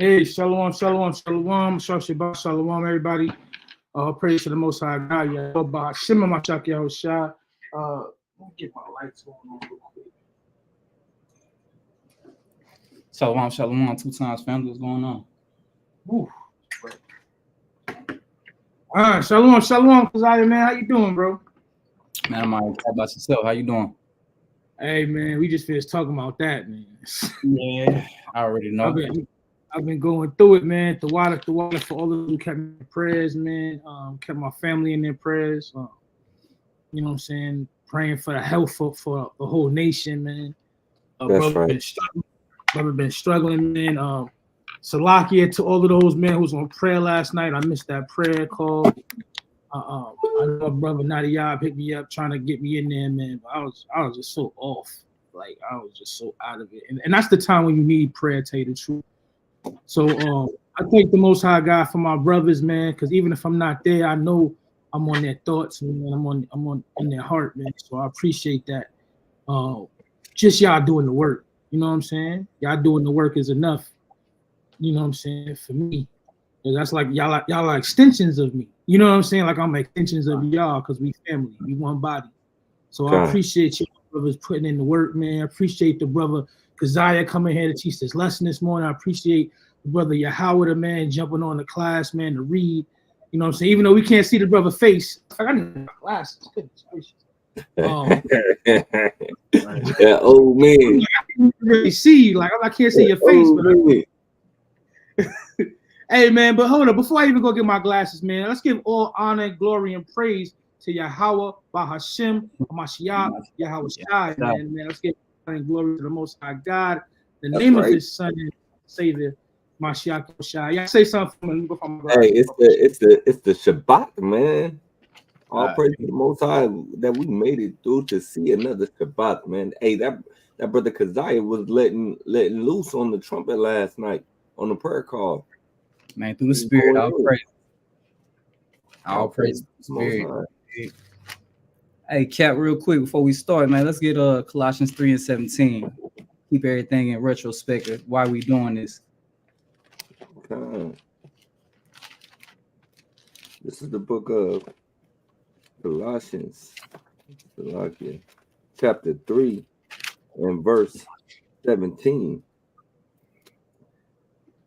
Hey, shalom, shalom, shalom, shabbat, shalom, everybody. Praise to the Most High God. Yeah, Shema Mashak Yahushua. Let me get my lights going on real quick. Shalom, shalom, 2 times family. What's going on? Shalom, shalom, Kazaya, man. How you doing, bro? Man, I'm alright. How about yourself? How you doing? Hey, man, we just finished talking about that, man. Yeah, I already know. I've been going through it, man. The water for all of you kept me in prayers, man. Kept my family in their prayers. You know what I'm saying? Praying for the health for the whole nation, man. That's right. Brother been struggling, man. Salakia to all of those men who was on prayer last night. I missed that prayer call. I know brother Nadiyab hit me up trying to get me in there, man. But I was just so off. Like I was just so out of it. And that's the time when you need prayer, tell you the truth. So I thank the Most High God for my brothers, man, because even if I'm not there, I know I'm on their thoughts, man. I'm on in their heart, man. So I appreciate that. Just y'all doing the work. You know what I'm saying? Y'all doing the work is enough. You know what I'm saying? For me. That's like y'all are extensions of me. You know what I'm saying? Like I'm extensions of y'all because we family, we one body. So I appreciate you brothers putting in the work, man. I appreciate the brother Keziah coming here to teach this lesson this morning. I appreciate the brother Yahweh, man, jumping on the class, man, to read. You know what I'm saying? Even though we can't see the brother's face, I need my glasses. Goodness gracious. That old man. I can't really see, like I can't see your face, but hey, man, but hold on. Before I even go get my glasses, man, let's give all honor, glory, and praise to Yahweh, Bahashem, Mashiach, Yahweh Shai, man. Let's give honor and glory to the Most High God, the name of His Son and Savior, Mashiach Shai. Y'all say something for me. Hey, it's the Shabbat, man. All praise to the Most High that we made it through to see another Shabbat, man. Hey, that brother Keziah was letting loose on the trumpet last night on the prayer call. Man, through the Spirit, all praise the Spirit. Hey, Cap, real quick before we start, man, let's get Colossians 3:17. Keep everything in retrospective. Why we doing this? Okay. This is the book of Colossians, chapter 3 and verse 17.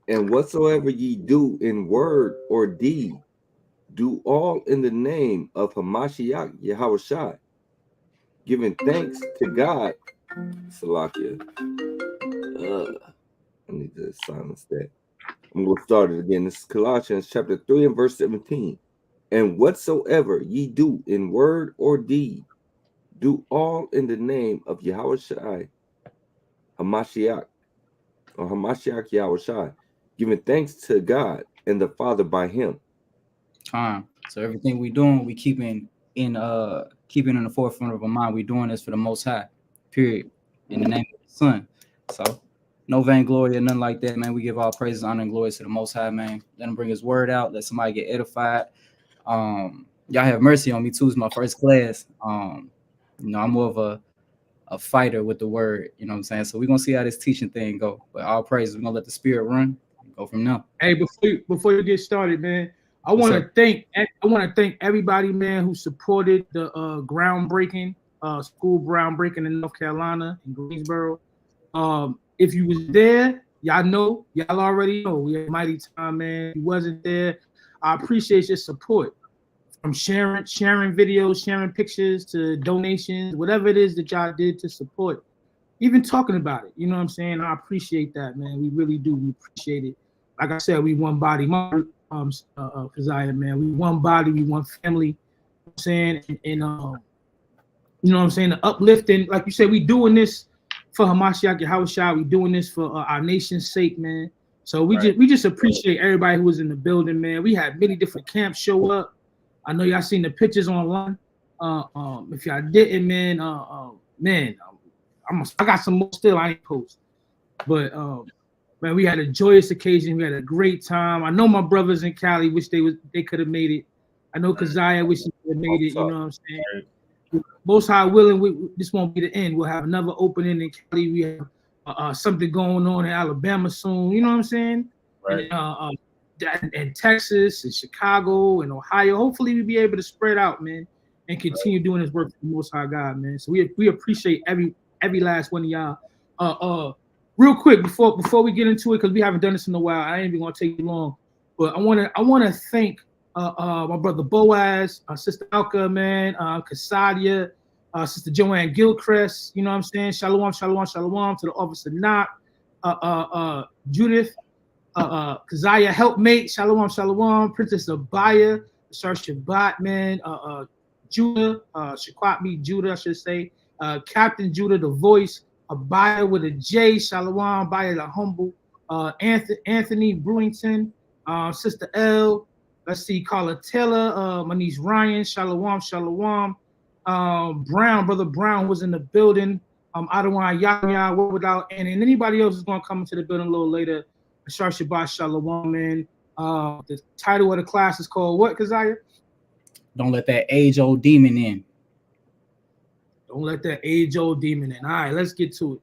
And whatsoever ye do in word or deed, do all in the name of Hamashiach Yahushua, giving thanks to God. Salakia. I need to silence that. I'm going to start it again. This is Colossians chapter 3 and verse 17. And whatsoever ye do in word or deed, do all in the name of Yahushua, Hamashiach, or Hamashiach Yahushua, giving thanks to God and the Father by Him. So everything we doing, we keeping in the forefront of our mind. We doing this for the Most High. Period. In the name of the Son. So no vainglory or nothing like that, man. We give all praises, honor, and glory to the Most High, man. Let Him bring His word out. Let somebody get edified. Y'all have mercy on me too. It's my first class. I'm more of a fighter with the word. You know what I'm saying? So we're gonna see how this teaching thing go. But all praises, we're gonna let the Spirit run. Go from now. Hey, before you get started, man, I want to thank everybody, man, who supported the groundbreaking school groundbreaking in North Carolina in Greensboro. If you was there, y'all already know we had a mighty time, man. If you wasn't there, I appreciate your support. From sharing videos, sharing pictures, to donations, whatever it is that y'all did to support, even talking about it. You know what I'm saying? I appreciate that, man. We really do. We appreciate it. Like I said, we one body, Keziah, man. We one body, we one family. You know what I'm saying? And you know what I'm saying? The uplifting, like you said, we doing this for Hamashiach Yahushua. We doing this for our nation's sake, man. So we just appreciate everybody who was in the building, man. We had many different camps show up. I know y'all seen the pictures online. If y'all didn't, man, I got some more still I ain't post. But man, we had a joyous occasion. We had a great time. I know my brothers in Cali wish they could have made it. I know Keziah wish he could have made it. You know what I'm saying? Most High willing, this won't be the end. We'll have another opening in Cali. We have something going on in Alabama soon. You know what I'm saying? Right. And Texas and Chicago and Ohio. Hopefully, we'll be able to spread out, man, and continue doing this work for the Most High God, man. So we appreciate every last one of y'all. Real quick before we get into it, because we haven't done this in a while, I ain't even gonna take you long, but I wanna thank my brother Boaz, Sister Alka, man, Casadia, Sister Joanne Gilchrist. You know what I'm saying? Shalom, shalom, shalom to the officer Knock, Judith. Keziah helpmate, shalom, shalom, Princess Abaya, Shar Shabbat, man, Judah, Shaquat Judah, I should say, Captain Judah, the voice, Abaya with a J, shalom, Abaya the humble, Anthony Brewington, Sister L, let's see, Carla Taylor, my niece Ryan, shalom, shalom, Brown, brother Brown was in the building, Adawan Yahya, without, and anybody else is going to come into the building a little later. Shar Shabbat Shalom, man. The title of the class is called what, Keziah? Don't let that age-old demon in. Don't let that age-old demon in. All right, let's get to it.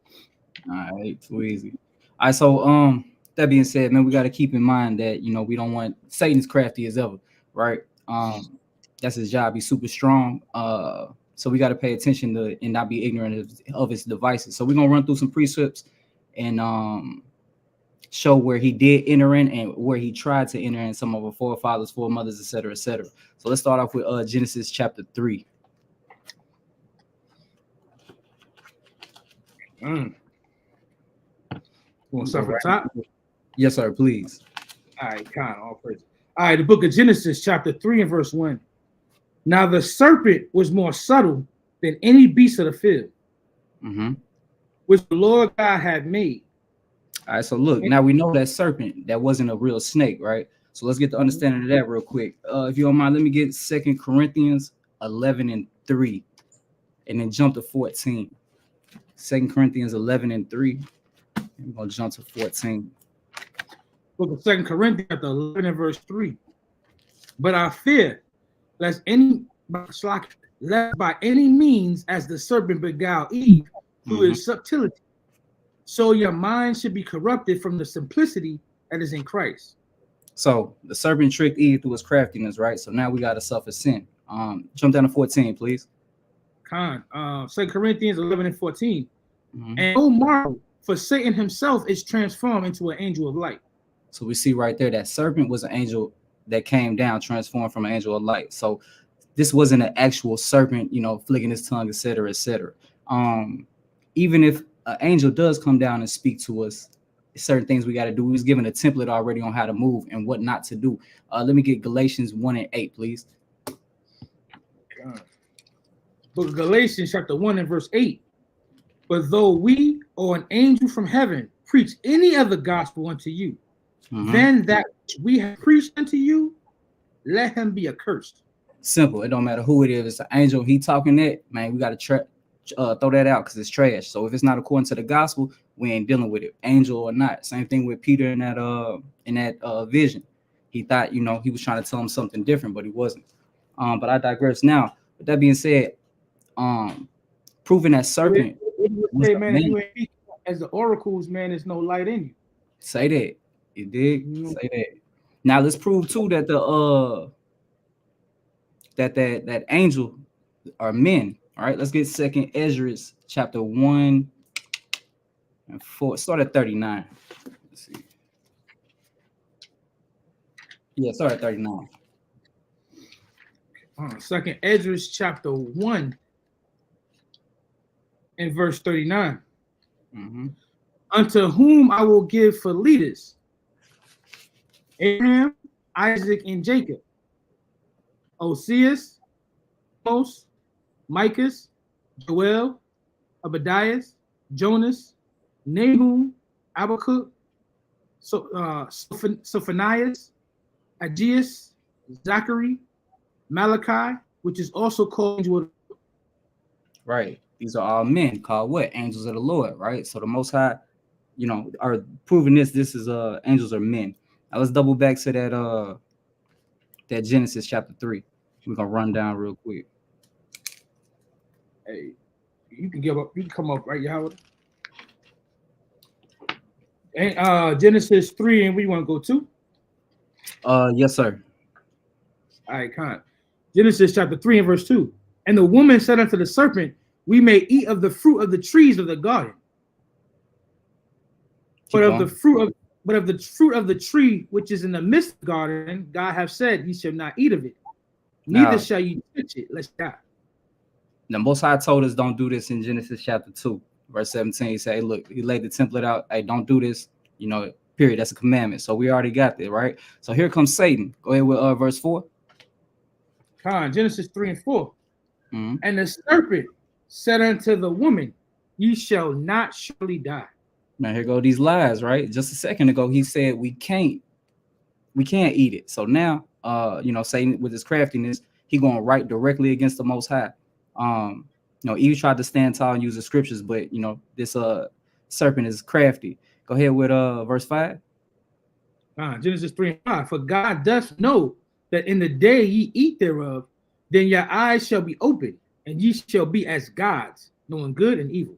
All right, too easy. All right, so that being said, man, we got to keep in mind that, you know, we don't want Satan's crafty as ever, right? That's his job. He's super strong. So we got to pay attention to and not be ignorant of his devices. So we're gonna run through some precepts and show where he did enter in and where he tried to enter in, some of our forefathers, foremothers, etc., etc. So let's start off with Genesis chapter 3. You want to start from the top? Yes, sir, please. All right, all praise. All right, the book of Genesis, chapter 3 and verse 1. Now the serpent was more subtle than any beast of the field, which the Lord God had made. All right, so look, now we know that serpent, that wasn't a real snake, right? So let's get the understanding of that real quick. If you don't mind, let me get 2 Corinthians 11 and 3, and then jump to 14. 2 Corinthians 11 and 3. We're going to jump to 14. Book of 2 Corinthians, chapter 11 and verse 3. But I fear, lest by any means, as the serpent beguiled Eve through his subtlety, so your mind should be corrupted from the simplicity that is in Christ. So the serpent tricked Eve through his craftiness, right? So now we got to suffer sin. Jump down to 14, please. 2 Corinthians 11 and 14. And no marvel, for Satan himself is transformed into an angel of light. So we see right there that serpent was an angel that came down, transformed from an angel of light. So this wasn't an actual serpent, you know, flicking his tongue, etc., etc. Even if an angel does come down and speak to us, certain things we got to do. We was given a template already on how to move and what not to do. Let me get Galatians 1 and 8, please. Book of Galatians, chapter 1 and verse 8. But though we or an angel from heaven preach any other gospel unto you, then that which we have preached unto you, let him be accursed. Simple. It don't matter who it is. It's an angel. He talking that, man. We got to throw that out because it's trash. So if it's not according to the gospel, we ain't dealing with it, angel or not. Same thing with Peter in that vision. He thought, you know, he was trying to tell him something different, but he wasn't. But I digress. Now, with that being said, proving that serpent. Say, man, if you ain't as the oracles, man, there's no light in you. Say that. You did say that. Now let's prove too that the that angel are men. All right, let's get 2 Ezra chapter 1 and 4. Start at 39. Let's see. Yeah, start at 39. 2 Ezra chapter 1 and verse 39. Unto whom I will give for leaders Abraham, Isaac, and Jacob, Oseas, Amos, Micah, Joel, Obadiah, Jonas, Nahum, Habakkuk, Sophonias, Aggeus, Zachary, Malachi, which is also called angel. Right. These are all men called what? Angels of the Lord, right? So the Most High, you know, are proving this is angels are men. Now let's double back to that Genesis chapter 3. We're gonna run down real quick. Hey, you can give up, you can come up, right, Yahweh? And Genesis 3, and we want to go to? Yes, sir. All right, con. Genesis chapter 3 and verse 2. And the woman said unto the serpent, we may eat of the fruit of the trees of the garden. But of the fruit of the tree which is in the midst of the garden, God hath said, ye shall not eat of it, neither shall you touch it, lest die. The Most High told us don't do this in Genesis chapter 2, verse 17. He said, hey, look, he laid the template out. Hey, don't do this, period. That's a commandment. So we already got that, right? So here comes Satan. Go ahead with verse 4. Con, Genesis 3 and 4. Mm-hmm. And the serpent said unto the woman, ye shall not surely die. Now here go these lies, right? Just a second ago, he said we can't eat it. So now, Satan with his craftiness, he going right directly against the Most High. Eve tried to stand tall and use the scriptures, but this serpent is crafty. Go ahead with verse 5. Genesis 3 and 5. For God doth know that in the day ye eat thereof, then your eyes shall be open, and ye shall be as gods, knowing good and evil.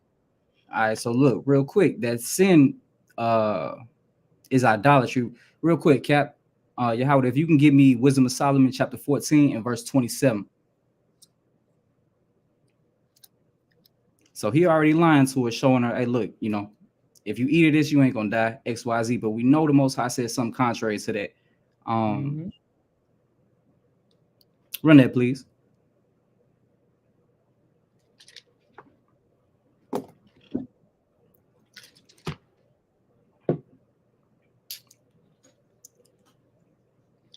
All right, so look, real quick, that sin is idolatry. Real quick, Cap, Yahweh, if you can give me Wisdom of Solomon, chapter 14 and verse 27. So he already lying to her, showing her, hey, look, if you eat of this, you ain't gonna die, X, Y, Z. But we know the Most High said something contrary to that. Run that, please.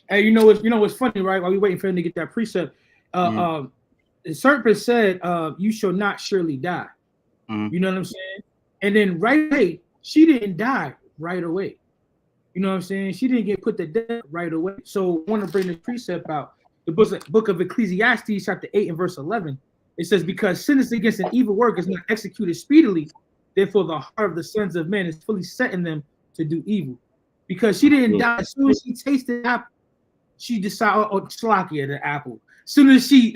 Hey, what's funny, right? While we waiting for him to get that precept, the serpent said, "You shall not surely die." You know what I'm saying? And then right away, she didn't die right away. You know what I'm saying? She didn't get put to death right away. So I want to bring the precept out. The book of Ecclesiastes, chapter 8 and verse 11. It says, "Because sentence against an evil work is not executed speedily, therefore the heart of the sons of men is fully set in them to do evil." Because she didn't die as soon as she tasted apple. She decided, Slakia, the apple. As soon as she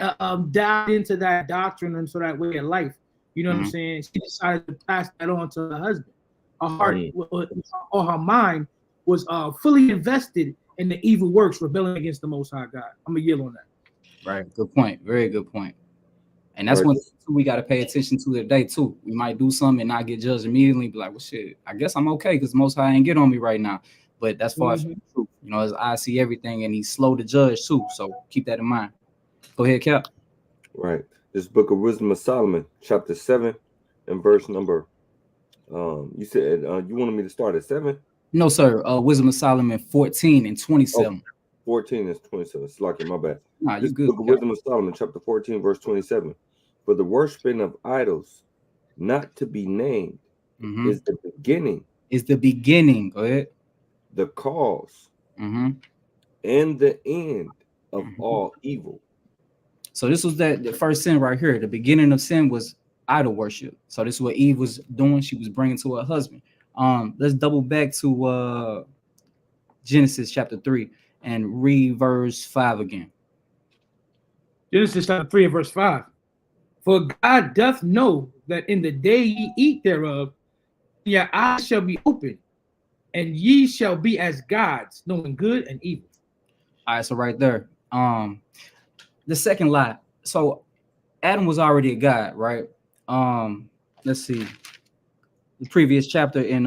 dived into that doctrine and so that way of life, you know what I'm saying? She decided to pass that on to her husband. Her heart or her mind was fully invested in the evil works, rebelling against the Most High God. I'm gonna yield on that. Right, good point. Very good point. And that's one thing we got to pay attention to today too. We might do something and not get judged immediately. Be like, well, shit, I guess I'm okay because the Most High ain't get on me right now. But that's far as the truth. As I see everything, and he's slow to judge too. So keep that in mind. Go ahead, Cap. Right. This book of Wisdom of Solomon, chapter 7 and verse number. You said you wanted me to start at 7? No, sir. Wisdom of Solomon 14 and 27. 14 is 27. It's like my bad. Nah, this you good. Book of Wisdom of Solomon, chapter 14, verse 27. For the worshiping of idols, not to be named, is the beginning. Is the beginning. Go ahead. The cause and the end of all evil. So this was the first sin right here. The beginning of sin was idol worship. So this is what Eve was doing. She was bringing to her husband. Let's double back to Genesis chapter 3 and read verse 5 again. Genesis chapter 3 and verse 5. For God doth know that in the day ye eat thereof, your eyes shall be open, and ye shall be as gods, knowing good and evil. All right, so right there. The second lie. So Adam was already a god, right? Let's see. The previous chapter in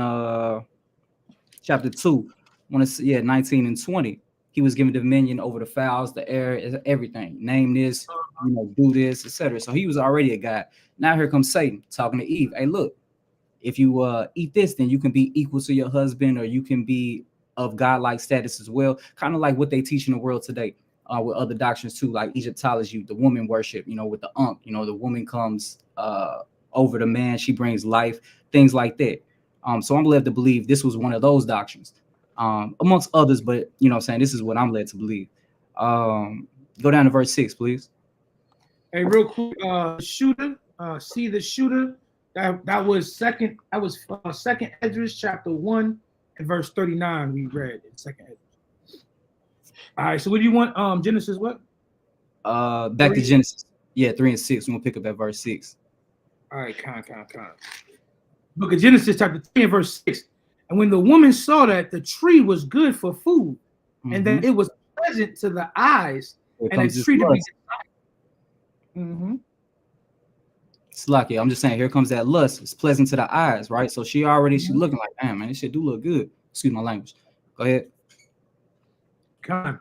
chapter 2, 19 and 20. He was given dominion over the fowls, the air, everything. Name this, do this, etc. So he was already a god. Now here comes Satan talking to Eve. Hey, look, if you eat this, then you can be equal to your husband, or you can be of godlike status as well. Kind of like what they teach in the world today with other doctrines too, like Egyptology, the woman worship, with the the woman comes over the man, she brings life, things like that. So I'm led to believe this was one of those doctrines, amongst others, but this is what I'm led to believe. Go down to verse 6, please. Hey, real quick, shooter, see the shooter. That was second. That was second Esdras chapter 1 and verse 39. We read in second Esdras. All right. So what do you want? Genesis what? Back 3? To Genesis. Yeah, 3 and 6. We're gonna pick up at verse 6. All right, con. Book of Genesis chapter 3 and verse 6. And when the woman saw that the tree was good for food, and that it was pleasant to the eyes, and a tree to be Slucky. I'm just saying, here comes that lust. It's pleasant to the eyes, right? So she looking like, damn, man, this shit do look good. Excuse my language. Go ahead. I'm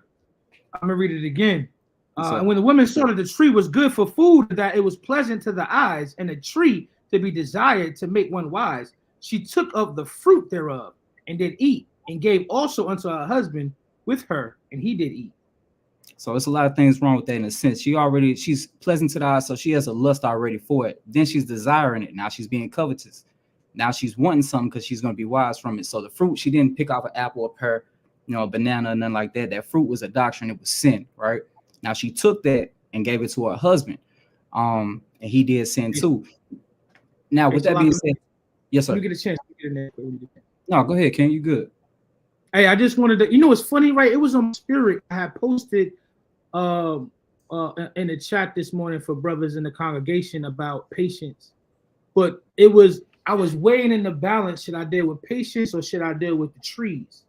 gonna read it again. And when the woman saw that the tree was good for food, that it was pleasant to the eyes, and a tree to be desired to make one wise, she took of the fruit thereof, and did eat, and gave also unto her husband with her, and he did eat. So it's a lot of things wrong with that in a sense. She's pleasant to the eyes, so she has a lust already for it. Then she's desiring it. Now she's being covetous. Now she's wanting something because she's going to be wise from it. So the fruit, she didn't pick off an apple, a pear, a banana, nothing like that. That fruit was a doctrine. It was sin, right? Now she took that and gave it to her husband, and he did sin too. Now, with that being said, yes, sir. You get a chance to get in there. No, go ahead, Ken. You good? Hey, I just wanted to, what's funny, right? It was on Spirit. I had posted in the chat this morning for brothers in the congregation about patience, but I was weighing in the balance. Should I deal with patience or should I deal with the trees?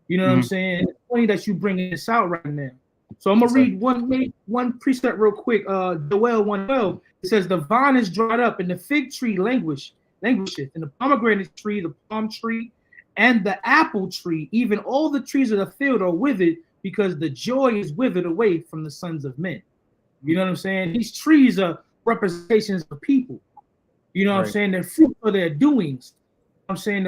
You know what I'm saying? And it's funny that you bringing this out right now. So I'm gonna read one precept real quick. Joel 1:12. It says, "The vine is dried up, and the fig tree languisheth, and the pomegranate tree, the palm tree, and the apple tree, even all the trees of the field are withered, because the joy is withered away from the sons of men." You know what I'm saying? These trees are representations of people. You know what I'm saying? They're fruit of their doings. I'm saying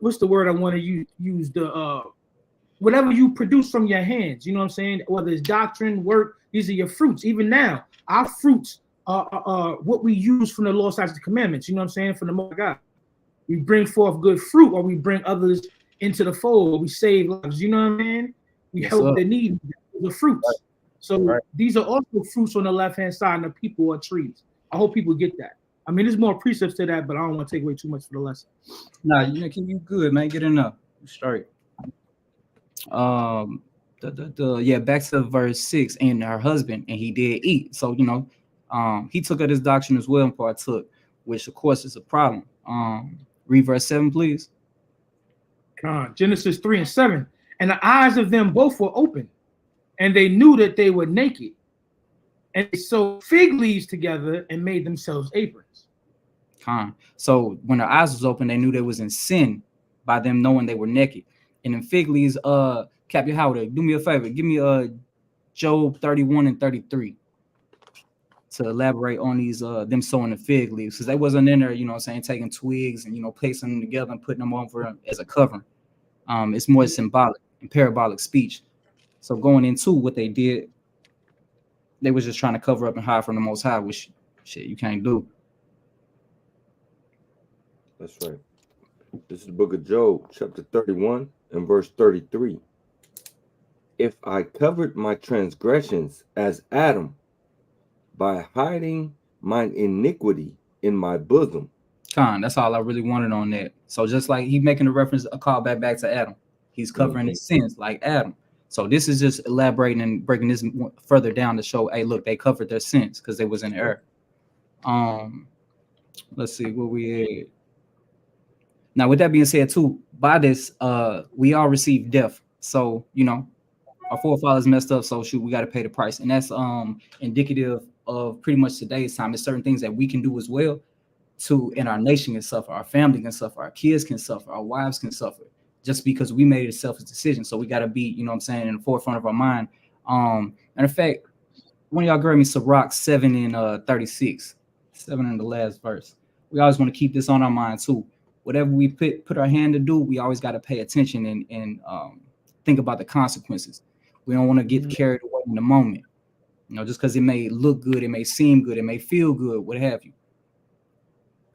what's the word I want to use? The whatever you produce from your hands. You know what I'm saying? Whether it's doctrine, work, these are your fruits. Even now, our fruits are what we use from the law, statutes, and commandments. You know what I'm saying? From the Most God, we bring forth good fruit, or we bring others into the fold, or we save lives. You know what I mean? We help the needy. The fruits. So these are also fruits on the left-hand side, and the people are trees. I hope people get that. I mean, there's more precepts to that, but I don't want to take away too much for the lesson. Nah, you good, man. Get enough. Straight. Back to verse 6. And her husband, and he did eat. So he took of this doctrine as well and partook, which of course is a problem. Read verse 7, please. Genesis 3:7. And the eyes of them both were open, and they knew that they were naked, and they sewed fig leaves together and made themselves aprons. So when their eyes was open, they knew they was in sin by them knowing they were naked. And in fig leaves, Captain Howard, do me a favor, give me Job 31 and 33 to elaborate on these them sewing the fig leaves, because they wasn't in there, taking twigs and placing them together and putting them over as a covering. It's more symbolic and parabolic speech. So going into what they did, they was just trying to cover up and hide from the Most High, which shit you can't do. That's right. This is the book of Job, chapter 31 and verse 33. If I covered my transgressions as Adam, by hiding mine iniquity in my bosom. That's all I really wanted on that. So just like he making a reference, a call back to Adam. He's covering his sins like Adam. So this is just elaborating and breaking this further down to show, hey, look, they covered their sins because they was in error. Let's see where we at. Now, with that being said, too, by this, we all receive death. So, our forefathers messed up, so we got to pay the price. And that's indicative of pretty much today's time. There's certain things that we can do as well, and our nation can suffer, our family can suffer, our kids can suffer, our wives can suffer, just because we made a selfish decision. So we got to be, in the forefront of our mind. And in fact, one of y'all grab me Sirach 7 and 36, 7 in the last verse. We always want to keep this on our mind too. Whatever we put our hand to do, we always got to pay attention and think about the consequences. We don't want to get carried away in the moment, just because it may look good, it may seem good, it may feel good, what have you.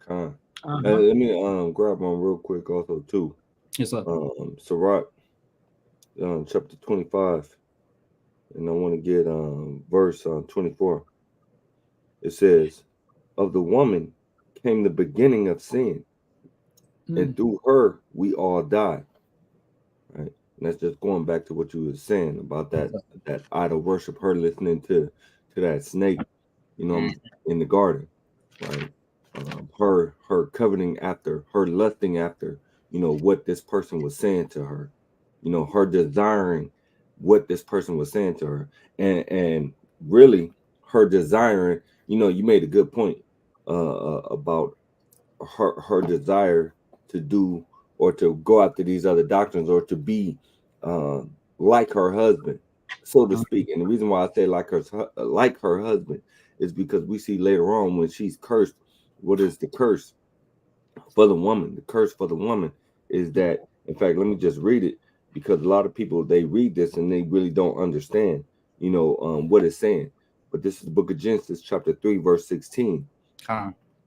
Let me grab one real quick also too. Yes, sir. Sirach, chapter 25, and I want to get verse 24. It says, "Of the woman came the beginning of sin, and through her we all die." Right, and that's just going back to what you were saying about that idol worship, her listening to that snake, in the garden, right? her coveting after, her lusting after, what this person was saying to her, her desiring what this person was saying to her, and really her desiring, you made a good point about her desire to do or to go after these other doctrines or to be like her husband, so to speak. And the reason why I say like her husband is because we see later on when she's cursed. What is the curse for the woman? The curse for the woman is that, in fact, let me just read it, because a lot of people, they read this and they really don't understand, what it's saying. But this is the book of Genesis, chapter 3, verse 16.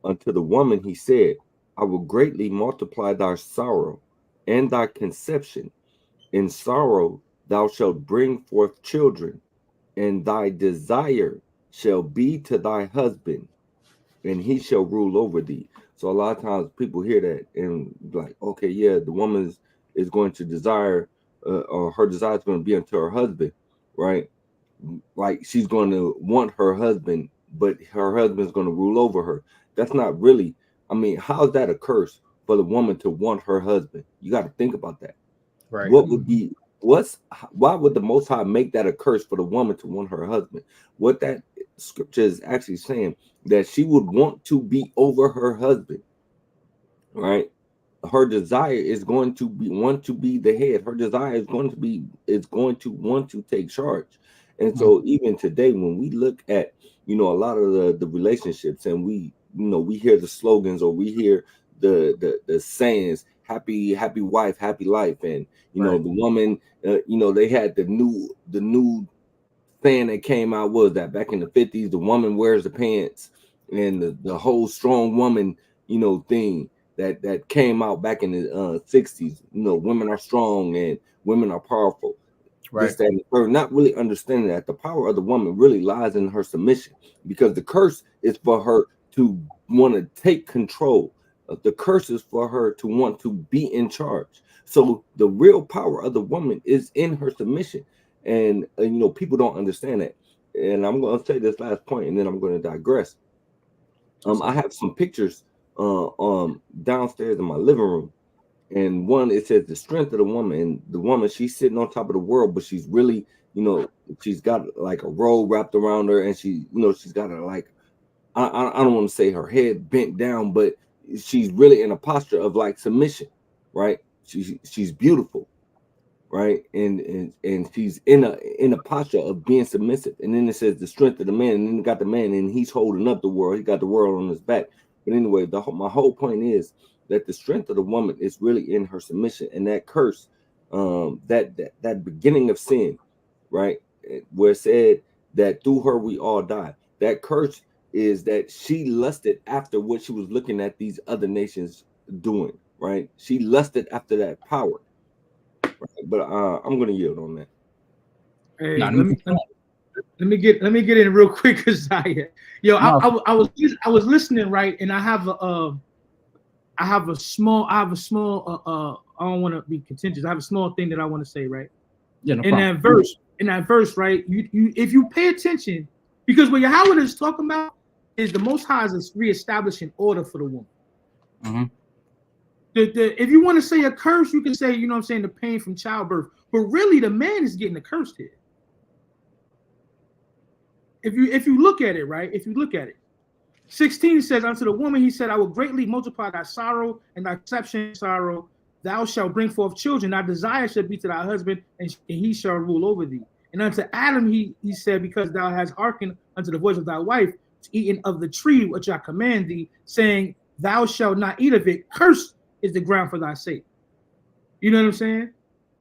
Unto the woman he said, I will greatly multiply thy sorrow and thy conception. In sorrow thou shalt bring forth children, and thy desire shall be to thy husband, and he shall rule over thee. So a lot of times people hear that and like, okay, yeah, the woman is going to desire, or her desire is going to be unto her husband, right? Like she's going to want her husband, but her husband's going to rule over her. That's not really, I mean, how is that a curse for the woman to want her husband? You got to think about that. Right. What would be, why would the Most High make that a curse for the woman to want her husband? What that scripture is actually saying, that she would want to be over her husband, right? Her desire is going to want to be the head. Her desire is going to want to take charge. And so even today, when we look at, a lot of the relationships, and we hear the slogans, or we hear the sayings, happy wife, happy life, and the woman, they had the new saying that came out, was that back in the 50s, the woman wears the pants, and the whole strong woman, thing that came out back in the 60s. Women are strong and women are powerful. Right. This, that, and the third. Not really understanding that the power of the woman really lies in her submission, because the curse is for her to want to take control. The curse is for her to want to be in charge. So the real power of the woman is in her submission. And people don't understand that. And I'm going to say this last point, and then I'm going to digress. I have some pictures downstairs in my living room, and one, it says the strength of the woman. And the woman, she's sitting on top of the world, but she's really, she's got like a robe wrapped around her, and she's got a, like, I don't want to say her head bent down, but she's really in a posture of like submission, right? She's beautiful, right? And she's in a posture of being submissive. And then it says the strength of the man, and then you got the man, and he's holding up the world. He got the world on his back. But anyway, my whole point is that the strength of the woman is really in her submission. And that curse, that beginning of sin, right, where it said that through her we all die. That curse is that she lusted after what she was looking at these other nations doing, right? She lusted after that power. Right? But I'm going to yield on that. Hey, let me get in real quick, cause I was listening, right, and I have a small I don't want to be contentious. I have a small thing that I want to say, right? Yeah, no in problem. that verse, right? You if you pay attention, because what Yahweh is talking about is the Most High is reestablishing order for the woman. Mm-hmm. If you want to say a curse, you can say, the pain from childbirth, but really the man is getting the curse here. If you look at it, right? If you look at it, 16 says, unto the woman he said, I will greatly multiply thy sorrow and thy conception sorrow. Thou shalt bring forth children. Thy desire shall be to thy husband, and he shall rule over thee. And unto Adam he said, because thou hast hearkened unto the voice of thy wife, eaten of the tree which I command thee, saying, thou shalt not eat of it. Cursed is the ground for thy sake. You know what I'm saying?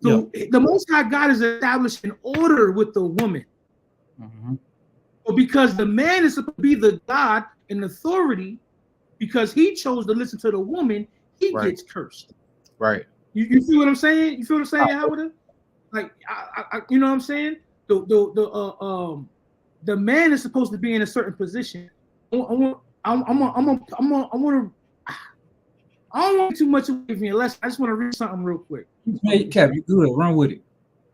So the Most High God is establishing order with the woman. Mm-hmm. But because the man is supposed to be the God in authority, because he chose to listen to the woman, he gets cursed. Right. You see what I'm saying? You feel what I'm saying, Howard? Like, I you know what I'm saying? The man is supposed to be in a certain position. I don't want too much away from you. I just want to read something real quick. Hey, Cap, you good? Run with it.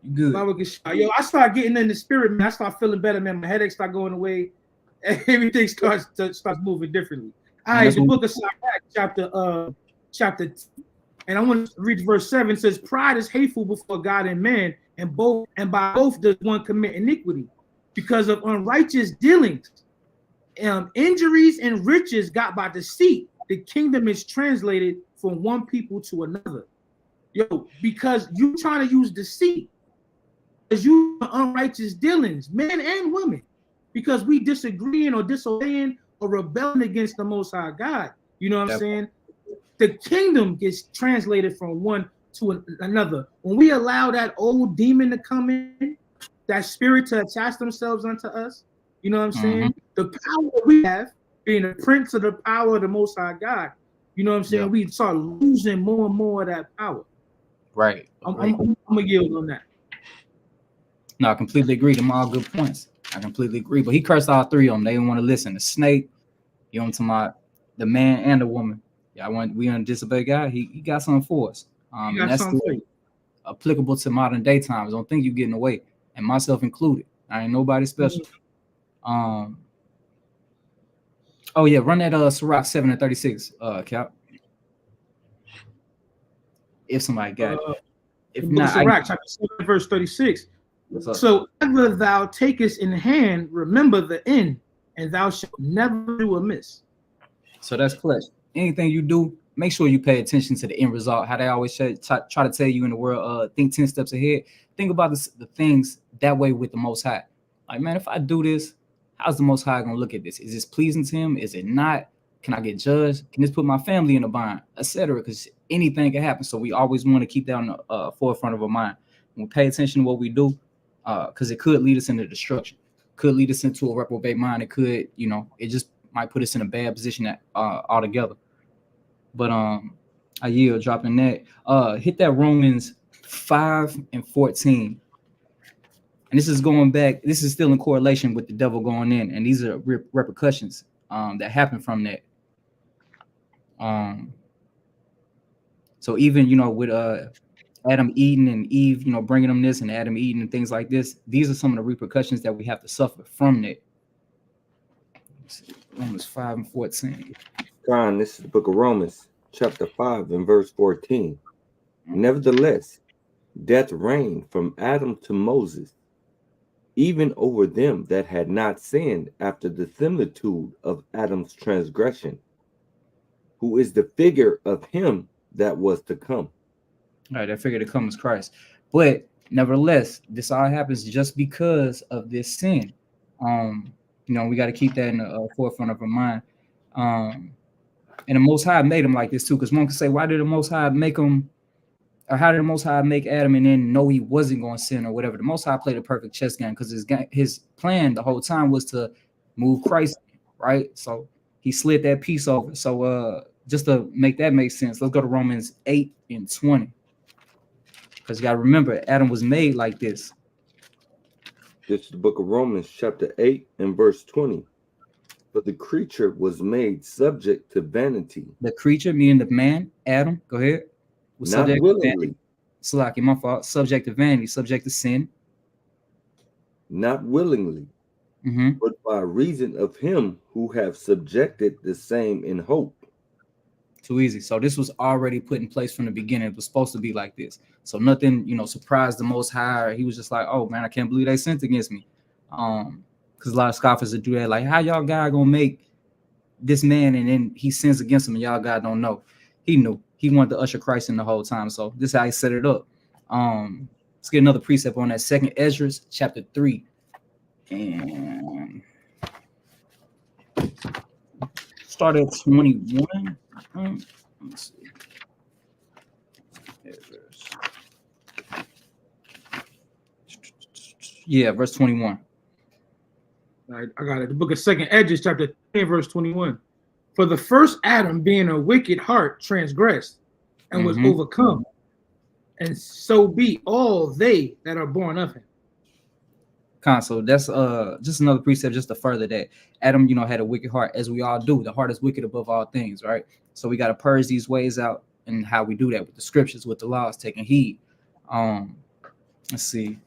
You good? Yo, I start getting in the spirit, man. I start feeling better, man. My headache start going away. Everything starts moving differently. All right, the book of Sirach, chapter 2, and I want to read verse 7. It says, "Pride is hateful before God and man, and by both does one commit iniquity, because of unrighteous dealings, injuries and riches got by deceit. The kingdom is translated from one people to another." Yo, because you trying to use deceit, because you unrighteous dealings, men and women, because we disagreeing or disobeying or rebelling against the Most High God. You know what I'm saying? The kingdom gets translated from one to another. When we allow that old demon to come in, that spirit to attach themselves unto us, you know what I'm saying? The power we have, being a prince of the power of the Most High God, you know what I'm saying? We start losing more and more of that power. Right. I'm gonna yield on that. No, I completely agree. Them all good points. I completely agree. But he cursed all three of them. They didn't want to listen. The snake, you know, to my the man and the woman. Yeah, we want to disobey God. He got something for us. And that's still applicable to modern day times. Don't think you're getting away, and myself included. I ain't nobody special. Oh yeah, run that Sirach 7:36, Cap. If somebody got it. If not, Sirach chapter 7, verse 36. So ever thou takest in hand, remember the end, and thou shalt never do amiss. So that's clutch. Anything you do, make sure you pay attention to the end result. How they always try to tell you in the world, think 10 steps ahead. Think about the things that way with the Most High. Like, man, if I do this, how's the Most High gonna look at this? Is this pleasing to him? Is it not? Can I get judged? Can this put my family in a bind, etc.? Because anything can happen. So we always want to keep that on the forefront of our mind. When we pay attention to what we do, because it could lead us into destruction, could lead us into a reprobate mind. It could, it just might put us in a bad position altogether. But I yield dropping that. Hit that Romans 5:14. And this is going back, this is still in correlation with the devil going in, and these are repercussions that happen from that. So even, with Adam eating and Eve, bringing them this, and Adam eating and things like this, these are some of the repercussions that we have to suffer from that. Romans 5:14. John, this is the book of Romans, chapter 5 and verse 14. Nevertheless, death reigned from Adam to Moses, even over them that had not sinned after the similitude of Adam's transgression, who is the figure of him that was to come. All right, that figure to come is Christ. But nevertheless, this all happens just because of this sin. We got to keep that in the forefront of our mind. And the Most High made him like this too, because one could say, why did the Most High make him, or how did the Most High make Adam and then know he wasn't going to sin or whatever? The Most High played a perfect chess game, because his plan the whole time was to move Christ, right? So he slid that piece over. So just to make that make sense, let's go to Romans 8:20. Because you got to remember, Adam was made like this. This is the book of Romans, chapter 8 and verse 20. But the creature was made subject to vanity. The creature, meaning the man, Adam, go ahead. Was not willingly. Salaki, my fault. Subject to vanity, subject to sin. Not willingly, but by reason of him who have subjected the same in hope. Too easy. So this was already put in place from the beginning. It was supposed to be like this. So nothing, surprised the Most High. He was just like, oh man, I can't believe they sinned against me. Because a lot of scoffers would do that. Like, how y'all God gonna make this man and then he sins against him and y'all God don't know? He knew. He wanted to usher Christ in the whole time. So this is how he set it up. Let's get another precept on that. 2nd Ezra, chapter 3. And start at 21. Let's see. Yeah, verse 21. All right, I got it. The book of 2nd Ezra, chapter 10, verse 21. For the first Adam, being a wicked heart, transgressed and was overcome, and so be all they that are born of him. So that's just another precept just to further that. Adam, had a wicked heart, as we all do. The heart is wicked above all things, right? So we got to purge these ways out, and how we do that with the scriptures, with the laws, taking heed. Let's see.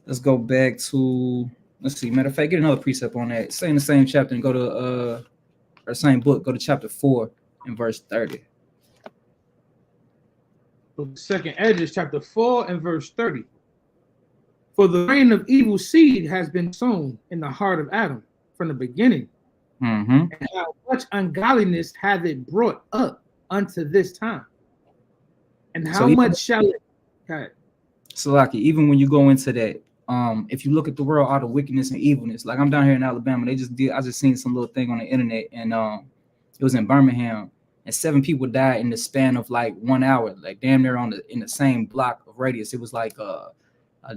Let's go back to, matter of fact, get another precept on that. Stay in the same chapter and go to same book. Go to chapter 4 and verse 30. So the second Esdras, chapter 4 and verse 30. For the grain of evil seed has been sown in the heart of Adam from the beginning, Mm-hmm. and how much ungodliness hath it brought up unto this time, and how much shall it? Okay. Salaki, even when you go into that, if you look at the world, all the wickedness and evilness, like I'm down here in Alabama, I just seen some little thing on the internet, and it was in Birmingham, and 7 people died in the span of like 1 hour, like damn near in the same block of radius. It was like a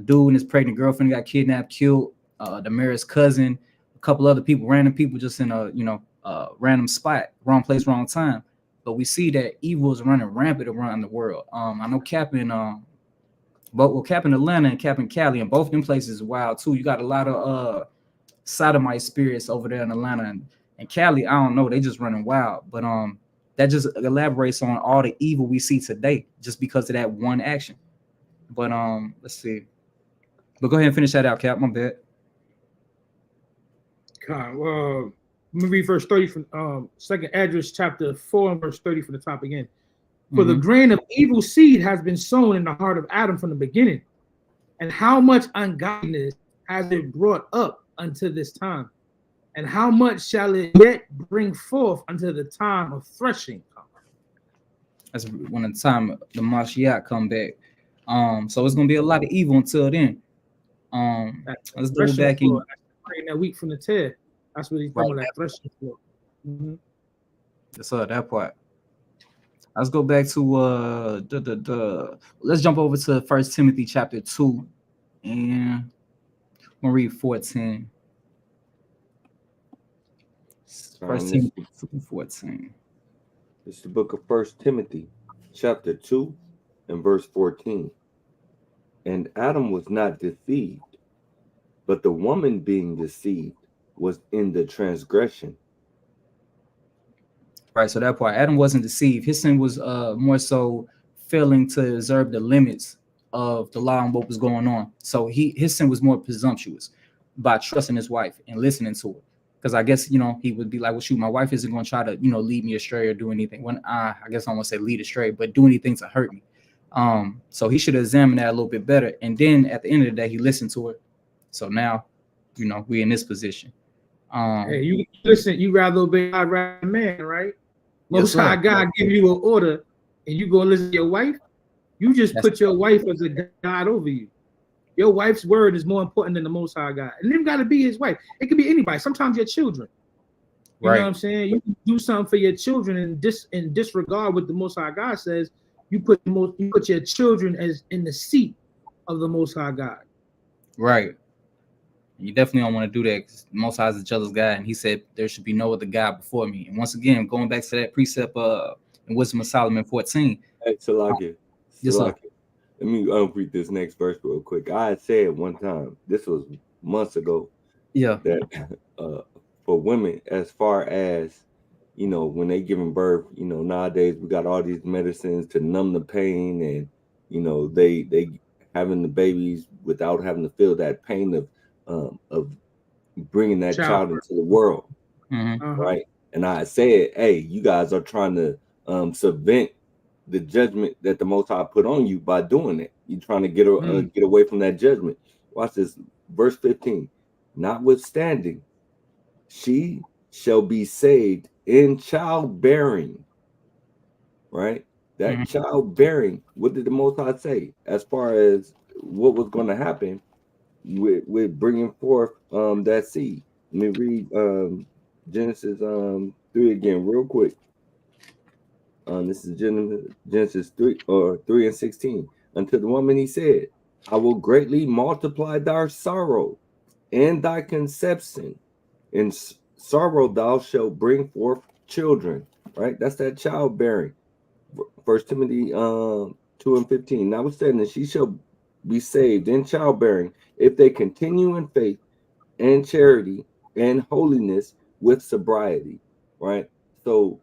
dude and his pregnant girlfriend got kidnapped, killed, the mayor's cousin, a couple other people, random people, just in a random spot, wrong place, wrong time. But we see that evil is running rampant around the world. I know Cap in Atlanta and Cap in Cali, and both them places is wild too. You got a lot of sodomite spirits over there in Atlanta and Cali. I don't know, they just running wild. But that just elaborates on all the evil we see today just because of that one action. But let's see. But go ahead and finish that out, Cap. My bad. God, well, let me read verse 30 from second Esdras, chapter 4 and verse 30 from the top again. For the grain of evil seed has been sown in the heart of Adam from the beginning, and how much ungodliness has it brought up unto this time, and how much shall it yet bring forth unto the time of threshing? That's when the time the Mashiach come back. So it's gonna be a lot of evil until then. Let's go back in that week from the tear. That's what he's talking about, that threshing floor. Mm-hmm. That's that part. Let's go back to let's jump over to 1 Timothy chapter 2, and we'll read 14. 1 Timothy 2:14. It's the book of 1 Timothy chapter 2 and verse 14. And Adam was not deceived, but the woman being deceived was in the transgression. Right, so that part, Adam wasn't deceived. His sin was more so failing to observe the limits of the law and what was going on. So his sin was more presumptuous by trusting his wife and listening to her. Because I guess, he would be like, well, shoot, my wife isn't going to try to, lead me astray or do anything. When I guess I don't want to say lead astray, but do anything to hurt me. So he should have examined that a little bit better. And then at the end of the day, he listened to her. So now, we're in this position. Hey, you listen, you rather obey God rather than man, right? Most High God give you an order and you go listen to your wife, you just put your wife as a God over you. Your wife's word is more important than the Most High God. And it got to be his wife. It could be anybody. Sometimes your children. You know what I'm saying? You can do something for your children and disregard what the Most High God says. You put your children as in the seat of the Most High God. Right. You definitely don't want to do that because the Most High is a jealous God, and he said there should be no other God before me. And once again, going back to that precept in Wisdom of Solomon 14. Hey, Salakia. Let me read this next verse real quick. I had said one time, this was months ago, that for women, as far as, when they giving birth, nowadays we got all these medicines to numb the pain, and, they having the babies without having to feel that pain of bringing that child into the world, right? And I said, hey, you guys are trying to subvert the judgment that the Most High put on you by doing it. You're trying to get away from that judgment. Watch this, verse 15. Notwithstanding, she shall be saved in childbearing, right? That childbearing, what did the Most High say as far as what was going to happen with bringing forth that seed? Let me read Genesis 3 again real quick. This is Genesis 3 and 16. Unto the woman he said, I will greatly multiply thy sorrow and thy conception. In sorrow thou shalt bring forth children. Right? That's that childbearing. 1 Timothy 2 and 15. Notwithstanding, she shall be saved in childbearing if they continue in faith and charity and holiness with sobriety. Right? So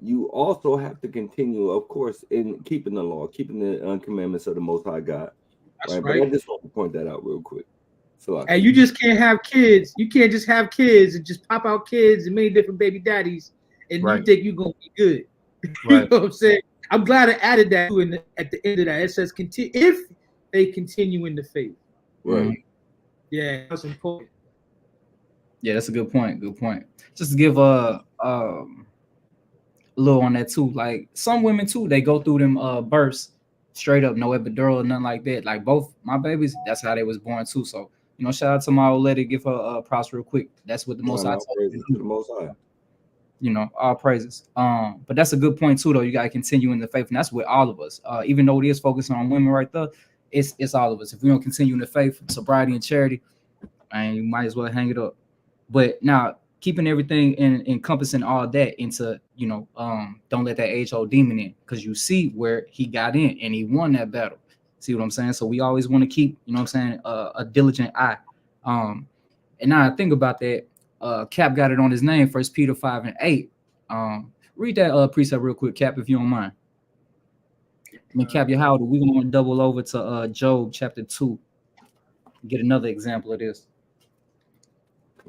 you also have to continue, of course, in keeping the law, keeping the commandments of the Most High God. Right? But I just want to point that out real quick. And you just can't have kids. You can't just have kids and just pop out kids and many different baby daddies, and you think you're gonna be good. You know what I'm saying? I'm glad I added that at the end of that. It says continue if they continue in the faith. Right. Yeah, that's important. Yeah, that's a good point. Good point. Just to give a little on that too. Like some women too, they go through them births straight up, no epidural, nothing like that. Like both my babies, that's how they was born too. So shout out to my old lady, give her props real quick. That's what the Most High told me to do. The Most High. All praises. But that's a good point too, though. You gotta continue in the faith, and that's with all of us. Even though it is focusing on women right there, it's all of us. If we don't continue in the faith, sobriety, and charity, and you might as well hang it up. But now keeping everything encompassing all that into, don't let that age-old demon in, because you see where he got in and he won that battle. See what I'm saying? So we always want to keep, a diligent eye. And now I think about that. Cap got it on his name, 1 Peter 5:8. Read that precept real quick, Cap, if you don't mind. Cap, you're how we're going to double over to Job chapter 2. Get another example of this.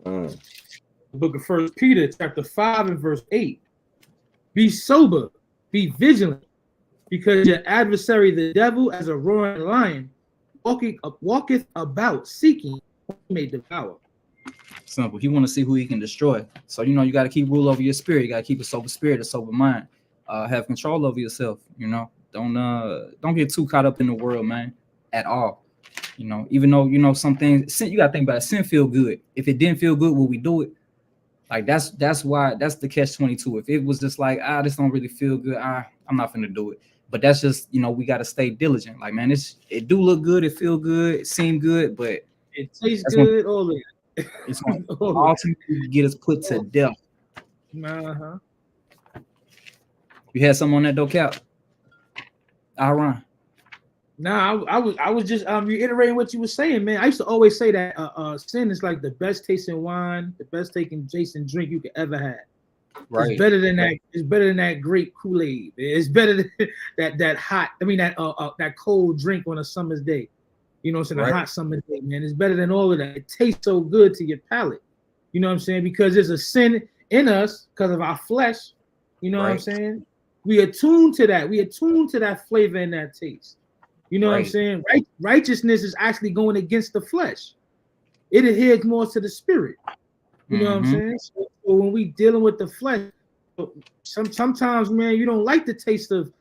The book of 1 Peter chapter 5 and verse 8. Be sober, be vigilant, because your adversary the devil, as a roaring lion, walketh about seeking whom he may devour. Simple. He want to see who he can destroy. So you got to keep rule over your spirit. You got to keep a sober spirit, a sober mind. Have control over yourself. Don't get too caught up in the world, man, at all. Even though some things, sin, you got to think about it. Sin feel good. If it didn't feel good, would we do it? Like that's why that's the catch-22. If it was just like, this don't really feel good, I'm not finna do it. But that's just, we got to stay diligent. Like, man, it do look good, it feel good, it seem good, but it tastes good. All of it. It's going to ultimately get us put to death. Uh-huh. You had something on that though, Cap? I'll run. Nah, I was just reiterating what you were saying, man. I used to always say that sin is like the best tasting wine, the best tasting drink you could ever have. Right. It's better than that. It's better than that great Kool-Aid. It's better than that hot. That cold drink on a summer's day. It's a hot summer day, man. It's better than all of that. It tastes so good to your palate. You know what I'm saying? Because there's a sin in us because of our flesh. You know what I'm saying? We attune to that. We attune to that flavor and that taste. You know what I'm saying? Righteousness is actually going against the flesh. It adheres more to the spirit. You know what I'm saying? So when we dealing with the flesh, sometimes, man, you don't like the taste of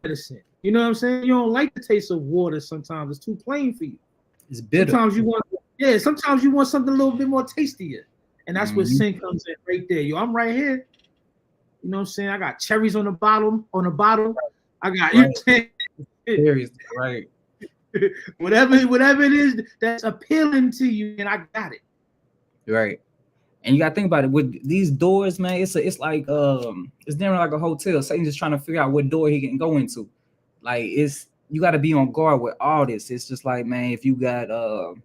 medicine. You know what I'm saying? You don't like the taste of water sometimes. It's too plain for you. It's bitter. Sometimes you want something a little bit more tastier. And that's where sin comes in right there. Yo, I'm right here. You know what I'm saying? I got cherries on the bottle. I got cherries, right. whatever it is that's appealing to you, and I got it. Right. And you gotta think about it with these doors, man. It's like it's never like a hotel. Satan's just trying to figure out what door he can go into. Like you got to be on guard with all this. It's just like, man, if you got a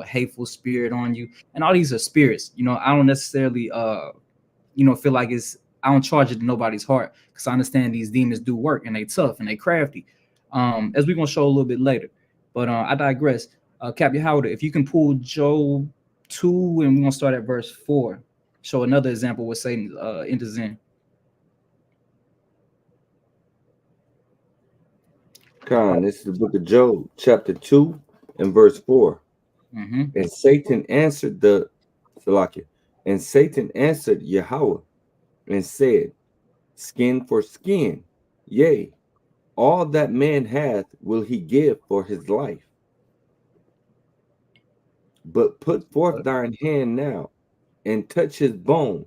hateful spirit on you, and all these are spirits. I don't necessarily feel like I don't charge it to nobody's heart, because I understand these demons do work and they tough and they crafty. As we're gonna show a little bit later. But I digress. Captain Howard, if you can pull Job 2, and we're gonna start at verse 4. Show another example where Satan enters in. This is the book of Job, chapter 2 and verse 4. And Satan answered Yahweh and said, skin for skin, yea, all that man hath will he give for his life. But put forth thine hand now, and touch his bone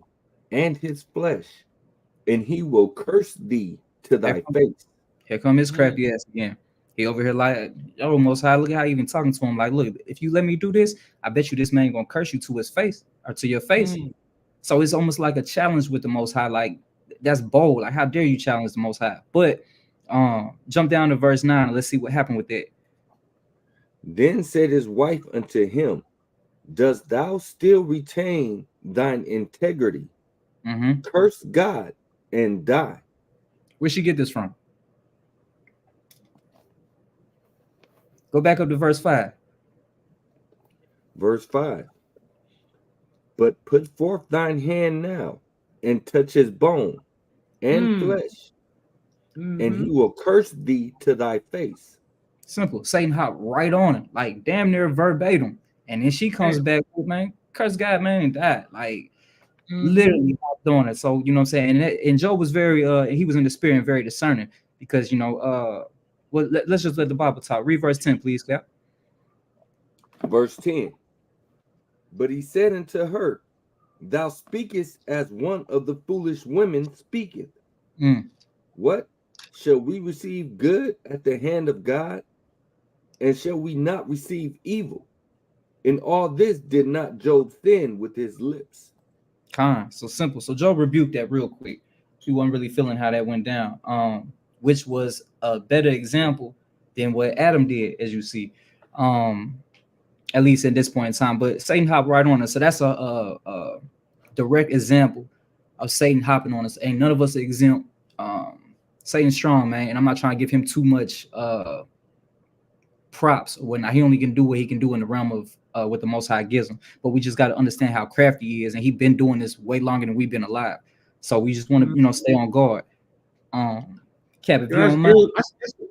and his flesh, and he will curse thee to thy face. Here come his crafty ass again. He over here like, yo, Most High, look how he even talking to him. Like, look, if you let me do this, I bet you this man gonna curse you to his face or to your face. So it's almost like a challenge with the Most High. Like, that's bold. Like, how dare you challenge the Most High? But jump down to verse 9 and let's see what happened with that. Then said his wife unto him, dost thou still retain thine integrity? Curse God and die. Where'd she get this from? Go back up to verse 5. Verse 5. But put forth thine hand now, and touch his bone and flesh, and he will curse thee to thy face. Simple. Satan hop right on it, like damn near verbatim. And then she comes back with, man, curse God, man, and died. Like literally hopped on it. So, you know what I'm saying? And Job was very he was in the spirit and very discerning, because well, let's just let the Bible talk. Read verse 10, please, Cap. Verse 10. But he said unto her, Thou speakest as one of the foolish women speaketh. What? Shall we receive good at the hand of God? And shall we not receive evil? In all this did not Job sin with his lips. So simple. So Job rebuked that real quick. He wasn't really feeling how that went down, which was a better example than what Adam did, as you see, at least at this point in time. But Satan hopped right on us. So that's a direct example of Satan hopping on us. Ain't none of us are exempt. Satan's strong, man, and I'm not trying to give him too much props or whatnot. He only can do what he can do in the realm of what the Most High gives him. But we just got to understand how crafty he is, and he's been doing this way longer than we've been alive. So we just want to, stay on guard. Cap, if you don't mind,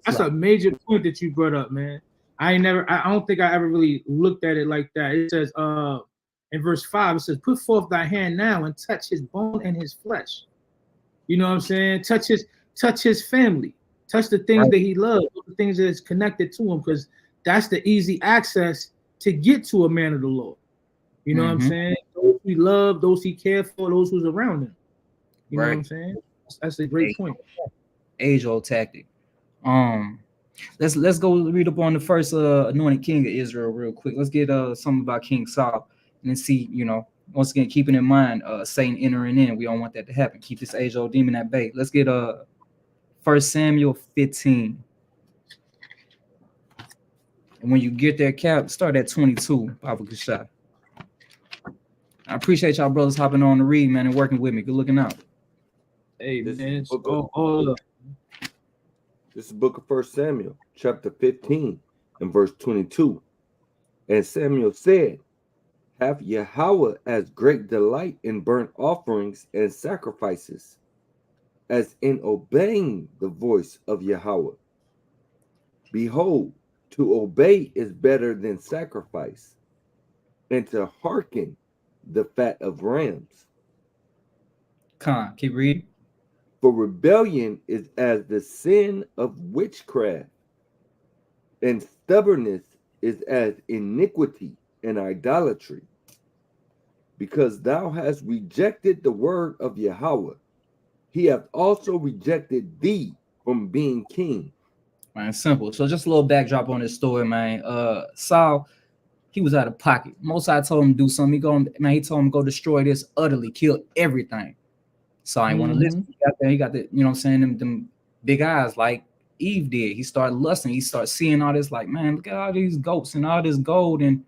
that's a major point that you brought up, man. I don't think I ever really looked at it like that. It says in verse 5, it says, put forth thy hand now and touch his bone and his flesh. You know what I'm saying? Touch his family, touch the things that he loves, the things that is connected to him, because that's the easy access to get to a man of the Lord. You know what I'm saying? Those he loved, those he cared for, those who's around him. You know what I'm saying? That's a great point. Age-old tactic. Let's go read up on the first anointed king of Israel real quick. Let's get something about King Saul, and then see, once again, keeping in mind Satan entering in. We don't want that to happen. Keep this age-old demon at bay. Let's get 1 Samuel 15. And when you get there, Cap, start at 22. Papa Kashai. I appreciate y'all brothers hopping on to read, man, and working with me. Good looking out. Hey, This man. This is the book of 1 Samuel, chapter 15, and verse 22. And Samuel said, Have Yahweh as great delight in burnt offerings and sacrifices, as in obeying the voice of Yahweh? Behold, to obey is better than sacrifice, and to hearken the fat of rams. Keep reading. For rebellion is as the sin of witchcraft, and stubbornness is as iniquity and idolatry. Because thou hast rejected the word of Yahweh, he hath also rejected thee from being king. Man, simple. So just a little backdrop on this story, man. Saul, he was out of pocket. Mosai told him to do something. He told him to go destroy this, utterly kill everything. So I ain't want to listen. He got there. He got the, you know what I'm saying, them big eyes like Eve did. He started lusting. He started seeing all this, like, man, look at all these goats and all this gold. And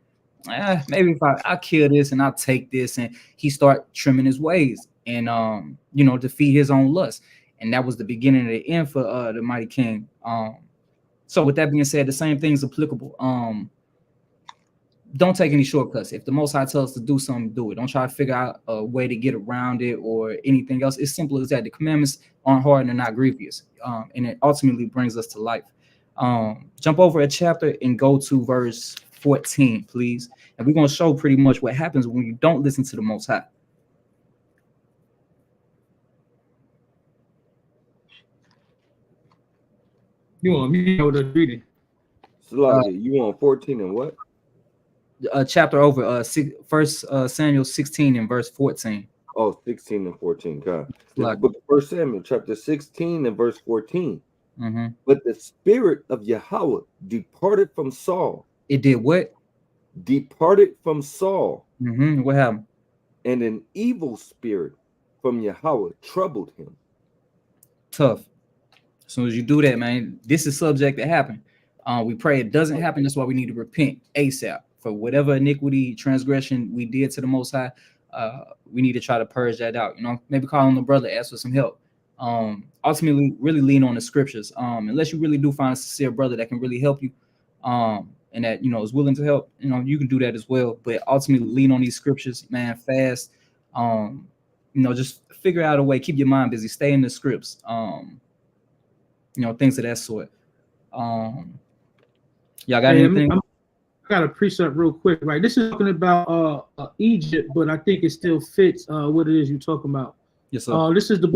maybe if I kill this and I'll take this. And he started trimming his ways and, to feed his own lust. And that was the beginning of the end for the mighty king. So with that being said, the same thing is applicable. Don't take any shortcuts. If the Most High tells us to do something, do it. Don't try to figure out a way to get around it or anything else. It's simple as that. The commandments aren't hard and they're not grievous. And it ultimately brings us to life. Jump over a chapter and go to verse 14, please. And we're going to show pretty much what happens when you don't listen to the Most High. You want me to read it? You want 14 and what? Chapter over 1 Samuel 16 and verse 14. Oh, 16 and 14. God. This book of 1 Samuel, chapter 16 and verse 14. But the spirit of Yahweh departed from Saul. It did what? Departed from Saul. What happened? And an evil spirit from Yahweh troubled him. Tough. As soon as you do that, man, this is subject to happen. We pray it doesn't happen. That's why we need to repent ASAP for whatever iniquity, transgression we did to the Most High. We need to try to purge that out. Maybe call on the brother, ask for some help. Ultimately, really lean on the scriptures. Unless you really do find a sincere brother that can really help you, and and that is willing to help, you can do that as well. But ultimately, lean on these scriptures, man. Fast, just figure out a way. Keep your mind busy. Stay in the scripts. Things of that sort. Y'all got anything? I got a precept real quick, right? This is talking about Egypt, but I think it still fits what it is you're talking about. Yes, sir. This is the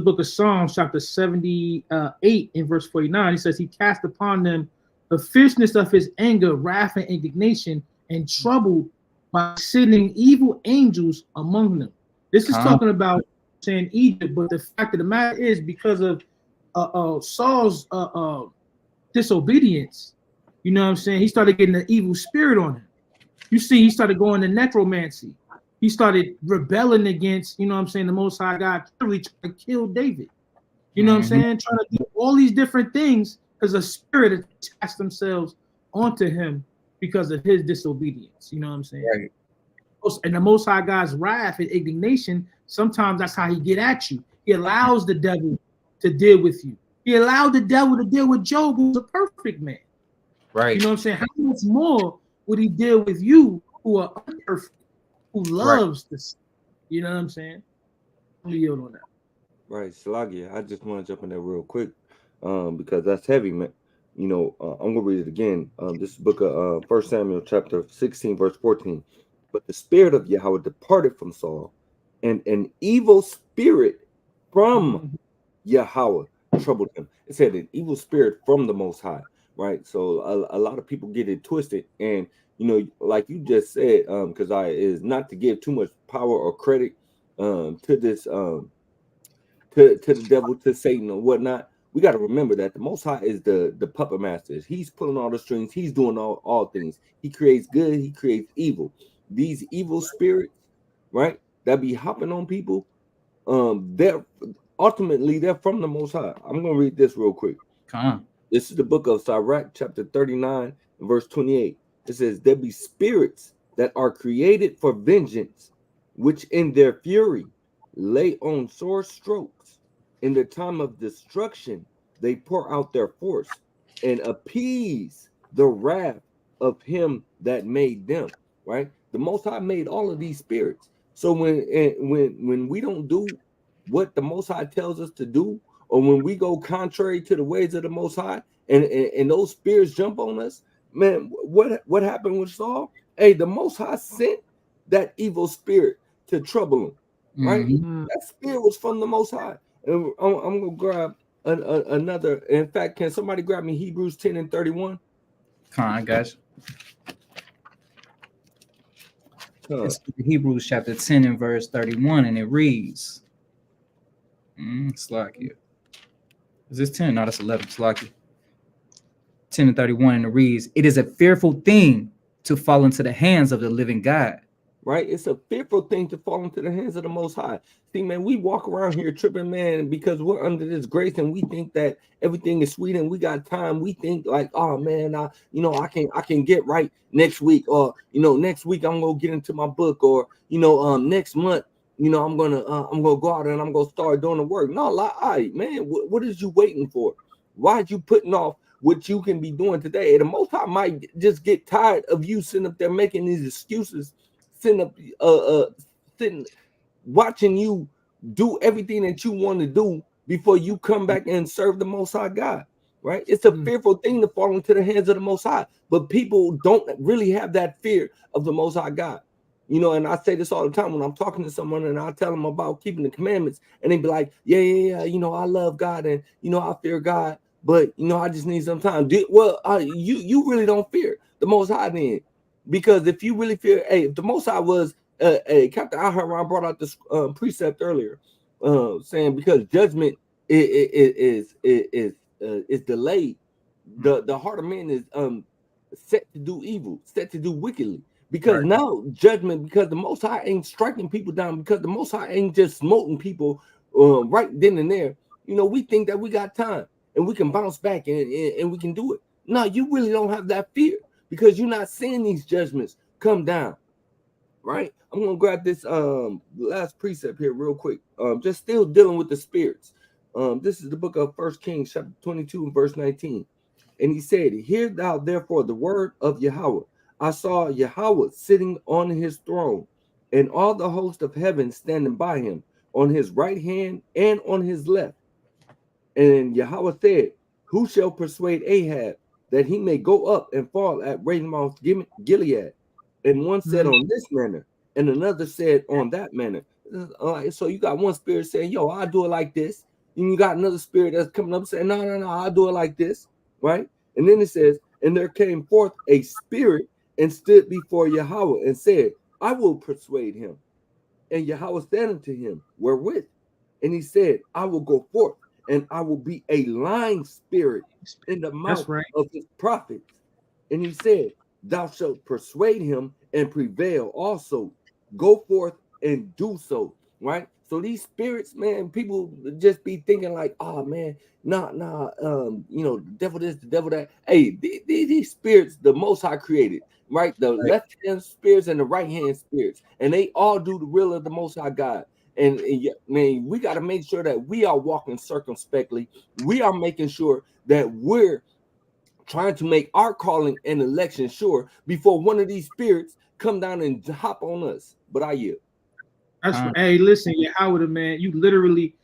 book of Psalms, chapter 78, in verse 49. He says, "He cast upon them the fierceness of his anger, wrath, and indignation, and troubled by sending evil angels among them." This is talking about saying Egypt, but the fact of the matter is, because of Saul's disobedience, you know what I'm saying, he started getting an evil spirit on him. You see, he started going to necromancy. He started rebelling against, the Most High God, literally trying to kill David. You know what I'm saying? Trying to do all these different things because a spirit attached themselves onto him because of his disobedience. You know what I'm saying? Right. And the Most High God's wrath and indignation, sometimes that's how he get at you. He allows the devil to deal with you. He allowed the devil to deal with Job, who's a perfect man. Right. You know what I'm saying? How much more would he deal with you who are imperfect, who loves this? You know what I'm saying? I'm gonna yield on that. Right, Salagia. I just want to jump in there real quick, because that's heavy, man. I'm gonna read it again. This book of 1 Samuel chapter 16, verse 14. But the spirit of Yahweh departed from Saul, and an evil spirit from Yahweh troubled him. It said an evil spirit from the Most High, right? So a lot of people get it twisted, and like you just said, because is not to give too much power or credit to this to the devil, to Satan or whatnot. We got to remember that the Most High is the puppet master. He's pulling all the strings. He's doing all things. He creates good. He creates evil. These evil spirits, right, that be hopping on people, they're from the Most High. I'm gonna read this real quick. This is the book of Sirach, chapter 39, verse 28. It says, "There be spirits that are created for vengeance, which in their fury lay on sore strokes. In the time of destruction, they pour out their force and appease the wrath of him that made them." Right? The Most High made all of these spirits. So when we don't do what the Most High tells us to do, or when we go contrary to the ways of the Most High, and those spirits jump on us, man, what happened with Saul? Hey, the Most High sent that evil spirit to trouble him. Right? That spirit was from the Most High. And I'm gonna grab another. In fact, can somebody grab me Hebrews 10 and 31? Guys. It's Hebrews chapter 10 and verse 31, and it reads, Slacky. Is this 10? No, that's 11. Slacky. 10 and 31, and it reads, "It is a fearful thing to fall into the hands of the living God." Right? It's a fearful thing to fall into the hands of the Most High. See, man, we walk around here tripping, man, because we're under this grace and we think that everything is sweet and we got time. We think like, oh man, I can get right next week, or next week I'm gonna get into my book, or next month, I'm gonna go out and I'm gonna start doing the work. No, lie, man. What is you waiting for? Why are you putting off what you can be doing today? The Most High might just get tired of you sitting up there making these excuses, sitting watching you do everything that you want to do before you come back and serve the Most High God. Right? It's a fearful thing to fall into the hands of the Most High, but people don't really have that fear of the Most High God. And I say this all the time when I'm talking to someone and I tell them about keeping the commandments, and they be like, yeah, I love God and I fear God, but I just need some time. You really don't fear the Most High then, because if you really fear, if the Most High was Captain Aharon brought out this precept earlier, saying because judgment is delayed, the heart of man is set to do evil, set to do wickedly. Because now judgment, because the Most High ain't striking people down, because the Most High ain't just smoting people right then and there. We think that we got time and we can bounce back and we can do it. No, you really don't have that fear, because you're not seeing these judgments come down. Right? I'm gonna grab this last precept here real quick. Just still dealing with the spirits. This is the book of 1 Kings chapter 22 and verse 19. And he said, hear thou therefore the word of Yahweh. I saw Yahweh sitting on his throne, and all the host of heaven standing by him, on his right hand and on his left. And Yahweh said, who shall persuade Ahab that he may go up and fall at Ramoth Gilead? And one said on this manner, and another said on that manner. So you got one spirit saying, yo, I'll do it like this. And you got another spirit that's coming up saying, no, I'll do it like this. Right? And then it says, and there came forth a spirit and stood before Yahweh and said, I will persuade him. And Yahweh said unto him, wherewith? And he said, I will go forth, and I will be a lying spirit in the mouth of his prophets. And he said, thou shalt persuade him and prevail also. Go forth and do so. Right? So these spirits, man, people just be thinking like, oh man, the devil this, the devil that. Hey, these spirits, the Most High created, right? The left hand spirits and the right hand spirits, and they all do the will of the Most High God. And man, we got to make sure that we are walking circumspectly. We are making sure that we're trying to make our calling and election sure before one of these spirits come down and hop on us. But I yield. Hey, listen, Howard, man, you literally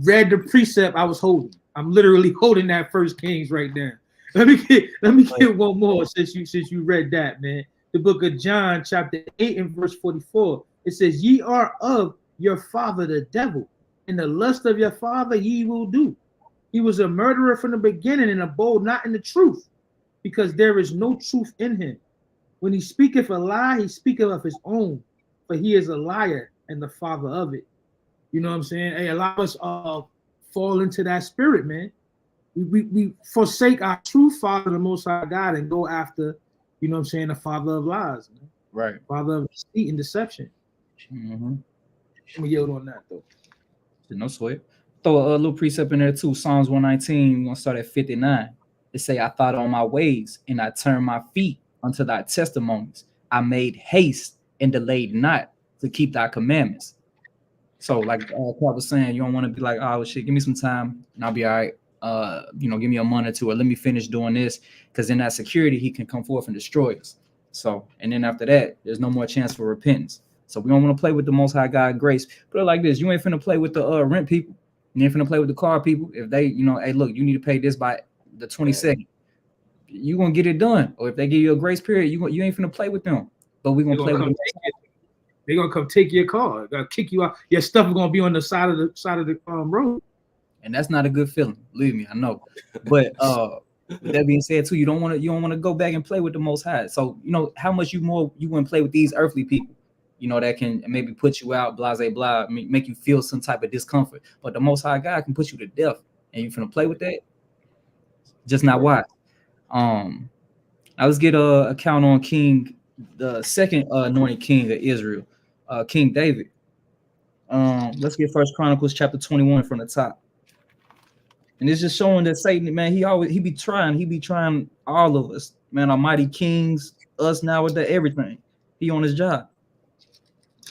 read the precept I was holding. I'm literally holding that First Kings right now. Let me get one more since you read that, man. The book of John, chapter 8 and verse 44. It says, ye are of your father the devil, and the lust of your father ye will do. He was a murderer from the beginning and abode not in the truth, because there is no truth in him. When he speaketh a lie, he speaketh of his own, for he is a liar and the father of it. You know what I'm saying? Hey, a lot of us fall into that spirit, man. We forsake our true father, the Most High God, and go after, you know what I'm saying, the father of lies, man. Right. Father of deceit and deception. Mm-hmm. Let me yield on that, though. No sweat. Throw a little precept in there, too. Psalms 119, we're going to start at 59. It say, I thought on my ways, and I turned my feet unto thy testimonies. I made haste and delayed not to keep thy commandments. So, like Paul was saying, you don't want to be like, oh, shit, give me some time, and I'll be all right. Give me a month or two, or let me finish doing this, because in that security, he can come forth and destroy us. So, and then after that, there's no more chance for repentance. So we don't want to play with the Most High God grace. Put it like this: you ain't finna play with the rent people. You ain't finna play with the car people. If they, hey, look, you need to pay this by the 22nd. You gonna get it done. Or if they give you a grace period, you ain't finna play with them. But we gonna play with them. They're gonna come take your car. They're gonna kick you out. Your stuff is gonna be on the side of the road. And that's not a good feeling. Believe me, I know. But with that being said, too, you don't want to go back and play with the Most High. So how much you want to play with these earthly people, that can maybe put you out, blah, blah, make you feel some type of discomfort. But the Most High God can put you to death, and you finna play with that. Just not wise. Let's get a account on King, the second anointed king of Israel, King David. Let's get First Chronicles chapter 21 from the top. And it's just showing that Satan, man, he be trying all of us, man, almighty kings, us now with everything. He on his job.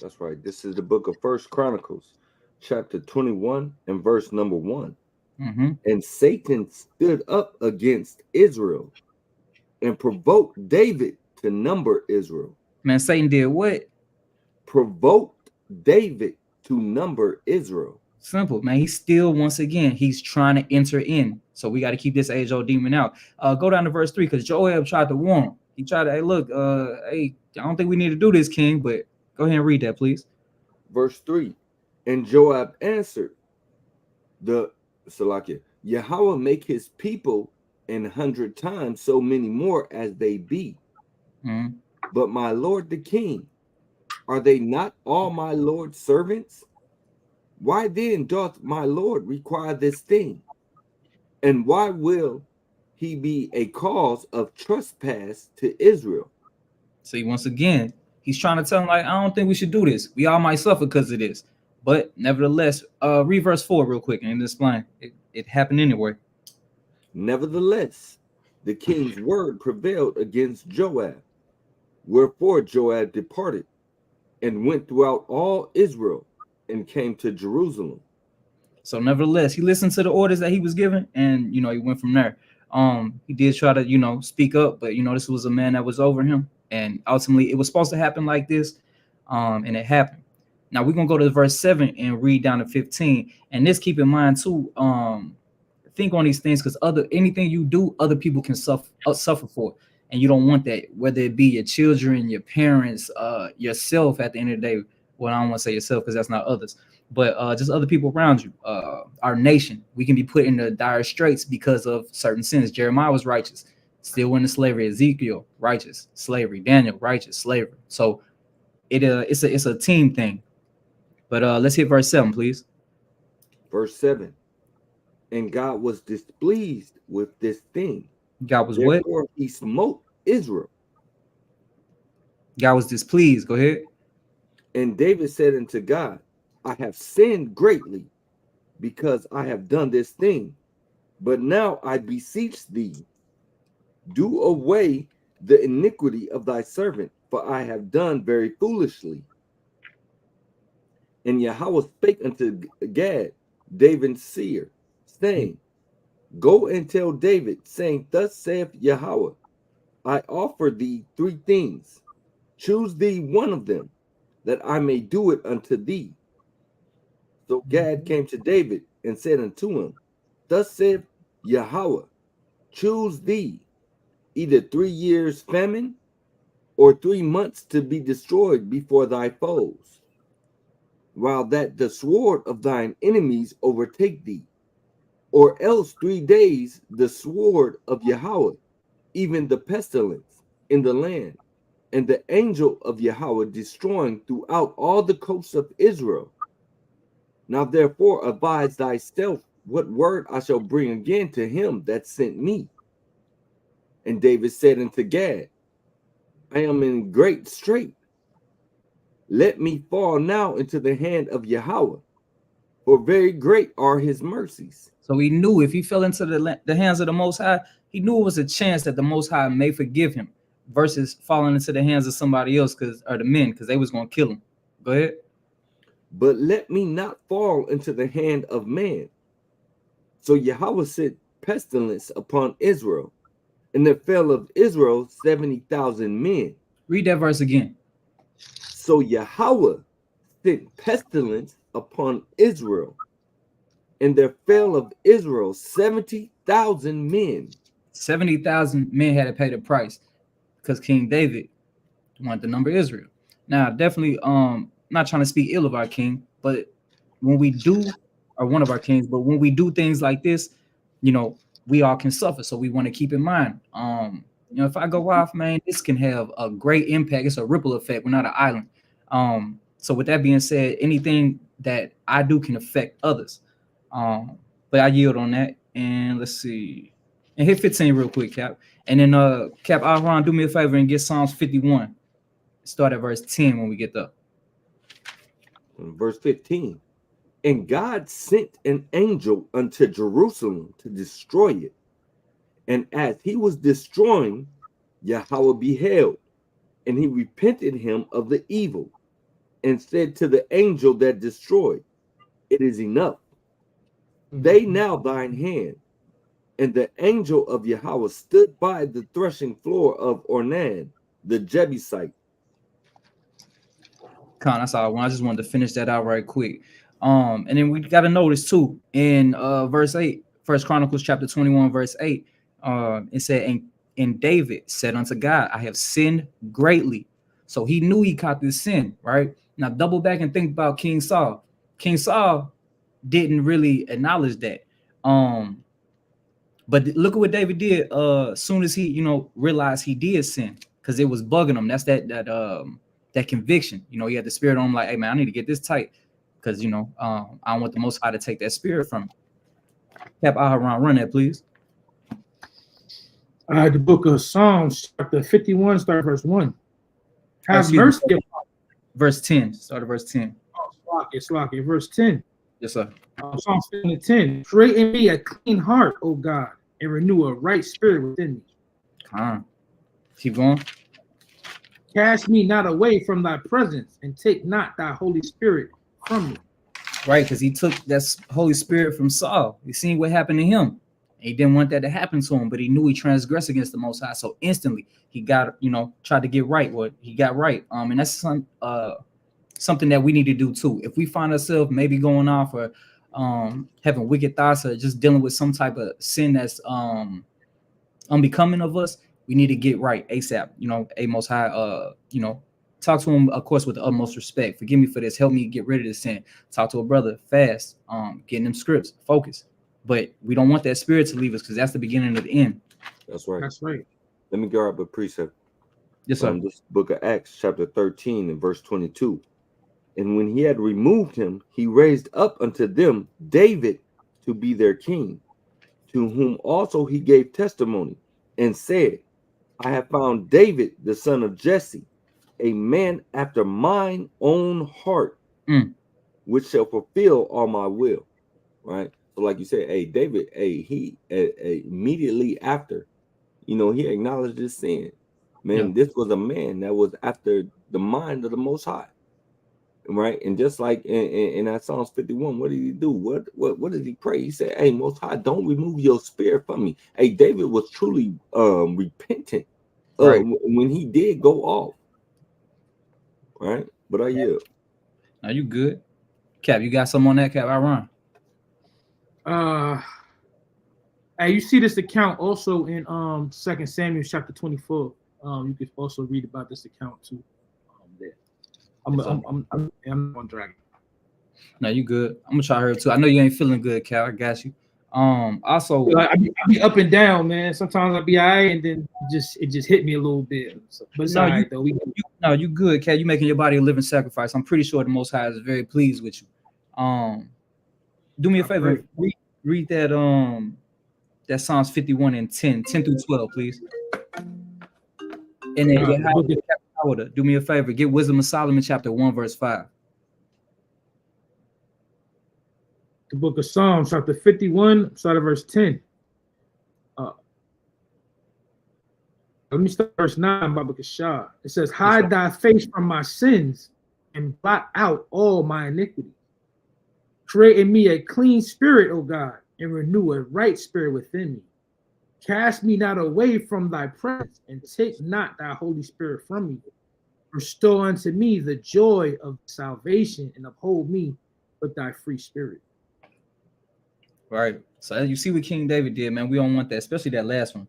That's right. This is the book of First Chronicles, chapter 21 and verse number 1. Mm-hmm. And Satan stood up against Israel and provoked David to number Israel. Man, Satan did what? Provoked David to number Israel. Simple, man. He's still, once again, he's trying to enter in. So we got to keep this age-old demon out. Go down to verse 3, because Joab tried to warn him. He tried to, hey, look, I don't think we need to do this, King, but go ahead and read that, please. Verse 3, and Joab answered the Salakia, Yahweh make his people 100 times so many more as they be. Mm-hmm. But my lord the king, are they not all my lord's servants? Why then doth my lord require this thing? And why will he be a cause of trespass to Israel? See, once again, he's trying to tell him, like, I don't think we should do this. We all might suffer because of this. But nevertheless, read verse 4 real quick and explain. It happened anyway. Nevertheless, the king's word prevailed against Joab. Wherefore Joab departed and went throughout all Israel and came to Jerusalem. So nevertheless, he listened to the orders that he was given, and he went from there. He did try to, speak up, but this was a man that was over him, and ultimately it was supposed to happen like this, and it happened. Now we're gonna go to verse 7 and read down to 15, and this keep in mind too. Think on these things, because anything you do, other people can suffer for, and you don't want that. Whether it be your children, your parents, yourself. At the end of the day, well, I don't want to say yourself because that's not others, but just other people around you. Our nation, we can be put into dire straits because of certain sins. Jeremiah was righteous, still went into slavery. Ezekiel, righteous, slavery. Daniel, righteous, slavery. So it's a team thing. But let's hit verse 7, please. Verse 7. And God was displeased with this thing. God was Therefore, what? he smote Israel. God was displeased. Go ahead. And David said unto God, I have sinned greatly because I have done this thing. But now I beseech thee, do away the iniquity of thy servant, for I have done very foolishly. And Yahweh spake unto Gad, David's seer, saying, Go and tell David, saying, Thus saith Yahweh, I offer thee 3 things. Choose thee one of them, that I may do it unto thee. So Gad came to David and said unto him, Thus saith Yahweh, choose thee either 3 years famine, or 3 months to be destroyed before thy foes, while that the sword of thine enemies overtake thee, or else 3 days the sword of Yahweh, even the pestilence in the land, and the angel of Yahweh destroying throughout all the coasts of Israel. Now therefore advise thyself what word I shall bring again to him that sent me. And David said unto Gad, I am in great strait. Let me fall now into the hand of Yahweh, for very great are his mercies. So he knew if he fell into the hands of the Most High, he knew it was a chance that the Most High may forgive him, versus falling into the hands of somebody else, or the men, because they was going to kill him. Go ahead. But let me not fall into the hand of man. So Yahweh sent pestilence upon Israel, and there fell of Israel 70,000 men. Read that verse again. So Yahweh sent pestilence upon Israel, and there fell of Israel 70,000 men. 70,000 men had to pay the price because King David wanted to number Israel. Now, definitely, not trying to speak ill of our king, but when we do, or one of our kings, but when we do things like this, we all can suffer. So we want to keep in mind, if I go off, man, this can have a great impact. It's a ripple effect. We're not an island. So with that being said, anything that I do can affect others. But I yield on that. And let's see. And hit 15 real quick, Cap. And then Cap, Aaron, do me a favor and get Psalms 51. Start at verse 10 when we get there. Verse 15. And God sent an angel unto Jerusalem to destroy it. And as he was destroying, Yahweh beheld, and he repented him of the evil, and said to the angel that destroyed, It is enough. They now thine hand. And the angel of Yahweh stood by the threshing floor of Ornan, the Jebusite. That's all. I just wanted to finish that out right quick. And then we got to notice too in verse 8, 1 Chronicles chapter 21, verse 8. It said, and David said unto God, I have sinned greatly. So he knew he caught this sin, right? Now double back and think about King Saul. King Saul didn't really acknowledge that. But look at what David did as soon as he, realized he did sin, because it was bugging him. That's that conviction. He had the spirit on him, like, hey man, I need to get this tight, because I don't want the Most High to take that spirit from me. Cap Aharon, run that, please. All right, the book of Psalms, chapter 51, start verse 1. Have mercy. Verse 10. Start at verse 10. Slocky. Verse 10. Yes, sir. Psalms 10. Create in me a clean heart, O God, and renew a right spirit within me. Keep going. Cast me not away from thy presence, and take not thy Holy Spirit from me. Right, because he took that Holy Spirit from Saul. You seen what happened to him. And he didn't want that to happen to him, but he knew he transgressed against the Most High. So instantly he got, tried to get right what he got right. And that's something that we need to do too. If we find ourselves maybe going off or having wicked thoughts or just dealing with some type of sin that's unbecoming of us, we need to get right ASAP. A Most High, talk to him, of course, with the utmost respect. Forgive me for this. Help me get rid of this sin. Talk to a brother fast, getting them scripts, focus. But we don't want that spirit to leave us because that's the beginning of the end. That's right. That's right. Let me grab a precept. Yes, sir. This book of Acts, chapter 13 and verse 22. And when he had removed him, he raised up unto them David to be their king, to whom also he gave testimony and said, I have found David, the son of Jesse, a man after mine own heart, which shall fulfill all my will. Right? So like you said, David, he immediately after, he acknowledged his sin. Man, This was a man that was after the mind of the Most High. Right? And just like in that Psalms 51, what did he do? What did he pray? He said, hey, Most High, don't remove your spirit from me. Hey, David was truly repentant when he did go off. Right? But I yield. Are you good? Cap, you got something on that, Cap? I run. Hey, you see this account also in 2 Samuel chapter 24. You could also read about this account too. There. I'm on dragon. No, you good. I'm gonna try her too. I know you ain't feeling good, Cap. I got you. Also, I be up and down, man. Sometimes I be all right, and then it just hit me a little bit. So, but it's all right, though. You good, Cap. You making your body a living sacrifice. I'm pretty sure the Most High is very pleased with you. Do me a favor. Read that Psalms 51 and 10 through 12, please. And then do me a favor. Get Wisdom of Solomon chapter 1 verse 5. The book of Psalms chapter 51, start at verse 10. Let me start verse 9, Baba Kashah. It says, hide thy face from my sins and blot out all my iniquity. Create in me a clean spirit, O God, and renew a right spirit within me. Cast me not away from thy presence, and take not thy Holy Spirit from me. Restore unto me the joy of salvation, and uphold me with thy free spirit. Right. So as you see what King David did, man, we don't want that, especially that last one,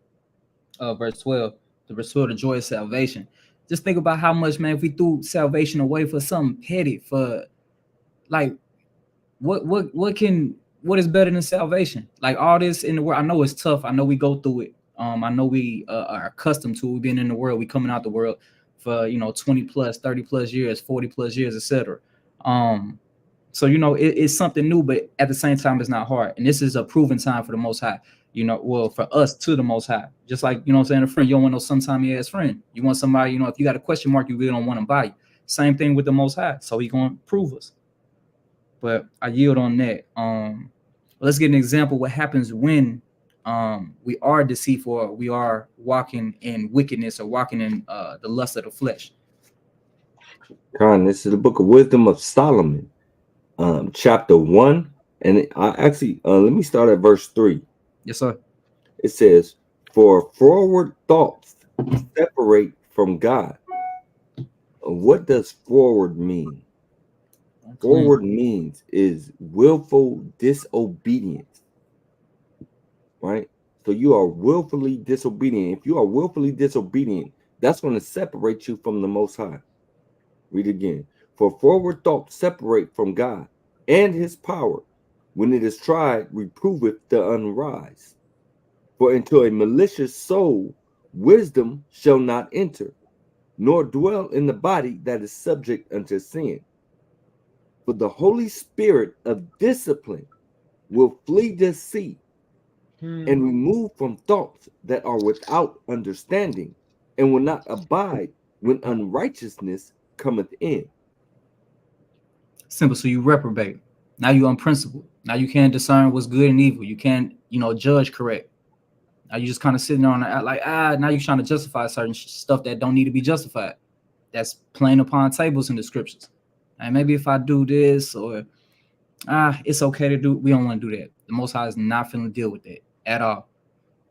verse 12, to restore the joy of salvation. Just think about how much, man, if we threw salvation away for something petty, for like what is better than salvation? Like all this in the world, I know it's tough. I know we go through it. I know we are accustomed to it. We've been in the world. We coming out the world for 20 plus, 30 plus years, 40 plus years, etc. So it's something new, but at the same time, it's not hard. And this is a proven time for the Most High. For us to the Most High. Just like I'm saying, a friend, you don't want no sometime your ass friend. You want somebody, if you got a question mark, you really don't want to buy you. Same thing with the Most High. So He gonna prove us. But I yield on that. Let's get an example what happens when we are deceitful, or we are walking in wickedness, or walking in the lust of the flesh. This is the book of Wisdom of Solomon, chapter 1. And I actually, let me start at verse 3. Yes, sir. It says, for forward thoughts separate from God. What does forward mean? Forward means is willful disobedience, right? So you are willfully disobedient. If you are willfully disobedient, that's going to separate you from the Most High. Read again. For forward thoughts separate from God and His power. When it is tried, reproveth the unwise. For into a malicious soul, wisdom shall not enter, nor dwell in the body that is subject unto sin. For the Holy Spirit of discipline will flee deceit and remove from thoughts that are without understanding, and will not abide when unrighteousness cometh in. Simple. So you reprobate. Now you unprincipled. Now you can't discern what's good and evil. You can't, judge correct. Now you just kind of sitting there on the like, now you're trying to justify certain stuff that don't need to be justified. That's plain upon tables in the scriptures. And maybe if I do this, or it's okay to do, we don't want to do that. The Most High is not finna deal with that. at all.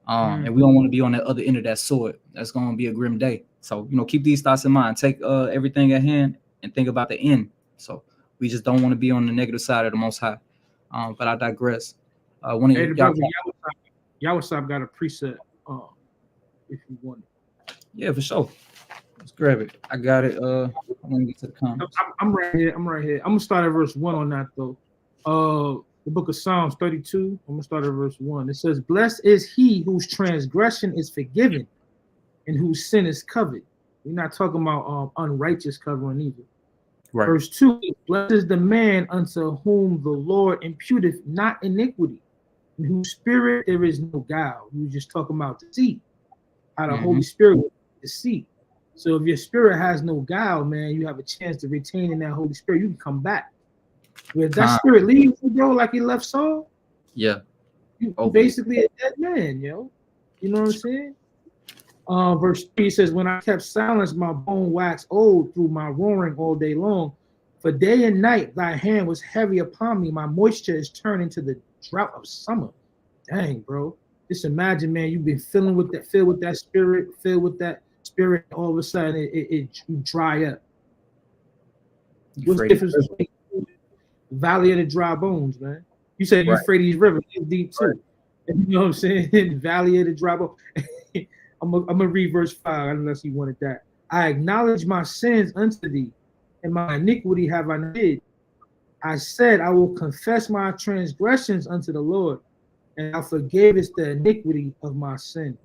And we don't want to be on that other end of that sword. That's going to be a grim day. So, keep these thoughts in mind. Take everything at hand and think about the end. So we just don't want to be on the negative side of the Most High. But I digress. Hey, brother, Yawasab got a preset if you want it. Yeah, for sure. Let's grab it. I got it. I'm going to get to the comments. I'm right here. I'm going to start at verse 1 on that, though. The book of Psalms 32. I'm going to start at verse 1. It says, blessed is he whose transgression is forgiven and whose sin is covered. We're not talking about unrighteous covering either. Right. Verse 2, blessed is the man unto whom the Lord imputeth not iniquity, in whose spirit there is no guile. We were just talking about deceit, how the Holy Spirit will deceit. So if your spirit has no guile, man, you have a chance to retain in that Holy Spirit. You can come back. If that spirit leaves you, bro, like he left Saul, yeah, you basically a dead man, yo. You know what I'm saying? Verse 3 says, when I kept silence, my bone waxed old through my roaring all day long. For day and night thy hand was heavy upon me. My moisture is turned into the drought of summer. Dang, bro. Just imagine, man, you've been filled with that spirit, all of a sudden it dry up. What's the difference between Valley of the Dry Bones, man? You said Euphrates River, it's deep too. Right. You know what I'm saying? Valley of the Dry Bones. I'm gonna read verse 5 unless you wanted that. I acknowledge my sins unto thee, and my iniquity have I did. I said, I will confess my transgressions unto the Lord, and thou forgavest the iniquity of my sin.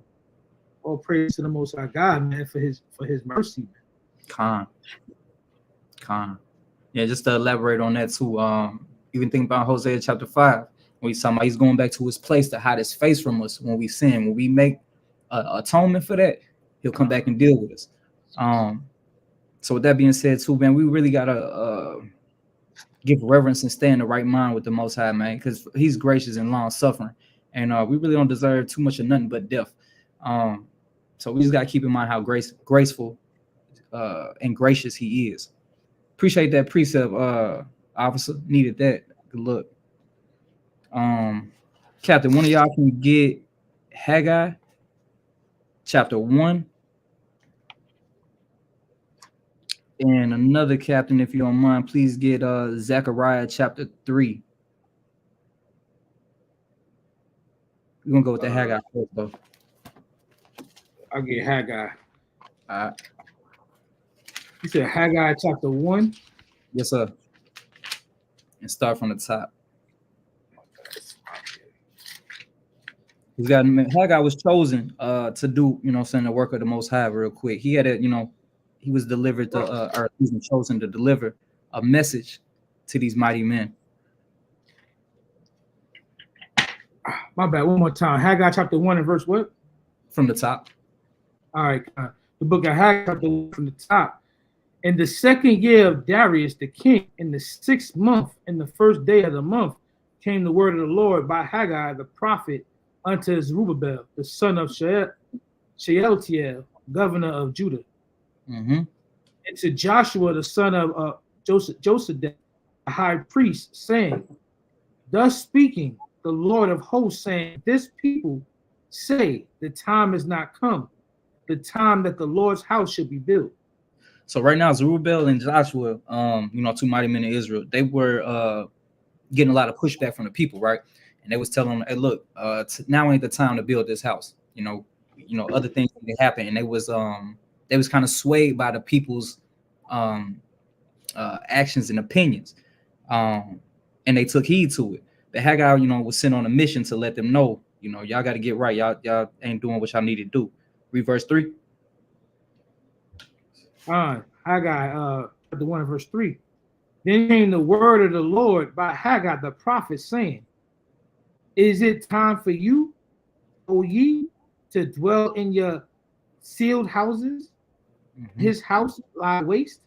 All praise to the Most High God, man, for his mercy. Con. Yeah, just to elaborate on that too. Even think about Hosea chapter 5, when he's talking about he's going back to his place to hide his face from us when we sin. When we make atonement for that, he'll come back and deal with us. So with that being said too, man, we really gotta give reverence and stay in the right mind with the Most High, man, because he's gracious and long suffering, and we really don't deserve too much of nothing but death. So we just gotta keep in mind how graceful and gracious he is. Appreciate that precept, officer. Needed that. Good luck. Captain, one of y'all can get Haggai chapter 1. And another captain, if you don't mind, please get Zechariah chapter 3. We're gonna go with the Haggai first, though. I'll get Haggai. All right. You said Haggai chapter 1? Yes, sir. And start from the top. Haggai was chosen to do, the work of the Most High real quick. He had he was delivered to, or he was chosen to deliver a message to these mighty men. My bad. One more time. Haggai chapter 1 and verse what? From the top. All right. The book of Haggai chapter 1 from the top. In the second year of Darius the king, in the 6th month, in the first day of the month, came the word of the Lord by Haggai the prophet unto Zerubbabel, the son of Shealtiel, governor of Judah, and to Joshua, the son of Joseph, the high priest, saying, thus speaking the Lord of hosts, saying, this people say the time is not come, the time that the Lord's house should be built. So right now, Zerubbabel and Joshua, two mighty men of Israel, they were getting a lot of pushback from the people, right? And they was telling them, hey, look, now ain't the time to build this house. Other things need to happen. And they was kind of swayed by the people's actions and opinions. And they took heed to it. But Haggai, was sent on a mission to let them know, y'all got to get right. Y'all ain't doing what y'all need to do. Read verse 3. Haggai, the 1 verse 3. Then came the word of the Lord by Haggai the prophet, saying, is it time for you, O ye, to dwell in your sealed houses? His house lie waste.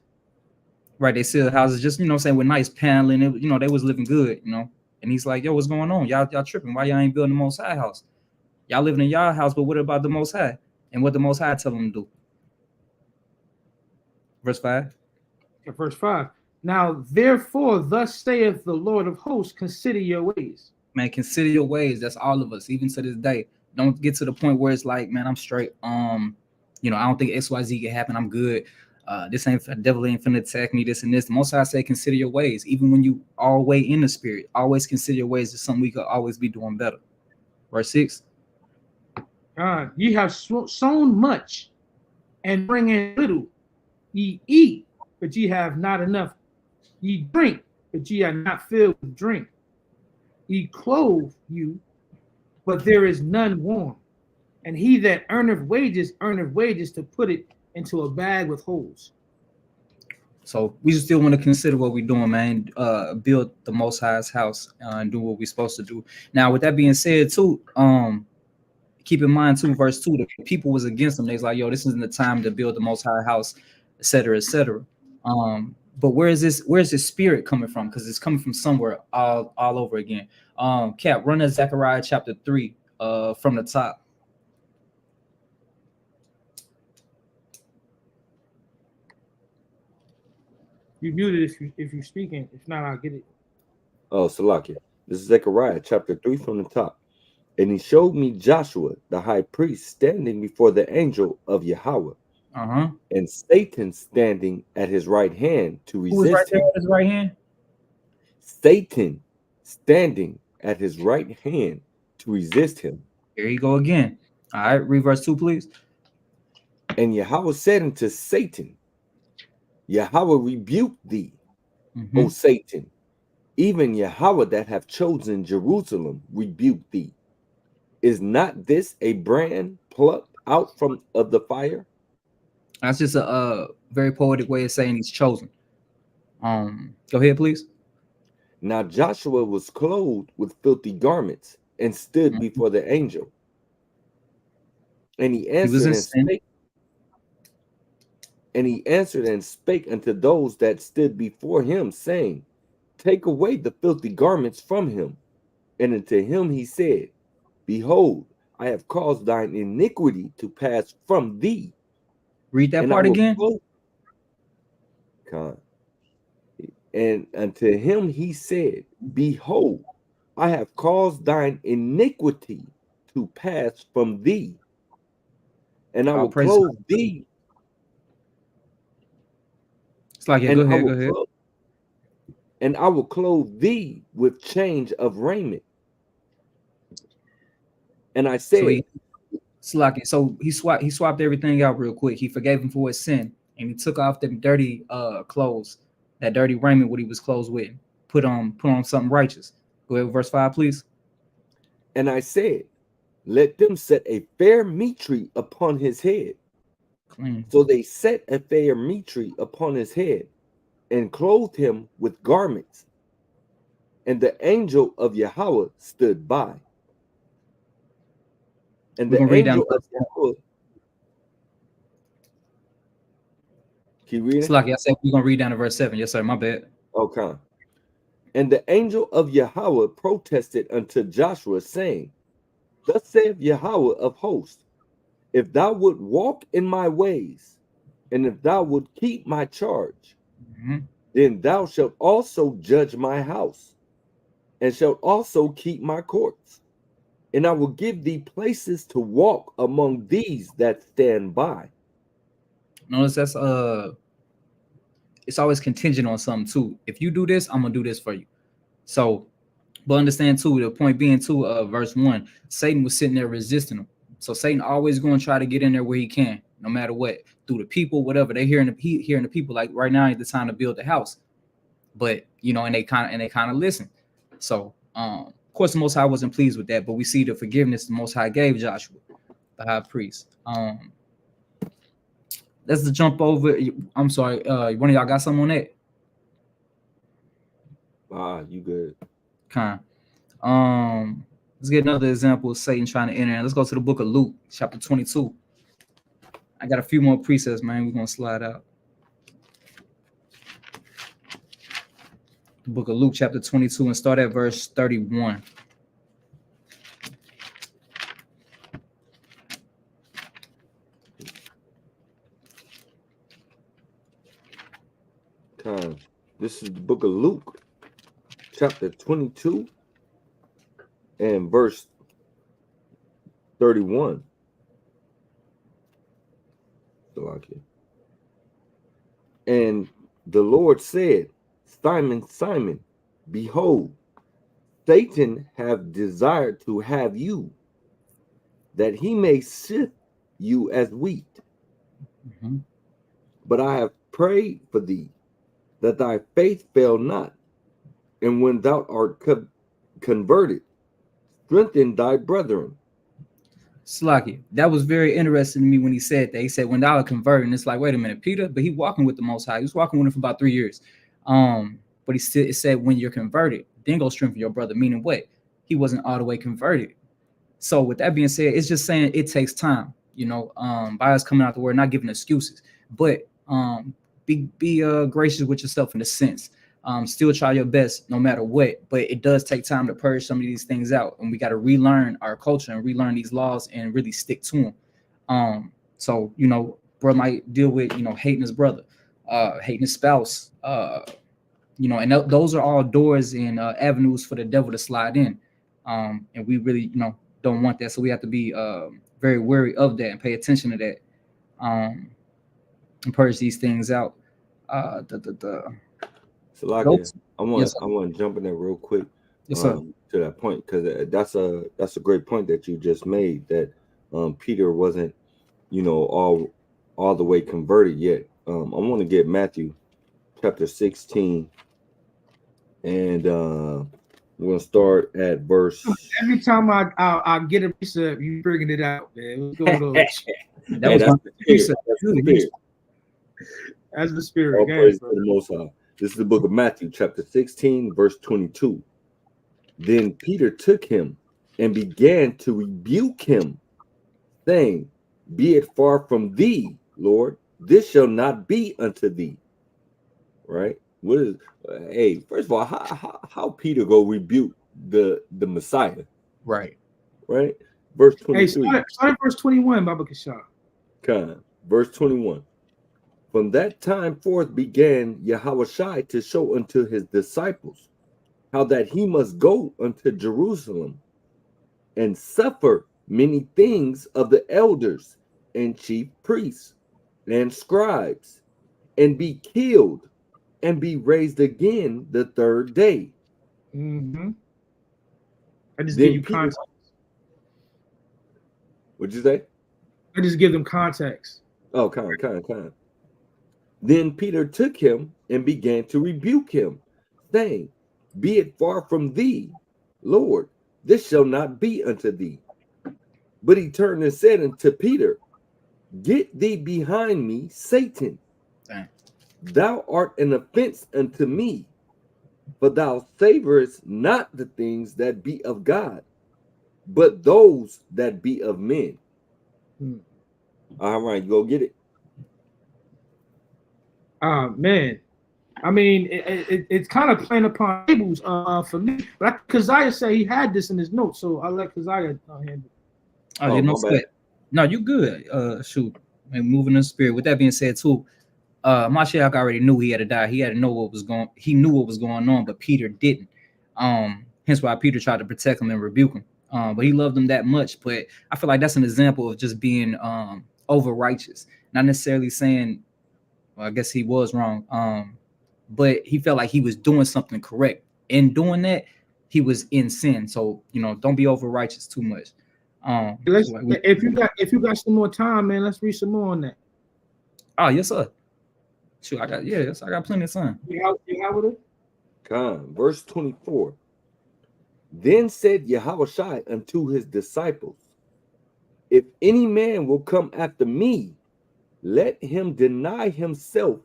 Right, they sealed houses, just saying, with nice paneling. They was living good, And he's like, yo, what's going on? Y'all tripping? Why y'all ain't building the Most High house? Y'all living in y'all house, but what about the Most High? And what the Most High tell them to do? Verse 5. Verse 5. Now, therefore, thus saith the Lord of hosts, consider your ways. Man, consider your ways. That's all of us, even to this day. Don't get to the point where it's like, man, I'm straight. You know, I don't think XYZ can happen. I'm good. This ain't the devil ain't finna attack me. This and this. The Most High say, consider your ways. Even when you all way in the spirit, always consider your ways. Is something we could always be doing better. Verse 6. Ye have sown much and bring in little. Ye eat, but ye have not enough. Ye drink, but ye are not filled with drink. Ye clothe you, but there is none warm. And he that earneth wages to put it into a bag with holes. So we still want to consider what we're doing, man. Build the Most High's house and do what we're supposed to do. Now, with that being said, too, keep in mind too, verse 2, the people was against them. They was like, yo, this isn't the time to build the Most High house, etc., etc. But where's this spirit coming from? Because it's coming from somewhere all over again. Cap, run to Zechariah chapter 3 from the top. You muted if you're speaking. If not, I'll get it. Oh, Salakia. This is Zechariah chapter 3 from the top. And he showed me Joshua, the high priest, standing before the angel of Yahweh, and Satan standing at his right hand to resist Who was right him. there at his right hand? Satan standing at his right hand to resist him. Here you go again. All right, read verse 2, please. And Yahweh said unto Satan, Yahweh rebuke thee, O Satan. Even Yahweh that hath chosen Jerusalem rebuke thee. Is not this a brand plucked out of the fire? That's just a very poetic way of saying he's chosen. Go ahead, please. Now Joshua was clothed with filthy garments and stood before the angel. And he answered and spake unto those that stood before him, saying, Take away the filthy garments from him. And unto him he said, Behold, I have caused thine iniquity to pass from thee. Read that part again. And unto him he said, Behold, I have caused thine iniquity to pass from thee, and I will clothe thee. It's like, yeah, go ahead. And I will clothe thee with change of raiment. And I said, so he swapped everything out real quick. He forgave him for his sin, and he took off them dirty clothes, that dirty raiment what he was clothed with, put on something righteous. Go ahead, verse 5, please. And I said, Let them set a fair mitre upon his head. Clean. So they set a fair mitre upon his head, and clothed him with garments. And the angel of Yahweh stood by. And the angel of Yahweh. Keep reading. It's like I said, we're gonna read down to verse 7. Yes, sir. My bad. Okay. And the angel of Yahweh protested unto Joshua, saying, Thus saith Yahweh of hosts, if thou would walk in my ways, and if thou would keep my charge, then thou shalt also judge my house, and shalt also keep my courts. And I will give thee places to walk among these that stand by. Notice that's it's always contingent on something too. If you do this, I'm gonna do this for you. So, but understand too, the point being too, verse 1, Satan was sitting there resisting him. So Satan always going to try to get in there where he can, no matter what, through the people, whatever. They hearing the people, like right now at the time to build the house. But and they kind of listen. So of course the Most High wasn't pleased with that, but we see the forgiveness the Most High gave Joshua, the high priest. Let's jump over. I'm sorry, one of y'all got something on that? You good. Okay. Let's get another example of Satan trying to enter. Let's go to the book of Luke, chapter 22. I got a few more precepts, man. We're gonna slide out. The book of Luke, chapter 22, and start at verse 31. This is the book of Luke, chapter 22, and verse 31. And the Lord said, Simon, Simon, behold, Satan have desired to have you, that he may sift you as wheat. Mm-hmm. But I have prayed for thee, that thy faith fail not. And when thou art converted, strengthen thy brethren. Slaki, that was very interesting to me when he said that. He said, when thou art converted, and it's like, wait a minute, Peter, but he walking with the Most High. He was walking with him for about 3 years. But it said, when you're converted, then go strengthen your brother. Meaning what? He wasn't all the way converted. So with that being said, it's just saying it takes time, by us coming out the word, not giving excuses, but be gracious with yourself in a sense. Still try your best no matter what, but it does take time to purge some of these things out, and we got to relearn our culture and relearn these laws and really stick to them. So bro might deal with hating his brother, hating his spouse, and those are all doors and avenues for the devil to slide in, and we really don't want that. So we have to be very wary of that and pay attention to that, and purge these things out. So like I want to jump in there real quick, to that point, because that's a great point that you just made, that Peter wasn't all the way converted yet. I want to get Matthew chapter 16, and we're gonna start at verse. Every time I get a precept, you bringing it out, man. What's going on? That's the spirit. All praise to the Most High. This is the book of Matthew, chapter 16, verse 22. Then Peter took him and began to rebuke him, saying, Be it far from thee, Lord, this shall not be unto thee. Right? What is? Hey, first of all, how Peter go rebuke the Messiah? Right. Verse 23. Hey, start verse 21, Baba Kashar. Verse 21. From that time forth began Yahushua to show unto his disciples how that he must go unto Jerusalem and suffer many things of the elders and chief priests and scribes, and be killed and be raised again the third day. Mm-hmm. I just give you context. What'd you say? I just give them context. Oh, kind. Then Peter took him and began to rebuke him, saying, Be it far from thee, Lord, this shall not be unto thee. But he turned and said unto Peter, Get thee behind me, Satan. Dang. Thou art an offense unto me, for thou savorest not the things that be of God, but those that be of men. All right, you go get it. Man, I mean, it's kind of playing upon tables for me. But Keziah said he had this in his notes, so I'll let Keziah handle it. No, you good. Shoot, and moving in the spirit. With that being said, too, Mashiach already knew he had to die. He had to know what was going. He knew what was going on, but Peter didn't. Hence why Peter tried to protect him and rebuke him. But he loved him that much. But I feel like that's an example of just being over righteous, not necessarily saying. Well, I guess he was wrong. But he felt like he was doing something correct. In doing that, he was in sin. So don't be over righteous too much. If you got some more time, man, let's read some more on that. Oh yes, sir. Sure, I got plenty of time. You have with it? Verse 24. Then said Yahushua unto his disciples, If any man will come after me, let him deny himself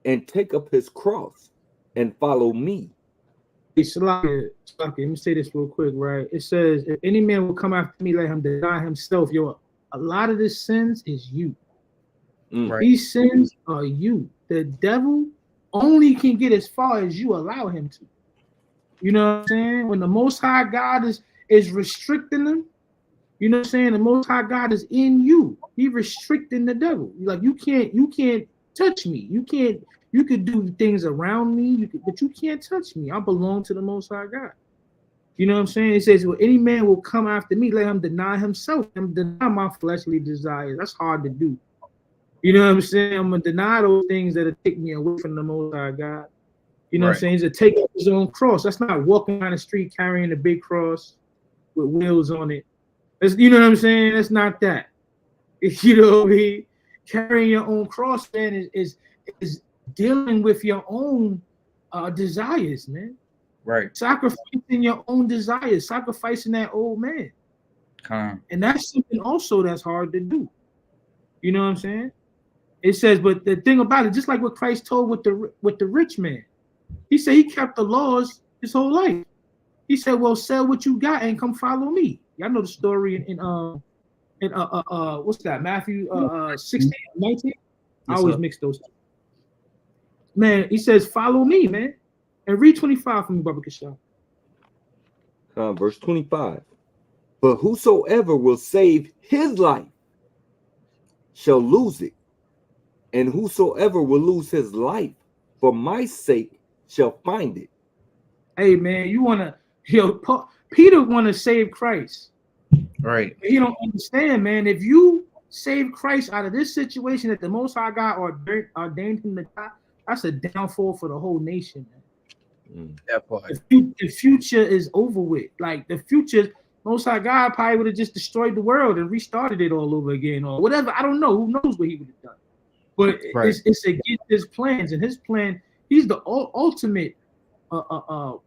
and take up his cross and follow me. Hey, Salaki, let me say this real quick, right? It says, if any man will come after me, let him deny himself. A lot of this sins is you. Right. These sins are you. The devil only can get as far as you allow him to. You know what I'm saying? When the Most High God is restricting them, you know what I'm saying? The Most High God is in you. He restricting the devil. Like you can't touch me. You could do things around me, but you can't touch me. I belong to the Most High God. You know what I'm saying? It says, well, any man will come after me, let him deny himself and deny my fleshly desires. That's hard to do. You know what I'm saying? I'm gonna deny those things that take me away from the Most High God. You know what I'm saying? He's to take up his own cross. That's not walking down the street carrying a big cross with wheels on it. That's, you know what I'm saying? That's not that. You know what I mean? Carrying your own cross, man, is dealing with your own desires, man. Right. Sacrificing your own desires, sacrificing that old man. And that's something also that's hard to do. You know what I'm saying? It says, but the thing about it, just like what Christ told with the rich man, he said he kept the laws his whole life. He said, well, sell what you got and come follow me. Y'all know the story in what's that, Matthew 16, 19? I always mix those two. Man, he says, follow me, man. And read 25 for me, Baba Kishar. Verse 25. But whosoever will save his life shall lose it. And whosoever will lose his life for my sake shall find it. Hey, man, Peter want to save Christ. Right. But he don't understand, man. If you save Christ out of this situation that the Most High God ordained him to die, that's a downfall for the whole nation, man. That part. The future is over with. Like the future, Most High God probably would have just destroyed the world and restarted it all over again, or whatever. I don't know. Who knows what he would have done? But it's against his plans, and his plan. He's the ultimate playmaker.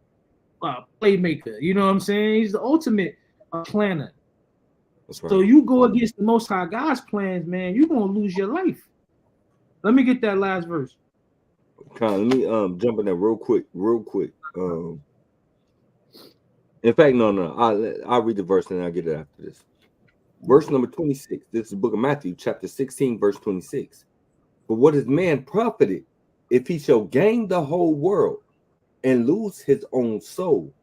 You know what I'm saying? He's the ultimate planner. That's right. So you go against the Most High God's plans, man. You're gonna lose your life. Let me get that last verse. Let me jump in there real quick. In fact, no. I'll read the verse and I'll get it after this. Verse number 26. This is the book of Matthew, chapter 16, verse 26. But what is man profited if he shall gain the whole world and lose his own soul?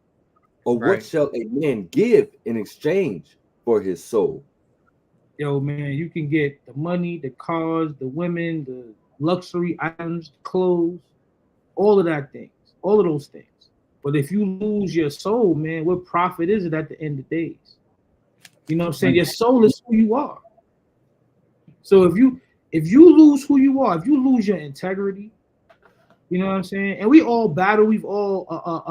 Or what shall a man give in exchange for his soul? Yo, man, you can get the money, the cars, the women, the luxury items, clothes, all of those things. But if you lose your soul, man, what profit is it at the end of days? You know what I'm saying? Your soul is who you are. So if you lose who you are, if you lose your integrity, you know what I'm saying? And we all battle, we've all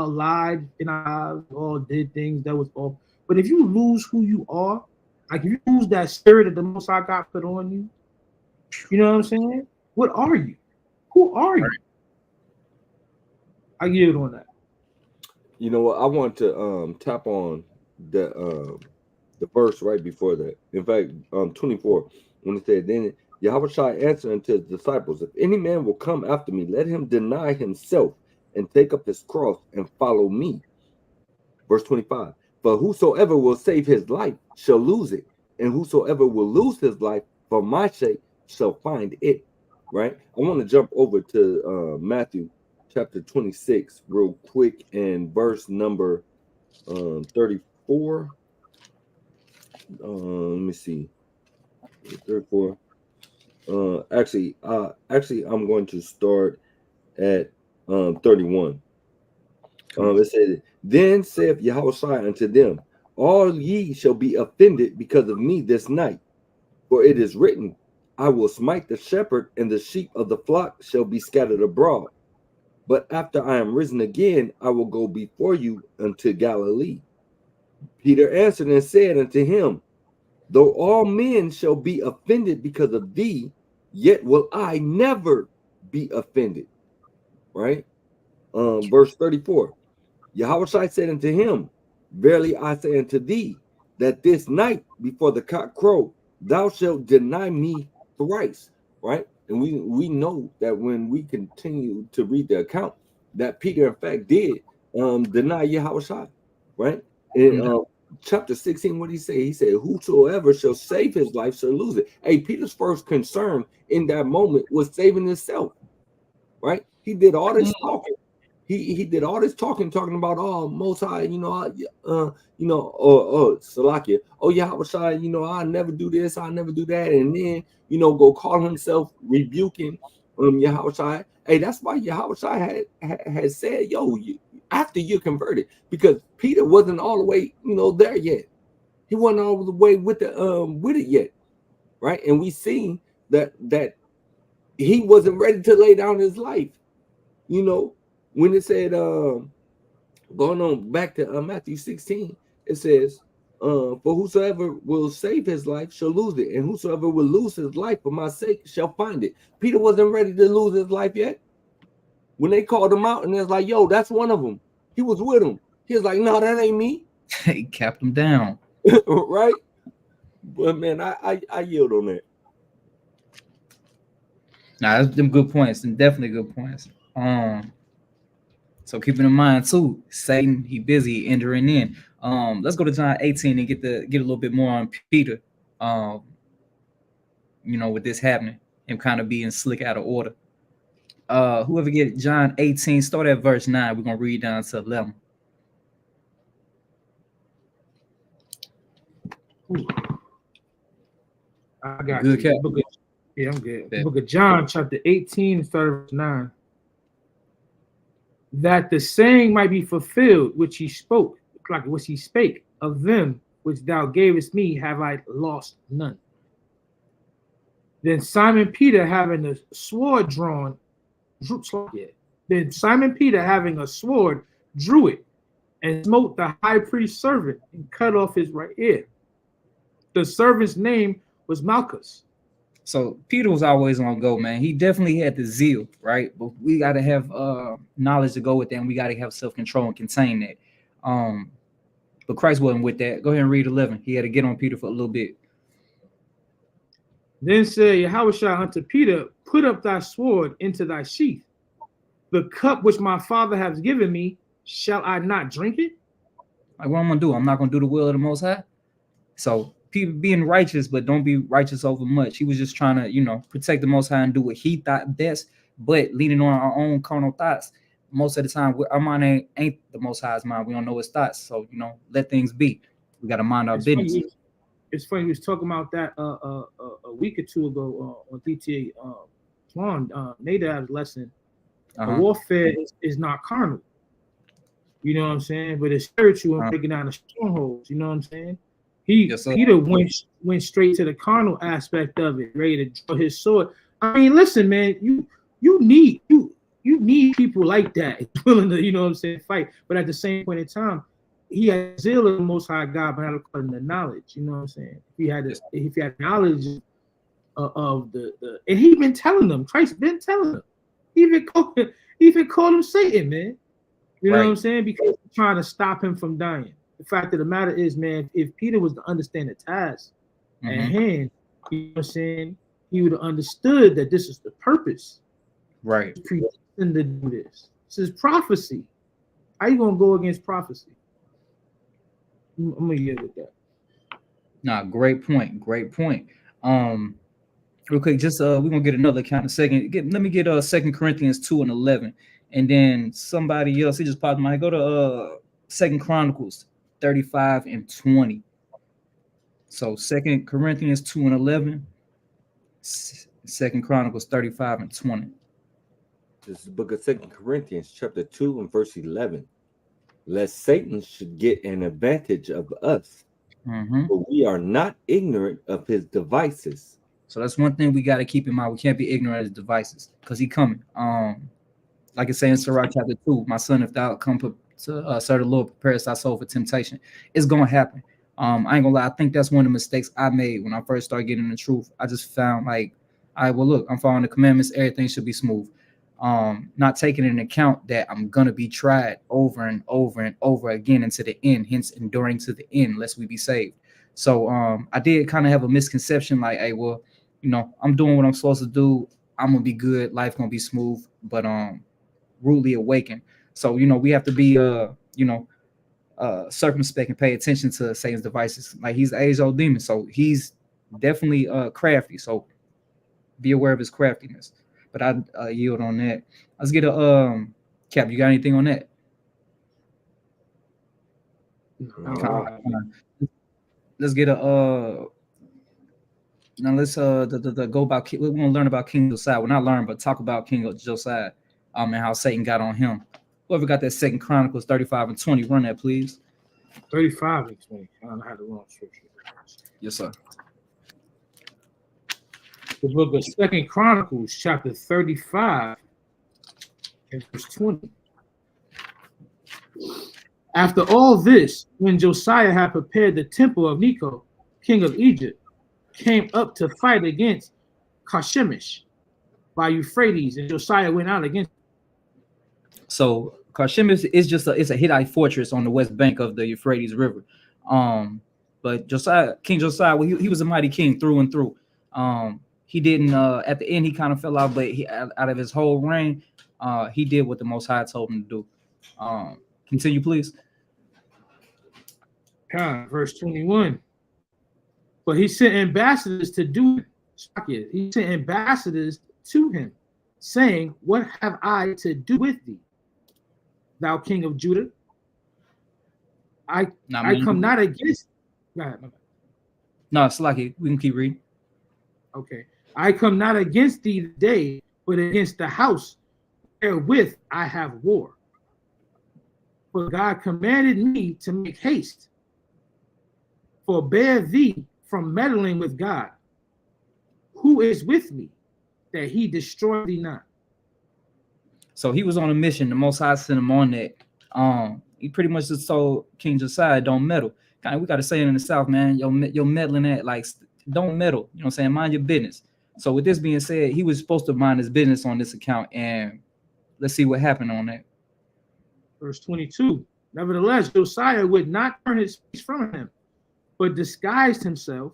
lied in our lives, all did things that was off. But if you lose who you are, like if you lose that spirit that the Most High God put on you, you know what I'm saying? What are you? Who are you? I get it on that. You know what? I want to tap on the verse right before that. In fact, 24, when it said, then Yahushua answered unto his disciples, if any man will come after me, let him deny himself and take up his cross and follow me. Verse 25, but whosoever will save his life shall lose it, and whosoever will lose his life for my sake shall find it. Right? I want to jump over to Matthew chapter 26 real quick and verse number 34. Let me see. 34. Actually, I'm going to start at 31. It said, then saith Yahushua unto them, all ye shall be offended because of me this night, for it is written, I will smite the shepherd, and the sheep of the flock shall be scattered abroad. But after I am risen again, I will go before you unto Galilee. Peter answered and said unto him, though all men shall be offended because of thee, yet will I never be offended. Right? Verse 34. Yahushua said unto him, verily I say unto thee, that this night before the cock crow, thou shalt deny me thrice. Right? And we know that when we continue to read the account, that Peter in fact did deny Yahushua. Right? In chapter 16, what did he say? He said, whosoever shall save his life shall lose it. Hey, Peter's first concern in that moment was saving himself. Right? He did all this talking. He did all this talking about, oh, Most High, Salakia, oh, Yahushua, I never do this, I never do that, and then, go call himself rebuking Yahushua. Hey, that's why Yahushua had said, yo, after you're converted, because Peter wasn't all the way, there yet. He wasn't all the way with it yet, right? And we see that he wasn't ready to lay down his life. When it said, going on back to Matthew 16, it says, for whosoever will save his life shall lose it, and whosoever will lose his life for my sake shall find it. Peter wasn't ready to lose his life yet. When they called him out and it's like, yo, that's one of them. He was with him. He was like, no, that ain't me. He capped him down. Right? But man, I yield on that. Nah, that's them good points, and definitely good points. So keeping in mind too, Satan, he busy entering in. Let's go to John 18 and get a little bit more on Peter. With this happening, him kind of being slick out of order. Whoever get John 18, start at verse 9. We're gonna read down to 11. Ooh. I got Good, you. I'm good. The book of John, chapter 18, start at verse 9. That the saying might be fulfilled, which he spoke, like which he spake, of them which thou gavest me, have I lost none. Then Simon Peter, having a sword drawn, then Simon Peter, having a sword, drew it, and smote the high priest's servant, and cut off his right ear. The servant's name was Malchus. So Peter was always on go, man. He definitely had the zeal, right? But we got to have knowledge to go with that, and we got to have self-control and contain that. But Christ wasn't with that. Go ahead and read 11. He had to get on Peter for a little bit. Then said Yahushua unto Peter, put up thy sword into thy sheath. The cup which my Father has given me, shall I not drink it? Like, what I'm going to do? I'm not going to do the will of the Most High? So people being righteous, but don't be righteous over much. He was just trying to, protect the Most High and do what he thought best, but leaning on our own carnal thoughts. Most of the time, our mind ain't the Most High's mind. We don't know his thoughts. So, let things be. We got to mind our business. It's funny. We was talking about that a week or two ago on DTA. Nadab's lesson. Warfare is not carnal. You know what I'm saying? But it's spiritual and breaking down the strongholds. You know what I'm saying? Peter went straight to the carnal aspect of it, ready to draw his sword. I mean, listen, man, you need people like that willing to, fight. But at the same point in time, he had zeal of the Most High God, but not according to knowledge. You know what I'm saying? If he had knowledge of the and he been telling them, Christ been telling them, he even called him Satan, man. You know what I'm saying? Because he's trying to stop him from dying. The fact of the matter is, man, if Peter was to understand the task at hand, you know what I'm saying, he would have understood that this is the purpose. Right. To do this. This is prophecy. How you gonna go against prophecy? I'm gonna get with that. Nah, great point. Real quick, just we're gonna get another account in a second. Let me get 2 Corinthians 2 and 11, and then somebody else. He just popped in my head. Go to 2 Chronicles 35 and 20. So 2 Corinthians 2 and 11, 2 Chronicles 35 and 20. This is the book of 2 Corinthians, chapter 2 and verse 11. Lest Satan should get an advantage of us, but we are not ignorant of his devices. So that's one thing we got to keep in mind. We can't be ignorant of his devices because he coming. Like it says in Sirach chapter 2, my son, if thou come to serve the Lord, prepare thy soul for temptation. It's going to happen. I ain't gonna lie. I think that's one of the mistakes I made when I first started getting the truth. I just found look, I'm following the commandments. Everything should be smooth. Not taking into account that I'm going to be tried over and over and over again into the end, hence enduring to the end, lest we be saved. So I did kind of have a misconception like, hey, well, I'm doing what I'm supposed to do. I'm going to be good. Life going to be smooth, but rudely awakened. So, we have to be, circumspect and pay attention to Satan's devices. Like, he's the age-old demon, so he's definitely crafty. So be aware of his craftiness. But I yield on that. Let's get a Cap. You got anything on that? Let's get a Now let's go about. We want to learn about King Josiah. We're not learn, but talk about King Josiah. And how Satan got on him. Whoever got that 2 Chronicles 35 and 20, run that, please. 35 and 20. I don't know how to wrong scripture. Yes, sir. The book of 2 Chronicles, chapter 35, and verse 20. After all this, when Josiah had prepared the temple of Necho, king of Egypt, came up to fight against Carchemish by Euphrates, and Josiah went out against him. So Carchemish is just it's a Hittite fortress on the west bank of the Euphrates River. But Josiah, King Josiah, well, he was a mighty king through and through. He didn't at the end he kind of fell out, but he out of his whole reign, he did what the Most High told him to do. Continue, please. Verse 21. But he sent ambassadors to do it. He sent ambassadors to him, saying, "What have I to do with thee, thou king of Judah? I come not against." No, it's lucky. We can keep reading. Okay. I come not against thee today, but against the house wherewith I have war. For God commanded me to make haste. Forbear thee from meddling with God, who is with me, that he destroy thee not. So he was on a mission. The Most High sent him on that. He pretty much just told King Josiah, don't meddle. Kind of, we got to say it in the South, man. You're meddling at, like, don't meddle. You know what I'm saying? Mind your business. So with this being said, he was supposed to mind his business on this account. And let's see what happened on that. Verse 22. Nevertheless, Josiah would not turn his face from him, but disguised himself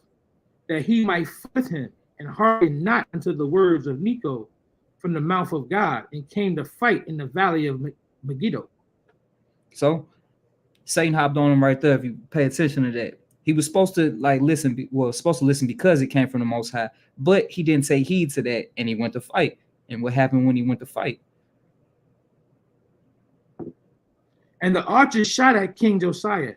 that he might fight with him, and hearkened not unto the words of Necho from the mouth of God, and came to fight in the valley of Megiddo. So Satan hopped on him right there. If you pay attention to that, he was supposed to listen because it came from the Most High, but he didn't take heed to that, and he went to fight. And what happened when he went to fight? And the archers shot at King Josiah,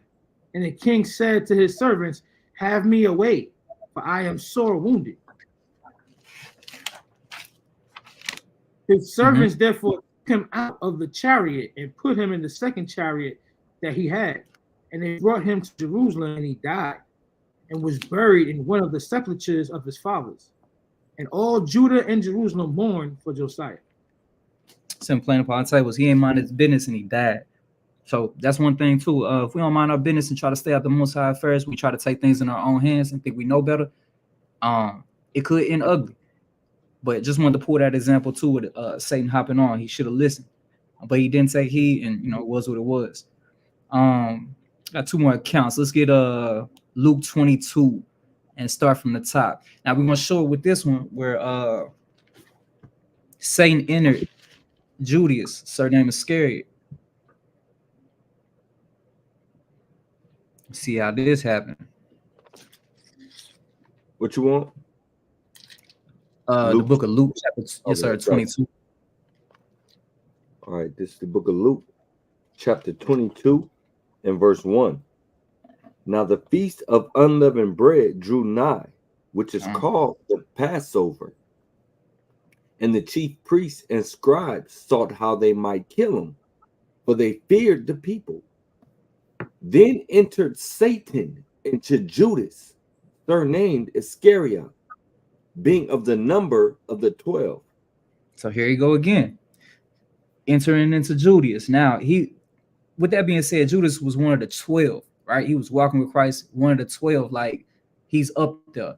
and the king said to his servants, "Have me away, for I am sore wounded." His servants therefore took him out of the chariot and put him in the second chariot that he had, and they brought him to Jerusalem, and he died, and was buried in one of the sepulchres of his fathers. And all Judah and Jerusalem mourned for Josiah. Simple plain upon tables. He ain't mind his business, and he died. So that's one thing too. If we don't mind our business and try to stay out the Most High affairs, we try to take things in our own hands and think we know better. It could end ugly. But just wanted to pull that example too with Satan hopping on. He should have listened, but he didn't take heed, and it was what it was. Got two more accounts. Let's get Luke 22 and start from the top. Now we're gonna show it with this one where Satan entered Judas, surname Iscariot. See how this happened. What you want? The book of Luke, chapter 22. All right, this is the book of Luke, chapter 22, and verse 1. Now the feast of unleavened bread drew nigh, which is called the Passover. And the chief priests and scribes sought how they might kill him, for they feared the people. Then entered Satan into Judas, surnamed Iscariot, being of the number of the 12. So here you go again, entering into Judas. Now with that being said, Judas was one of the 12, right? He was walking with Christ, one of the 12, like he's up there,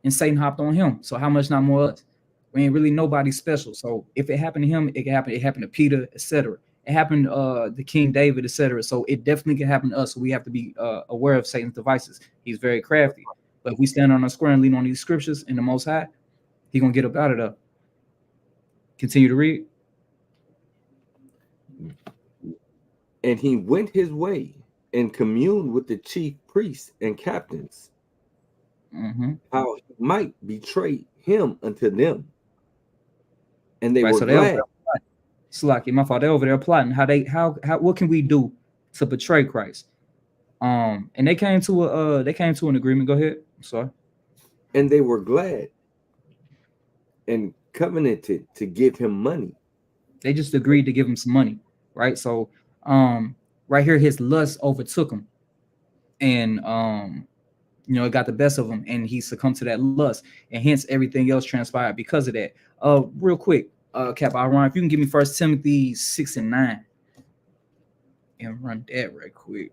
and Satan hopped on him. So how much not more us? We ain't really nobody special. So if it happened to him, it can happen. It happened to Peter, etc. It happened to King David, etc. So it definitely can happen to us. So we have to be aware of Satan's devices. He's very crafty. But if we stand on our square and lean on these scriptures in the Most High, he's going to get up out of there. Continue to read. And he went his way and communed with the chief priests and captains, how he might betray him unto them. And they were glad. Slacky, my fault. They're over there plotting how what can we do to betray Christ? And they came to an agreement. Go ahead. I'm sorry. and they were glad and covenanted to give him money. They just agreed to give him some money, right? So right here, his lust overtook him, and it got the best of him, and he succumbed to that lust, and hence everything else transpired because of that. Real quick, Cap, I'll run. If you can give me 1 Timothy 6:9, and run that right quick.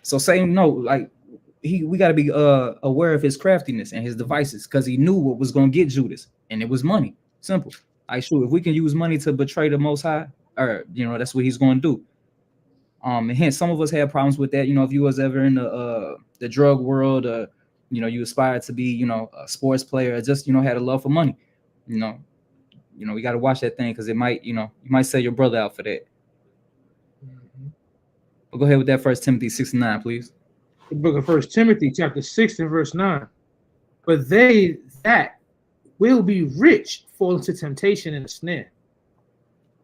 So same note, like we got to be aware of his craftiness and his devices, because he knew what was going to get Judas, and it was money. Simple. Like, sure, if we can use money to betray the Most High, or that's what he's going to do. And hence some of us had problems with that. If you was ever in the drug world, you aspired to be, a sports player, or just had a love for money, we got to watch that thing, because it might, you might sell your brother out for that. But go ahead with that 1 Timothy 6:9, please. The book of 1 Timothy, chapter 6 and verse 9. But they that will be rich fall into temptation and a snare,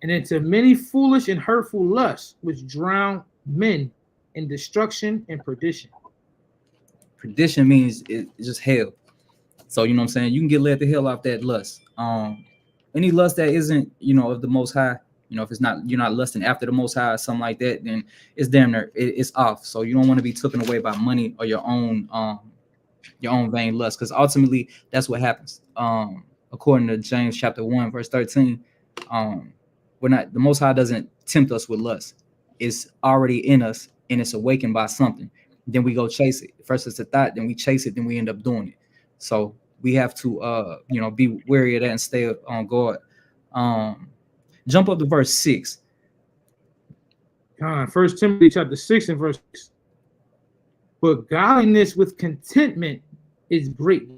and into many foolish and hurtful lusts, which drown men in destruction and perdition. Perdition means it's just hell. So you know what I'm saying? You can get led to hell off that lust. Any lust that isn't, of the Most High, if it's not, you're not lusting after the Most High or something like that, then it's damn near it's off. So you don't want to be taken away by money or your own vain lust, because ultimately that's what happens. According to James chapter 1 verse 13, the Most High doesn't tempt us with lust. It's already in us, and it's awakened by something. Then we go chase it. First it's a thought, then we chase it, then we end up doing it. So we have to be wary of that and stay on guard. Jump up to verse 6. 1 Timothy chapter 6 and verse 6. But godliness with contentment is great.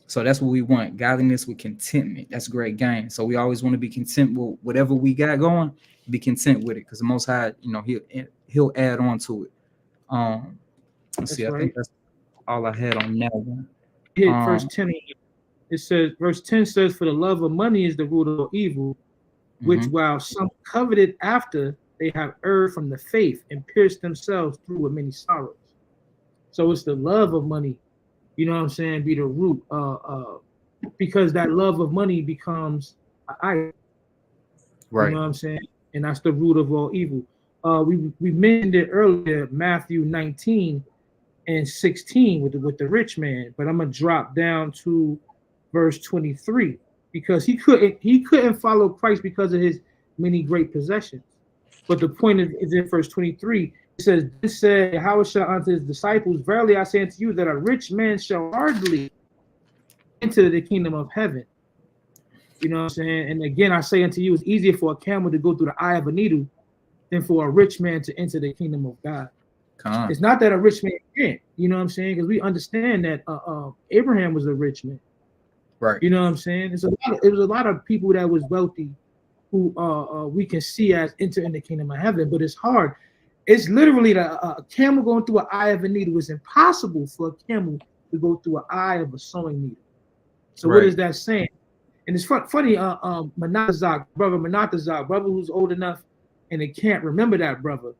So that's what we want. Godliness with contentment. That's great gain. So we always want to be content with whatever we got going. Be content with it, because the Most High, he'll add on to it. Let's see. Right. I think that's all I had on that one. Hit verse 10. It says, verse 10 says, "For the love of money is the root of all evil, which while some coveted after, they have erred from the faith and pierced themselves through with many sorrows." So it's the love of money, be the root, because that love of money becomes an idol. Right. You know what I'm saying? And that's the root of all evil. We mentioned it earlier, Matthew 19 and 16 with the rich man, but I'm gonna drop down to verse 23, because he couldn't follow Christ because of his many great possessions. But the point is in verse 23. It says, "This said Yahushua unto his disciples, Verily I say unto you, that a rich man shall hardly enter the kingdom of heaven." You know what I'm saying? And again, I say unto you, it's easier for a camel to go through the eye of a needle than for a rich man to enter the kingdom of God. It's not that a rich man can't, you know what I'm saying? Because we understand that Abraham was a rich man. Right. You know what I'm saying? It was a lot of people that was wealthy who we can see as enter in the kingdom of heaven, but it's hard. It's literally a camel going through an eye of a needle. It's impossible for a camel to go through an eye of a sewing needle. So What is that saying? And it's funny, Manatazak, brother who's old enough and they can't remember that brother.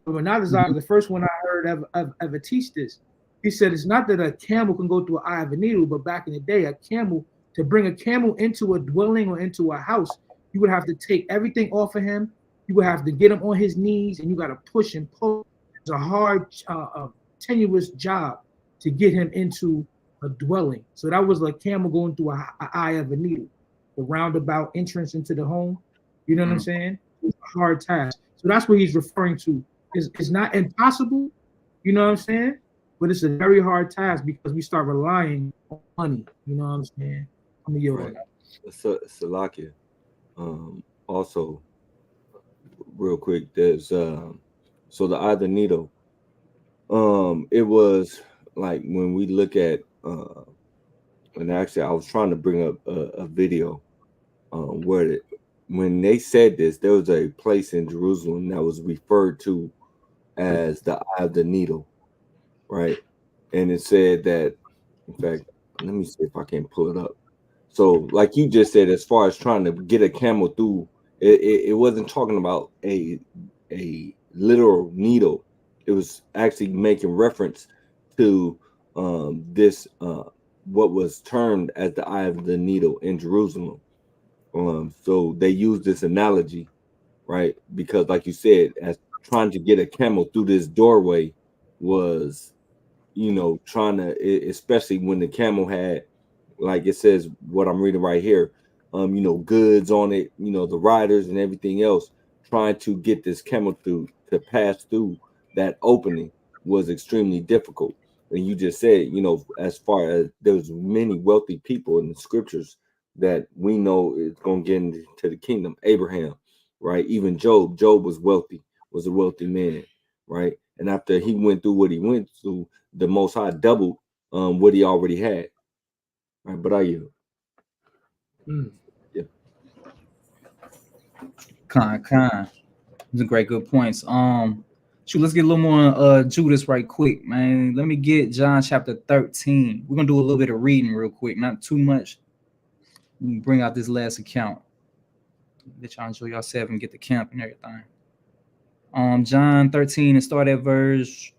But Manatazak is the first one I heard ever teach this. He said it's not that a camel can go through an eye of a needle, but back in the day, to bring a camel into a dwelling or into a house, you would have to take everything off of him. You would have to get him on his knees, and you got to push and pull. It's a hard, tenuous job to get him into a dwelling. So that was like camel going through an eye of a needle, the roundabout entrance into the home. You know what I'm saying? It's a hard task. So that's what he's referring to. It's not impossible, you know what I'm saying? But it's a very hard task because we start relying on money. You know what I'm saying? Salakia. Also, real quick, there's so the eye of the needle. It was like when we look at and actually I was trying to bring up a video where when they said this, there was a place in Jerusalem that was referred to as the eye of the needle, right? And it said that, in fact, let me see if I can pull it up. So, like you just said, as far as trying to get a camel through, it wasn't talking about a literal needle. It was actually making reference to this what was termed as the eye of the needle in Jerusalem. So they use this analogy, right? Because, like you said, as trying to get a camel through this doorway was, trying to, especially when the camel had, like it says, what I'm reading right here, goods on it, the riders and everything else, trying to get this camel to pass through that opening was extremely difficult. And you just said, as far as there's many wealthy people in the scriptures that we know is going to get into the kingdom. Abraham, right? Even Job was wealthy, was a wealthy man, right? And after he went through what he went through, the Most High doubled what he already had. Right, but are you? Yeah. Con. These are great, good points. Let's get a little more Judas right quick, man. Let me get John chapter 13. We're gonna do a little bit of reading real quick, not too much. Let me bring out this last account. Let y'all enjoy yourself and get the camp and everything. John 13 and start at verse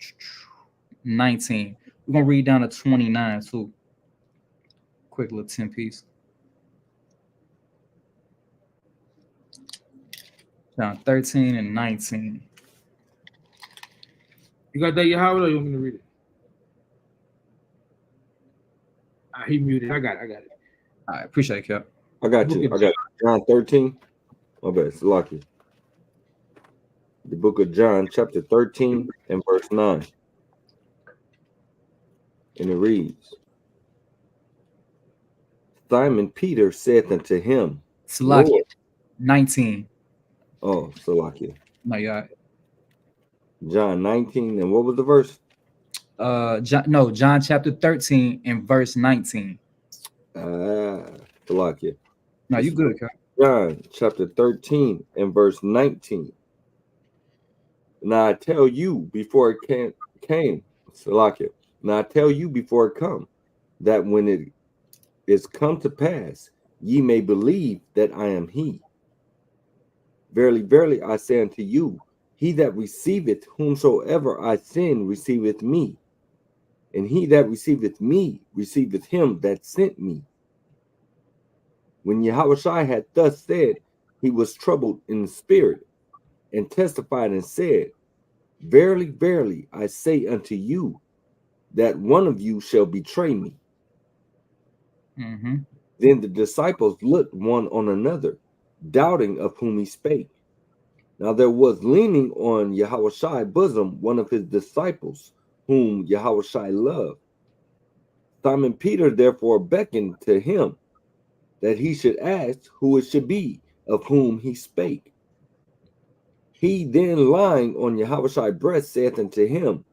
19. We're gonna read down to 29 too. Quick little 10 piece. John 13 and 19. You got that, Yahweh, or you want me to read it? He muted. I got it. I appreciate it, Cap. I got you. John 13. My bad. It's lucky. The book of John, chapter 13 and verse 9. And it reads, Simon Peter saith unto him, Salakia, 19. Oh, Salakia. No, you got it. John 19, and what was the verse? John chapter 13 and verse 19. Salakia. No, you good, Cap. John chapter 13 and verse 19. Now I tell you before it came, Salakia. Now I tell you before it come, that when it is come to pass, ye may believe that I am he. Verily, verily, I say unto you, he that receiveth whomsoever I send receiveth me, and he that receiveth me receiveth him that sent me. When Yahushua had thus said, he was troubled in the spirit, and testified and said, Verily, verily, I say unto you, that one of you shall betray me. Mm-hmm. Then the disciples looked one on another, doubting of whom he spake. Now there was leaning on Yahushua's bosom one of his disciples, whom Yahushua loved. Simon Peter therefore beckoned to him, that he should ask who it should be of whom he spake. He then lying on Yahushua's breast saith unto him,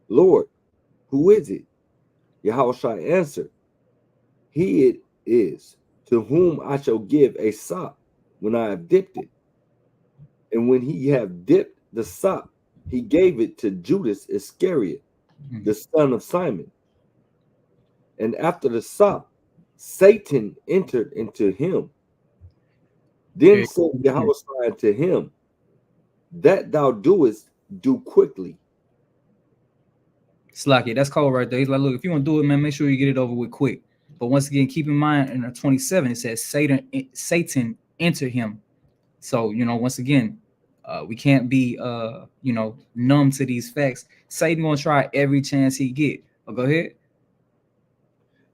Lord, who is it? Yahushua answered, He it is, to whom I shall give a sop when I have dipped it. And when he have dipped the sop, he gave it to Judas Iscariot, the son of Simon. And after the sop, Satan entered into him. Then said Yahushua unto him, That thou doest, do quickly. Slacky, that's cold right there. He's like, look, if you want to do it, man, make sure you get it over with quick. But once again, keep in mind in 27, it says Satan entered him. So, once again, we can't be, numb to these facts. Satan gonna try every chance he get. Go ahead.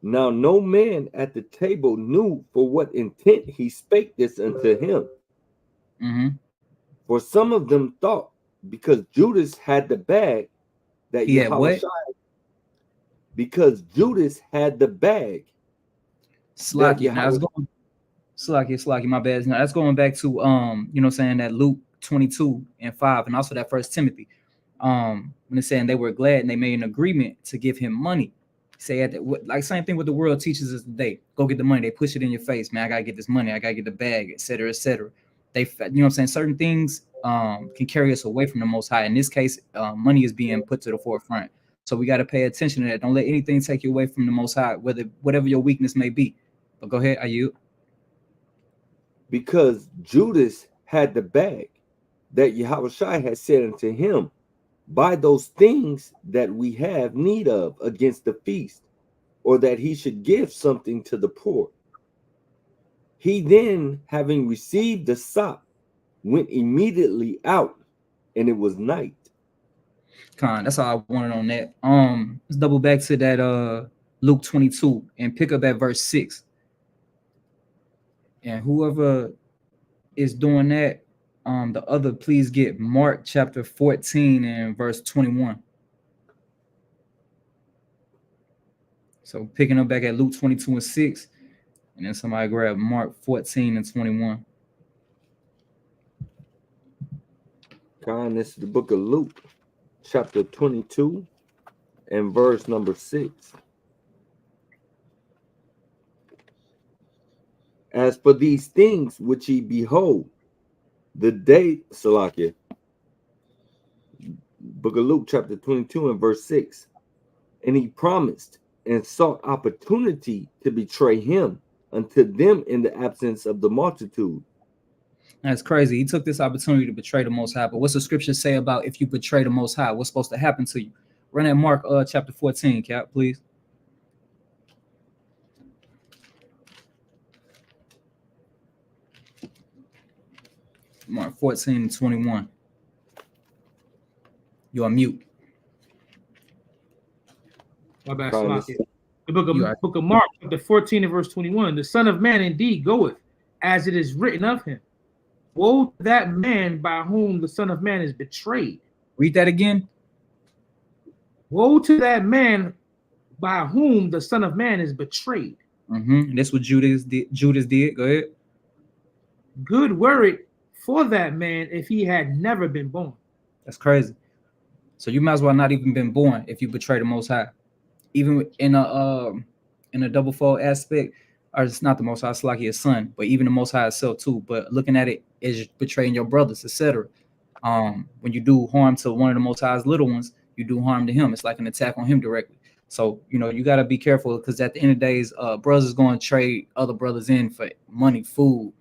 Now no man at the table knew for what intent he spake this unto him. Mm-hmm. For some of them thought, because Judas had the bag, that he had what? Because Judas had the bag. Slacky, now Slacky, my bad. Now that's going back to saying that Luke 22 and 5, and also that First Timothy. When it's saying they were glad and they made an agreement to give him money. Say that, like same thing what the world teaches us today. Go get the money. They push it in your face, man. I gotta get this money. I gotta get the bag, etc., etc. They, certain things can carry us away from the Most High. In this case, money is being put to the forefront. So we got to pay attention to that. Don't let anything take you away from the Most High, whatever your weakness may be. But go ahead, are you? Because Judas had the bag that Yahushua had said unto him, buy those things that we have need of against the feast, or that he should give something to the poor. He then, having received the sop, went immediately out, and it was night. That's all I wanted on that. Let's double back to that Luke 22 and pick up at verse 6. And whoever is doing that, the other, please get Mark chapter 14 and verse 21. So picking up back at Luke 22 and 6, and then somebody grab Mark 14 and 21. This is the book of Luke, chapter 22 and verse number 6. As for these things which ye behold, the day, Salakia, book of Luke, chapter 22 and verse 6. And he promised and sought opportunity to betray him unto them in the absence of the multitude. That's crazy. He took this opportunity to betray the Most High. But what's the scripture say about if you betray the Most High? What's supposed to happen to you? Run at Mark chapter 14, Cap, please. Mark 14 and 21. You're on mute. My bad, Salakia. The book of Mark, chapter 14 and verse 21. The Son of Man indeed goeth, as it is written of him. Woe to that man by whom the Son of Man is betrayed. Read that again. Woe to that man by whom the Son of Man is betrayed. And that's what Judas did. Go ahead. Good were it for that man if he had never been born. That's crazy. So you might as well not even been born if you betray the Most High. Even in a double fold aspect, or it's not the Most High, it's like his son, but even the Most High itself too. But looking at it as betraying your brothers, etc. When you do harm to one of the Most High's little ones, you do harm to him. It's like an attack on him directly. So you got to be careful, because at the end of the days, brothers is going to trade other brothers in for money, food,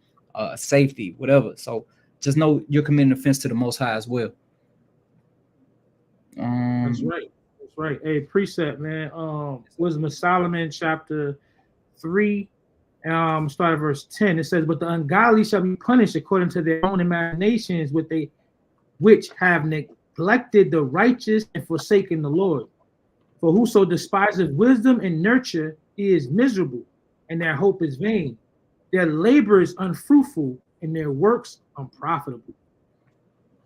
safety, whatever. So just know you're committing offense to the Most High as well. That's right. That's right. Hey, precept, man. Wisdom of Solomon, chapter 3, start at verse 10. It says, "But the ungodly shall be punished according to their own imaginations, which have neglected the righteous and forsaken the Lord. For whoso despiseth wisdom and nurture is miserable, and their hope is vain. Their labor is unfruitful, and their works unprofitable."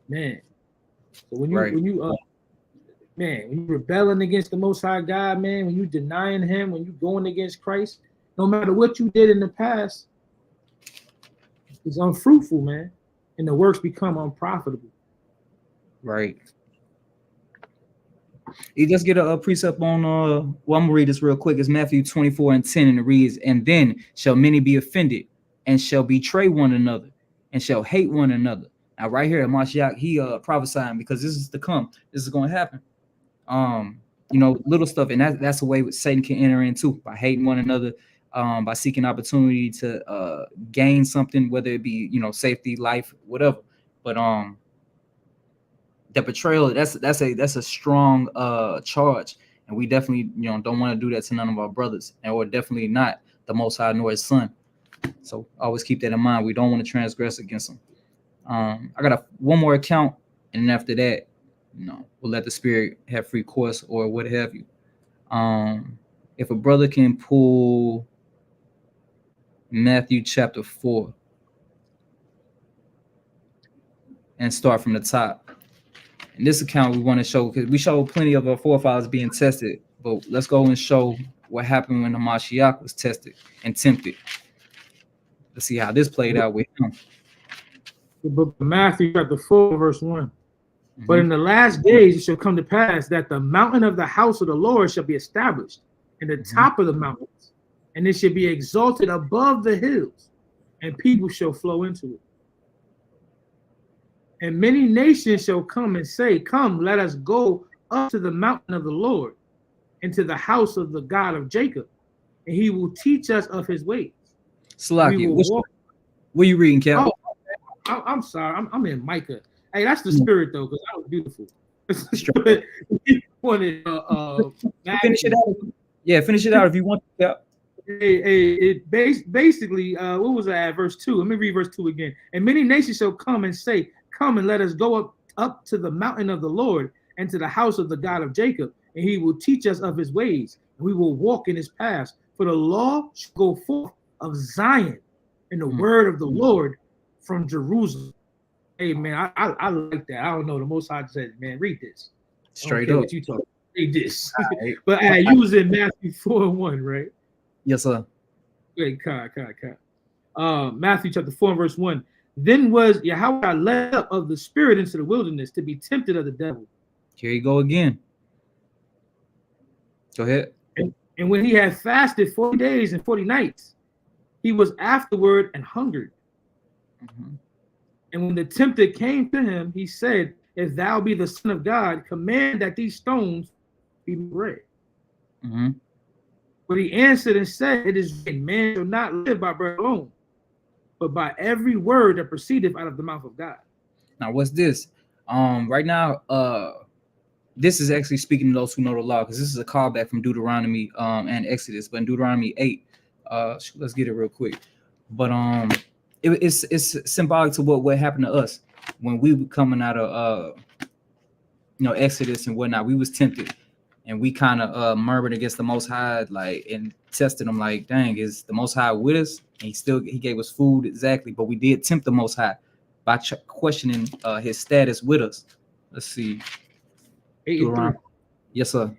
Man. So when you rebelling against the Most High God, man, when you denying him, when you going against Christ, no matter what you did in the past, it's unfruitful, man, and the works become unprofitable. Right. You just get a precept on I'm gonna read this real quick. It's Matthew 24 and 10, and it reads, "And then shall many be offended, and shall betray one another, and shall hate one another." Now right here, Mashiach, he prophesying, because this is to come. This is going to happen. Little stuff, and that's the way Satan can enter into, by hating one another, by seeking opportunity to gain something, whether it be safety, life, whatever. But the betrayal, that's a strong charge, and we definitely don't want to do that to none of our brothers, and we're definitely not the Most High nor his son. So always keep that in mind. We don't want to transgress against them. I got one more account, and then after that, we'll let the spirit have free course or what have you. If a brother can pull Matthew chapter 4 and start from the top. In this account, we want to show, because we show plenty of our forefathers being tested, but let's go and show what happened when the Mashiach was tested and tempted. Let's see how this played out with him. The book of Matthew, chapter 4, verse 1. But in the last days it shall come to pass that the mountain of the house of the Lord shall be established in the top of the mountains, and it shall be exalted above the hills, and people shall flow into it. And many nations shall come and say, "Come, let us go up to the mountain of the Lord, into the house of the God of Jacob, and he will teach us of his ways." Salaki, what are you reading, Cap? I'm sorry. I'm in Micah. Hey, that's the spirit, though, because that was beautiful. But he wanted Finish it out. Yeah, finish it out if you want. Yeah. Basically, what was that at verse 2? Let me read verse 2 again. And many nations shall come and say, come and let us go up to the mountain of the Lord and to the house of the God of Jacob, and he will teach us of his ways, and we will walk in his paths. For the law shall go forth of Zion, and the word of the Lord from Jerusalem. Hey man, I like that. I don't know. The Most High said, man, read this. Straight up. What you talking? Read this. Right. But you was in Matthew 4:1, right? Yes, sir. Wait, Matthew chapter 4 verse 1. Then was Yahweh led up of the spirit into the wilderness to be tempted of the devil. Here you go again. Go ahead. And when he had fasted 40 days and 40 nights, he was afterward and hungered. Mm-hmm. And when the tempter came to him, he said, if thou be the Son of God, command that these stones be bread. Mm-hmm. But he answered and said, it is written, man shall not live by bread alone, but by every word that proceedeth out of the mouth of God. Now, what's this? Right now, this is actually speaking to those who know the law, because this is a callback from Deuteronomy and Exodus. But in Deuteronomy 8, let's get it real quick. But it's symbolic to what happened to us when we were coming out of Exodus and whatnot. We was tempted, and we kind of murmured against the Most High, like, and tested him, like, dang, is the Most High with us? And he gave us food, exactly, but we did tempt the Most High by questioning his status with us. Let's see. Yes, sir.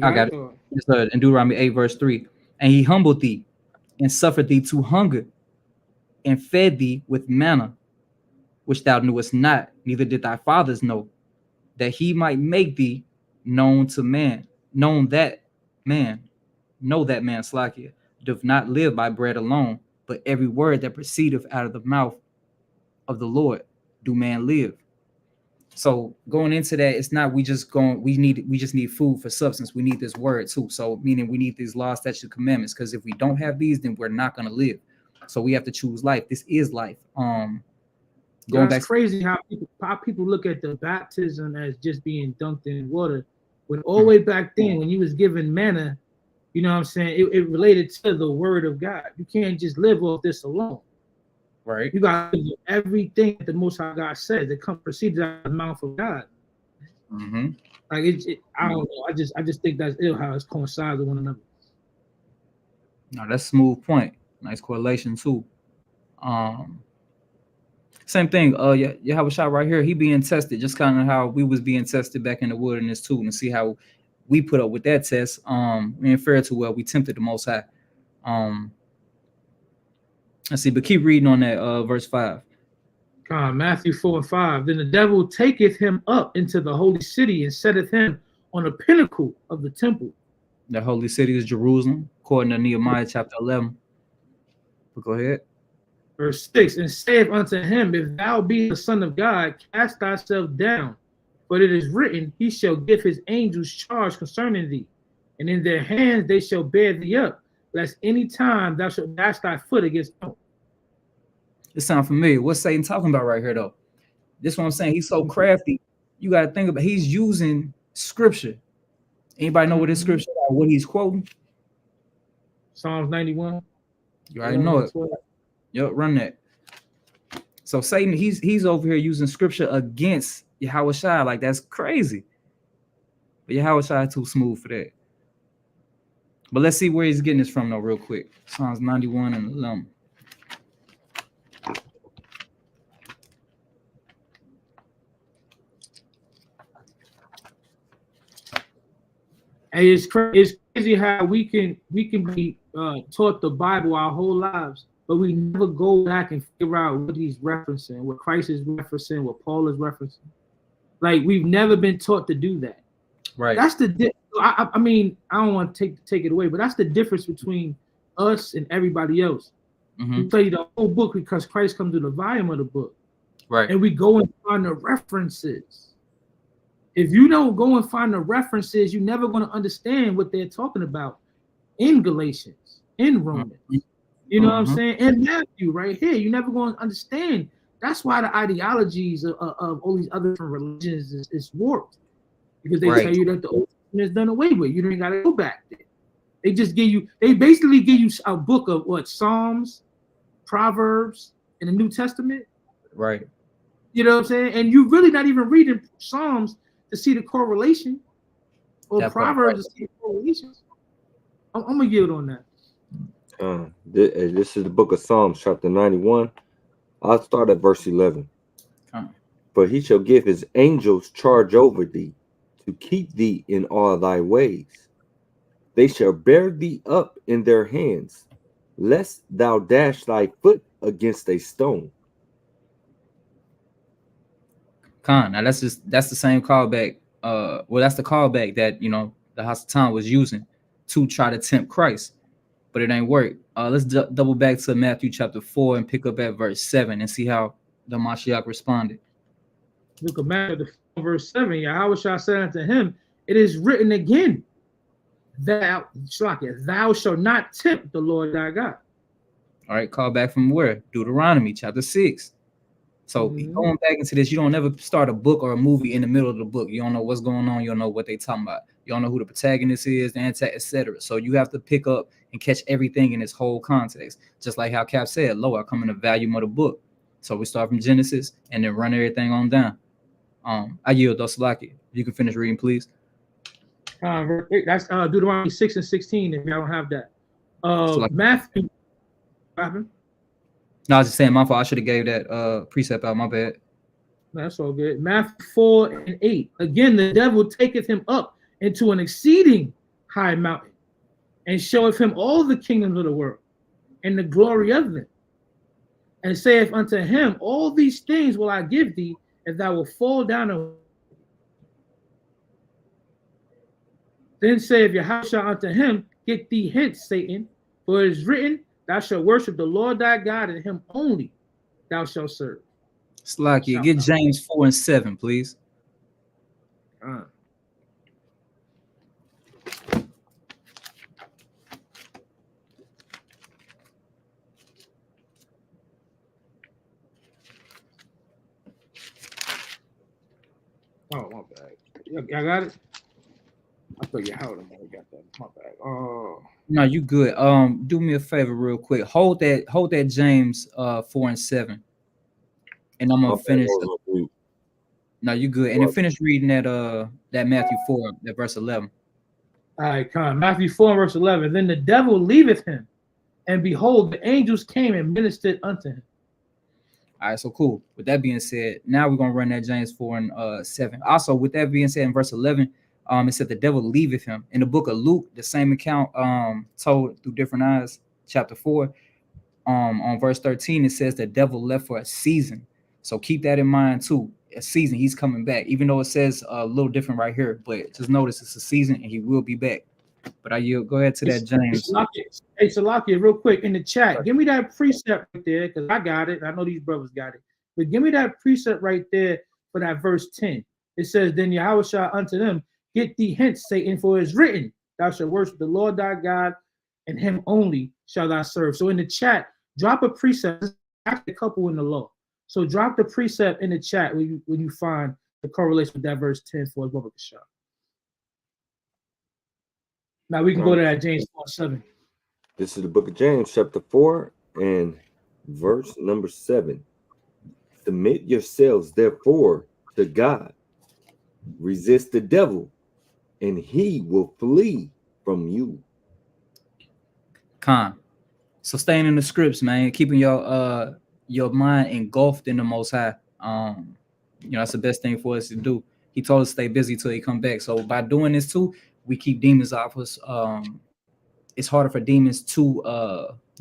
I got it. Yes, sir. In Deuteronomy 8, verse 3. And he humbled thee and suffered thee to hunger and fed thee with manna, which thou knewest not, neither did thy fathers know, that he might make thee known to man, know that man, Slakia, doth not live by bread alone, but every word that proceedeth out of the mouth of the Lord do man live. So going into that, it's not we just need food for substance. We need this word too. So meaning we need these laws, statutes, commandments, because if we don't have these, then we're not going to live. So we have to choose life. This is life. It's crazy how people look at the baptism as just being dunked in water. When all the way back then, when you was given manna, you know what I'm saying, it related to the word of God. You can't just live off this alone. Right. You got to do everything that the Most High God says that proceeds out of the mouth of God. Mm-hmm. Like I don't know. I just think that's ill how it's coincides with one another. No, that's a smooth point. Nice correlation too. Same thing. You have a shot right here. He being tested, just kind of how we was being tested back in the wilderness too, and see how we put up with that test. Being fair to we tempted the Most High. Let's see, but keep reading on that verse 5. Matthew 4:5. Then the devil taketh him up into the holy city and setteth him on the pinnacle of the temple. The holy city is Jerusalem, according to Nehemiah chapter 11. But go ahead. Verse 6. And saith unto him, if thou be the Son of God, cast thyself down. But it is written, he shall give his angels charge concerning thee, and in their hands they shall bear thee up, lest any time thou shalt dash thy foot against stone. It sounds familiar. What's Satan talking about right here, though? This is what I'm saying. He's so crafty. You got to think about. He's using scripture. Anybody know what this scripture is? What he's quoting? Psalms 91. You already know it. Yep, run that. So Satan, he's over here using scripture against Yahweh Shai. Like, that's crazy. But Yahweh Shai too smooth for that. But let's see where he's getting this from, though, real quick. Psalms 91 and 11. Hey, it's crazy how we can be taught the Bible our whole lives, but we never go back and figure out what he's referencing, what Christ is referencing, what Paul is referencing. Like, we've never been taught to do that. Right. That's the I mean, I don't want to take it away, but that's the difference between us and everybody else. Mm-hmm. We tell you the whole book because Christ comes to the volume of the book. Right. And we go and find the references. If you don't go and find the references, you're never going to understand what they're talking about in Galatians, in Romans. You know what I'm saying? And Matthew right here, you're never going to understand That's why the ideologies of all these other different religions is warped, because they tell you that the Old Testament is done away with. You don't got to go back there. They basically give you a book of what, Psalms, Proverbs, in the New Testament. Right. You know what I'm saying? And you're really not even reading Psalms to see the correlation, or that Proverbs to see the correlations. I'm gonna yield on that. This is the book of Psalms, chapter 91. I'll start at verse 11. For he shall give his angels charge over thee, to keep thee in all thy ways. They shall bear thee up in their hands, lest thou dash thy foot against a stone. Now that's the same callback. That's the callback that the House of Time was using to try to tempt Christ, but it ain't work. Let's double back to Matthew chapter 4 and pick up at verse 7 and see how the Mashiach responded. Look at Matthew 4, verse 7. Yahweh shall say unto him, it is written again, thou shalt not tempt the Lord thy God. All right, call back from where? Deuteronomy chapter 6. So going back into this, you don't ever start a book or a movie in the middle of the book. You don't know what's going on. You don't know what they talking about. You don't know who the protagonist is, the etc. So you have to pick up and catch everything in its whole context. Just like how Cap said, lo, I come in the volume of the book. So we start from Genesis and then run everything on down. I yield, Dosalaki. You can finish reading, please. That's Deuteronomy 6 and 16, if y'all don't have that. Matthew. What happened? No, I was just saying, my fault. I should have gave that precept out. My bad. That's all good. Matthew 4 and 8. Again, the devil taketh him up into an exceeding high mountain, and showeth him all the kingdoms of the world, and the glory of them, and saith unto him, all these things will I give thee, if thou wilt fall down and then saith Yahushua unto him, get thee hence, Satan, for it is written, thou shalt worship the Lord thy God, and him only thou shalt serve. Slacky, get James 4 and 7, please. Oh, my bad. Y'all got it? I thought you held them. I got that. My bad. Oh. No, you good. Do me a favor real quick. Hold that James 4 and 7. And I'm gonna finish. No, you good. And then finish reading that Matthew 4, that verse 11. All right, come on. Matthew 4, verse 11. Then the devil leaveth him, and behold, the angels came and ministered unto him. All right, so cool. With that being said, now we're gonna run that James 4 and 7. Also, with that being said, in verse 11, it said the devil leaveth him. In the book of Luke, the same account told through different eyes, chapter 4, on verse 13, it says the devil left for a season. So keep that in mind too. A season, he's coming back, even though it says a little different right here, but just notice it's a season and he will be back. But go ahead to that James. Hey, Salakia, real quick in the chat, give me that precept right there, because I got it. I know these brothers got it, but give me that precept right there for that verse 10. It says, then Yahweh shall unto them, get thee hence, Satan, for it is written, thou shalt worship the Lord thy God, and him only shall thou serve. So in the chat, drop a precept. There's actually a couple in the law. So drop the precept in the chat when you find the correlation with that verse 10 for Baba Kashah. Now we can go to that James 4:7. This is the book of James, chapter 4, and verse number 7. Submit yourselves, therefore, to God. Resist the devil, and he will flee from you. So staying in the scripts, man, keeping your mind engulfed in the Most High. That's the best thing for us to do. He told us to stay busy till he come back. So by doing this too, we keep demons off us. It's harder for demons to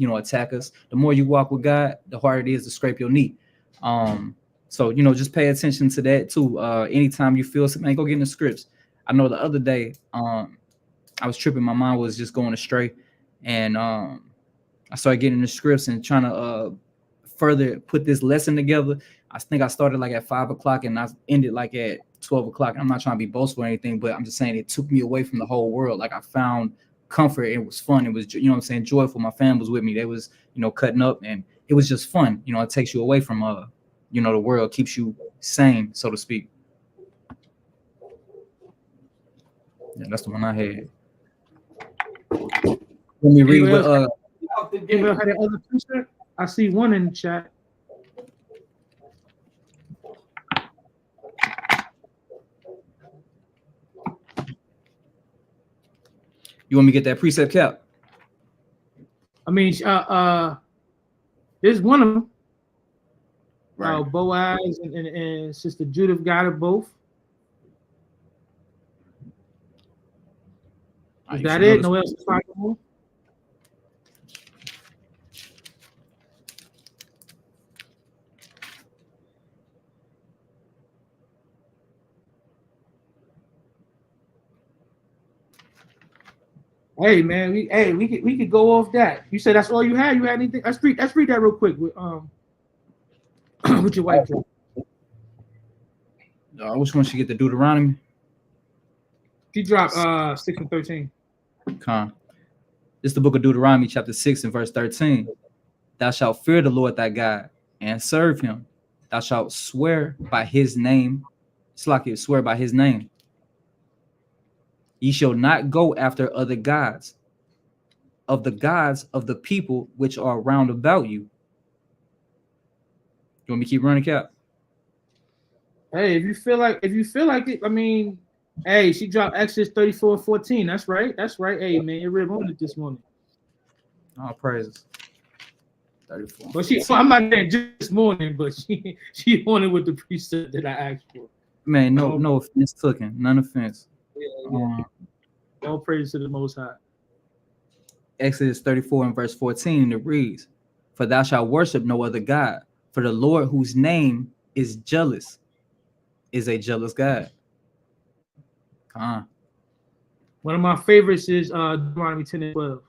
attack us. The more you walk with God, the harder it is to scrape your knee. So just pay attention to that too. Anytime you feel something, go get in the scripts. I know the other day, I was tripping. My mind was just going astray, and I started getting in the scripts and trying to further put this lesson together. I think I started like at 5 o'clock and I ended like at 12 o'clock. I'm not trying to be boastful or anything, but I'm just saying it took me away from the whole world. Like I found comfort. It was fun. It was, joyful. My family was with me. They was, cutting up, and it was just fun. It takes you away from, the world, keeps you sane, so to speak. Yeah, that's the one I had. Let me read what Anybody else had that other precept? I see one in the chat. you want me to get that precept, Cap? I mean, there's one of them. Right. Boaz and Sister Judith got it both. Is that it? No else is possible? Hey man, we could go off that. You said that's all you had. You had anything? Let's read that real quick with with your wife. Which one should get the Deuteronomy? She dropped 6 and 13. Con. This is the book of Deuteronomy, chapter 6 and verse 13. Thou shalt fear the Lord thy God and serve him. Thou shalt swear by his name. It's like you swear by his name. Ye shall not go after other gods, of the people which are round about you. You want me to keep running, Cap? Hey, if you feel like it, I mean, hey, she dropped Exodus 34 and 14. That's right. Hey man, you're rib on it this morning. All praises. 34. But I'm not saying just this morning, but she on it with the precept that I asked for. Man, no offense taken. None offense. Yeah. All praise to the Most High. Exodus 34 and verse 14, it reads, For thou shalt worship no other God, for the Lord whose name is jealous is a jealous God. One of my favorites is Deuteronomy 10 and 12.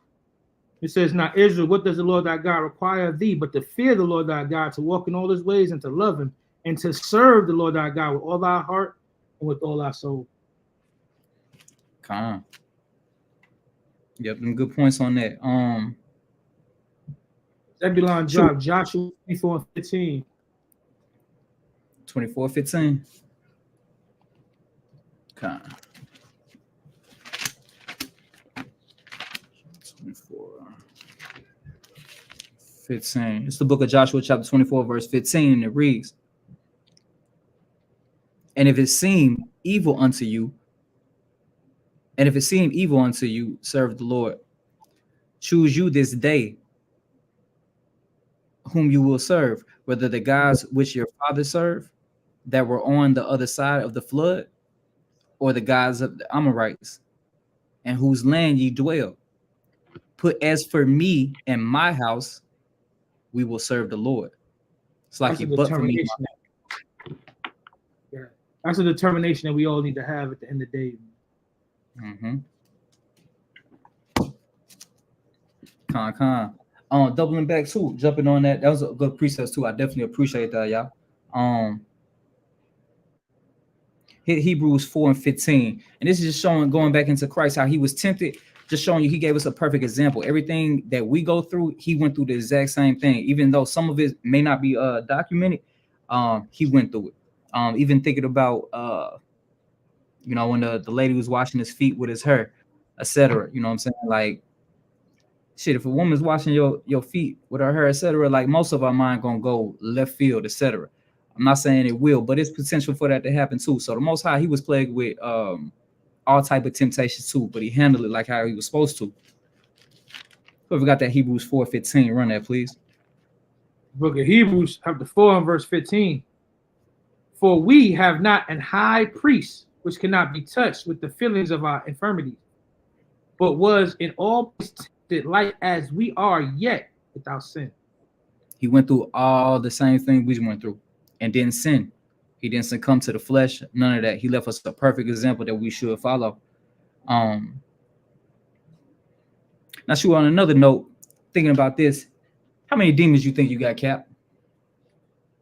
It says, Now Israel, what does the Lord thy God require of thee, but to fear the Lord thy God, to walk in all his ways and to love him, and to serve the Lord thy God with all thy heart and with all thy soul. Yep, them good points on that. Zebulon dropped Joshua 24 and 15. 24:15. 24:15. It's the book of Joshua, chapter 24, verse 15, and it reads, And if it seem evil unto you, serve the Lord. Choose you this day whom you will serve, whether the gods which your fathers served that were on the other side of the flood, or the gods of the Amorites, and whose land ye dwell. Put as for me and my house, we will serve the Lord. It's like you but for me. Yeah, that's a determination that we all need to have at the end of the day. Doubling back too, jumping on that. That was a good precept too. I definitely appreciate that, y'all. Hebrews 4 and 15, and this is just showing, going back into Christ, how he was tempted, just showing you he gave us a perfect example. Everything that we go through, he went through the exact same thing, even though some of it may not be documented. He went through it. Even thinking about when the lady was washing his feet with his hair, etc. You know what I'm saying? Like, shit, if a woman's washing your feet with her hair, etc., like, most of our mind gonna go left field, etc. I'm not saying it will, but it's potential for that to happen too. So the Most High, he was plagued with all type of temptations too, but he handled it like how he was supposed to. Whoever got that Hebrews 4:15, run that, please. Book of Hebrews, chapter 4 and verse 15. For we have not an high priest which cannot be touched with the feelings of our infirmities, but was in all tempted like as we are, yet without sin. He went through all the same thing we went through and didn't sin. He didn't succumb to the flesh, none of that. He left us a perfect example that we should follow. Now, shoot, on another note, thinking about this, how many demons you think you got, Cap?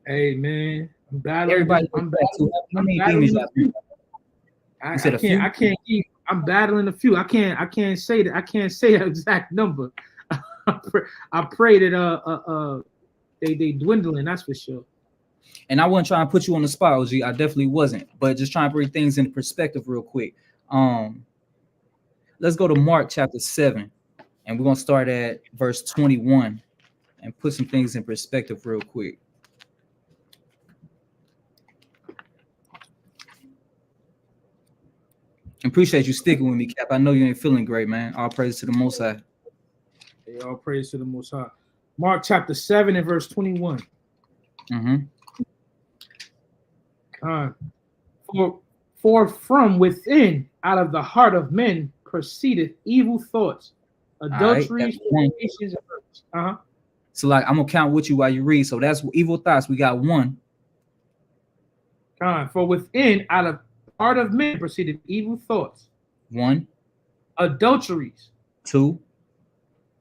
Hey man, I'm battling. Everybody, I'm battling a few. I'm battling a few. I can't say that. I can't say the exact number. I pray that they dwindling. That's for sure. And I wasn't trying to put you on the spot, OG. I definitely wasn't, but just trying to bring things into perspective real quick. Let's go to Mark chapter 7, and we're gonna start at verse 21 and put some things in perspective real quick. Appreciate you sticking with me, Cap. I know you ain't feeling great, man. All praise to the Most High. Hey, all praise to the Most High. Mark chapter 7 and verse 21. For from within, out of the heart of men, proceedeth evil thoughts, adulteries, fornications, and murders. So, like, I'm gonna count with you while you read. So that's evil thoughts. We got 1. For within, out of the heart of men, proceedeth evil thoughts. 1. Adulteries. 2.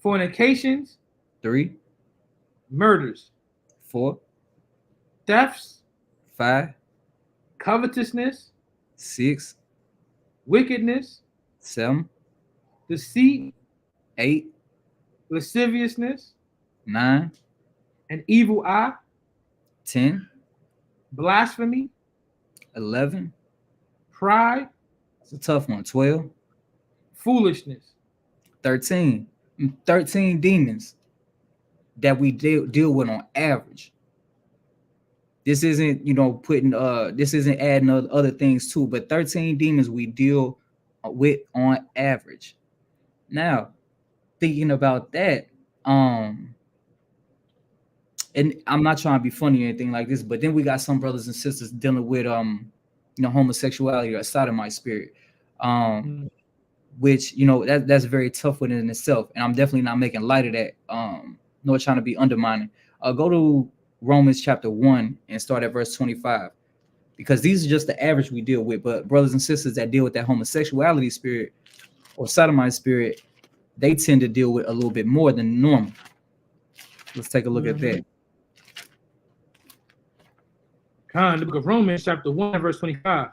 Fornications. 3. Murders. 4. Thefts. 5. Covetousness. 6. Wickedness. 7. Deceit. 8. Lasciviousness. 9. An evil eye. 10. Blasphemy. 11. Pride. It's a tough one. 12. Foolishness. 13. 13 demons that we deal with on average. This isn't, putting this isn't adding other things too, but 13 demons we deal with on average. Now, thinking about that, and I'm not trying to be funny or anything like this, but then we got some brothers and sisters dealing with homosexuality or sodomite spirit, which that's a very tough one in itself, and I'm definitely not making light of that, nor trying to be undermining. Go to Romans chapter 1 and start at verse 25, because these are just the average we deal with. But brothers and sisters that deal with that homosexuality spirit or sodomite spirit, they tend to deal with a little bit more than normal. Let's take a look at that. The book of Romans chapter 1 verse 25.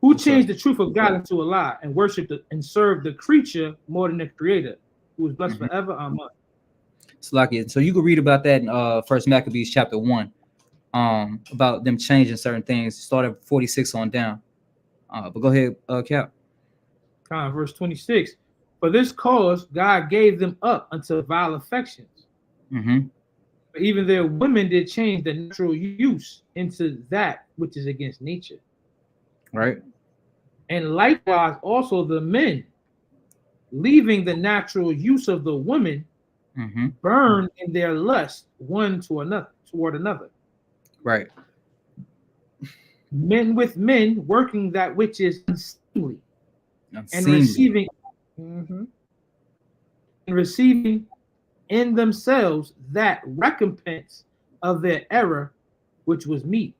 Who changed the truth of God into a lie and worshipped and served the creature more than the creator, who is blessed forever. Amen. So you can read about that in First Maccabees chapter 1, about them changing certain things. Start at 46 on down. But go ahead, Cap. Verse 26. For this cause God gave them up unto vile affections. But even their women did change the natural use into that which is against nature. Right. And likewise also the men, leaving the natural use of the women, burn in their lust one toward another. Right. Men with men working that which is unseemly. And receiving in themselves that recompense of their error, which was meet.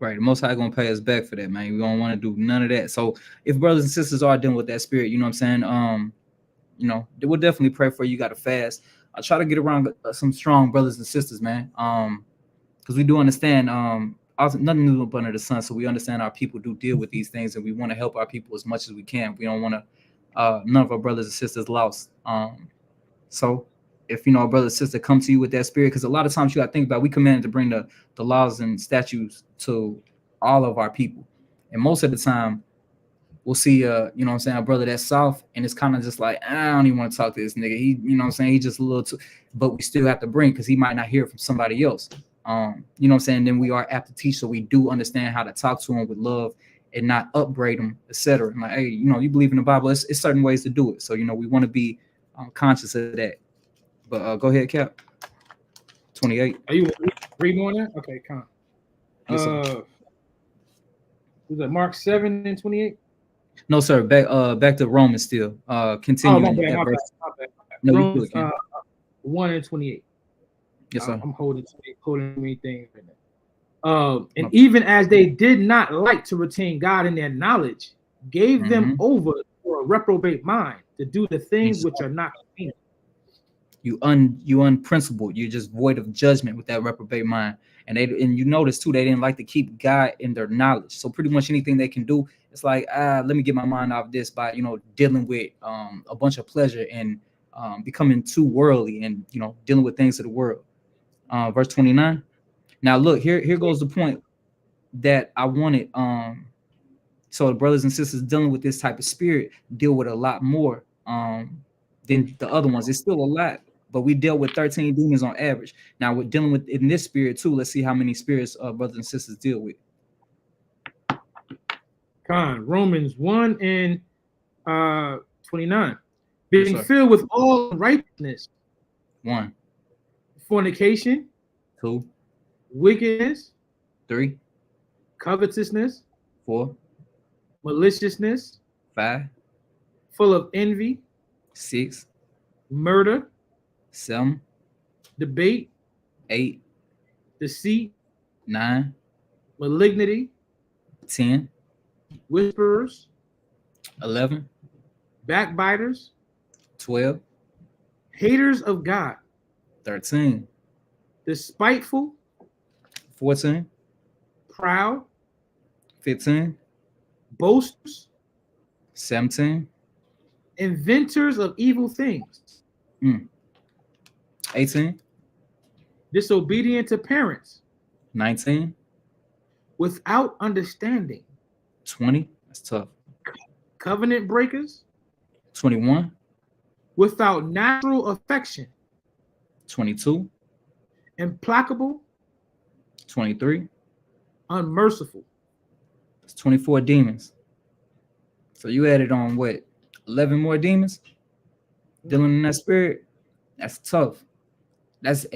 Right. The Most High gonna pay us back for that, man. We don't want to do none of that. So if brothers and sisters are dealing with that spirit, you know what I'm saying? They will definitely pray for you. You got to fast. I try to get around some strong brothers and sisters, man. Because we do understand nothing new under the sun. So we understand our people do deal with these things, and we want to help our people as much as we can. We don't want to none of our brothers and sisters lost. So if a brother and sister come to you with that spirit, because a lot of times you got to think about, we commanded to bring the laws and statutes to all of our people, and most of the time we'll see a brother that's soft, and it's kind of just like, I don't even want to talk to this nigga. He he just a little too, but we still have to bring, because he might not hear from somebody else. Then we are apt to teach, so we do understand how to talk to him with love and not upbraid him, etc. Like, hey, you believe in the Bible, it's certain ways to do it. So we want to be conscious of that. But go ahead, Cap. 28. Are you reading on that? Okay, come on. Was that Mark 7 and 28? No, sir. Back to Romans still. Continue. My bad. No, Romans 1 and 28. Yes, sir. I'm holding many things right now. And even as they did not like to retain God in their knowledge, gave them over for a reprobate mind to do the things which are not clean. You unprincipled. You're just void of judgment with that reprobate mind. And you notice too, they didn't like to keep God in their knowledge. So pretty much anything they can do, it's like, let me get my mind off this by dealing with a bunch of pleasure and becoming too worldly and dealing with things of the world. Verse 29. Now look, here goes the point that I wanted. So the brothers and sisters dealing with this type of spirit deal with a lot more than the other ones. It's still a lot, but we dealt with 13 demons on average. Now we're dealing with in this spirit too. Let's see how many spirits brothers and sisters deal with. Romans 1 and 29. Being Yes, filled with all righteousness, 1, fornication, 2, wickedness, 3, covetousness, 4, maliciousness, 5, full of envy, 6, murder, 7, debate, 8, deceit, 9, malignity, 10, whisperers, 11, backbiters, 12, haters of God, 13, despiteful, 14, proud, 15, boasters, 17, inventors of evil things, 18, disobedient to parents, 19, without understanding, 20. That's tough. covenant breakers, 21, without natural affection, 22, implacable, 23. unmerciful. That's 24 demons. So you added on what? 11 more demons dealing in that spirit. That's tough. That's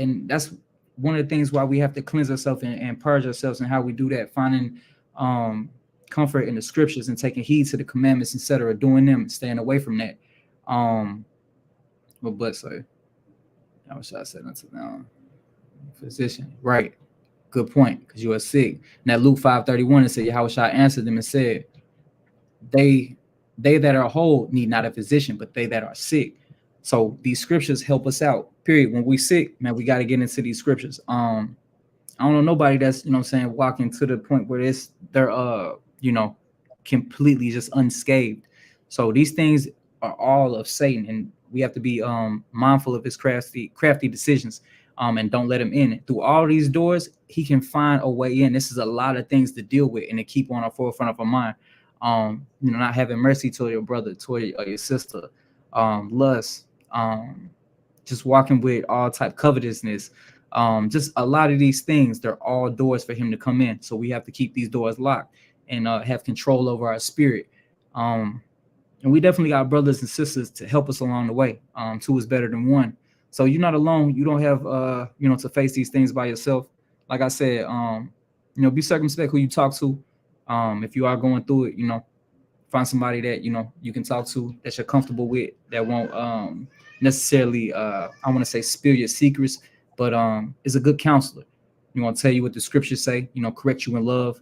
one of the things why we have to cleanse ourselves and purge ourselves, and how we do that, finding comfort in the scriptures and taking heed to the commandments instead of doing them and staying away from that. But sorry, I wish I said unto them, physician, right? Good point, because you are sick. Now Luke 5:31 it said, Yahushua answered them and said, they that are whole need not a physician, but they that are sick. So these scriptures help us out. Period. When we sick, man, we got to get into these scriptures. I don't know nobody that's, you know what I'm saying, walking to the point where they're you know, completely just unscathed. So these things are all of Satan, and we have to be mindful of his crafty decisions, and don't let him in. Through all these doors, he can find a way in. This is a lot of things to deal with and to keep on the forefront of our mind. You know, not having mercy toward your brother, toward your sister, lust, just walking with all type covetousness, just a lot of these things, they're all doors for him to come in. So we have to keep these doors locked and have control over our spirit. And we definitely got brothers and sisters to help us along the way. 2 is better than 1. So you're not alone. You don't have, you know, to face these things by yourself. Like I said, you know, be circumspect who you talk to. If you are going through it, you know, find somebody that, you know, you can talk to, that you're comfortable with, that won't necessarily, I want to say spill your secrets, but is a good counselor. You want to tell you what the scriptures say, you know, correct you in love,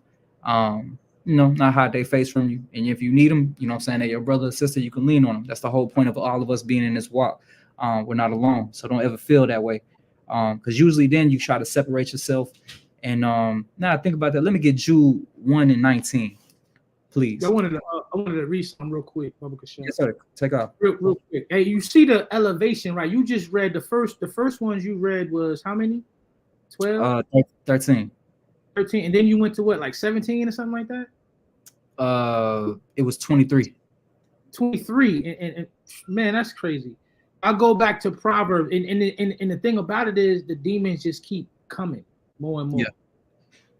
you know, not hide their face from you. And if you need them, you know what I'm saying, that your brother or sister, you can lean on them. That's the whole point of all of us being in this walk. We're not alone. So don't ever feel that way. Because usually then you try to separate yourself. And now I think about that. Let me get Jude 1 and 19, please. I wanted to read something real quick. Yes, sir. Take off. Real quick. Hey, you see the elevation, right? You just read the first ones you read was how many? 12? 13. 13. And then you went to what, like 17 or something like that? It was 23. 23. And man, that's crazy. I go back to Proverbs, and the thing about it is the demons just keep coming more and more. Yeah.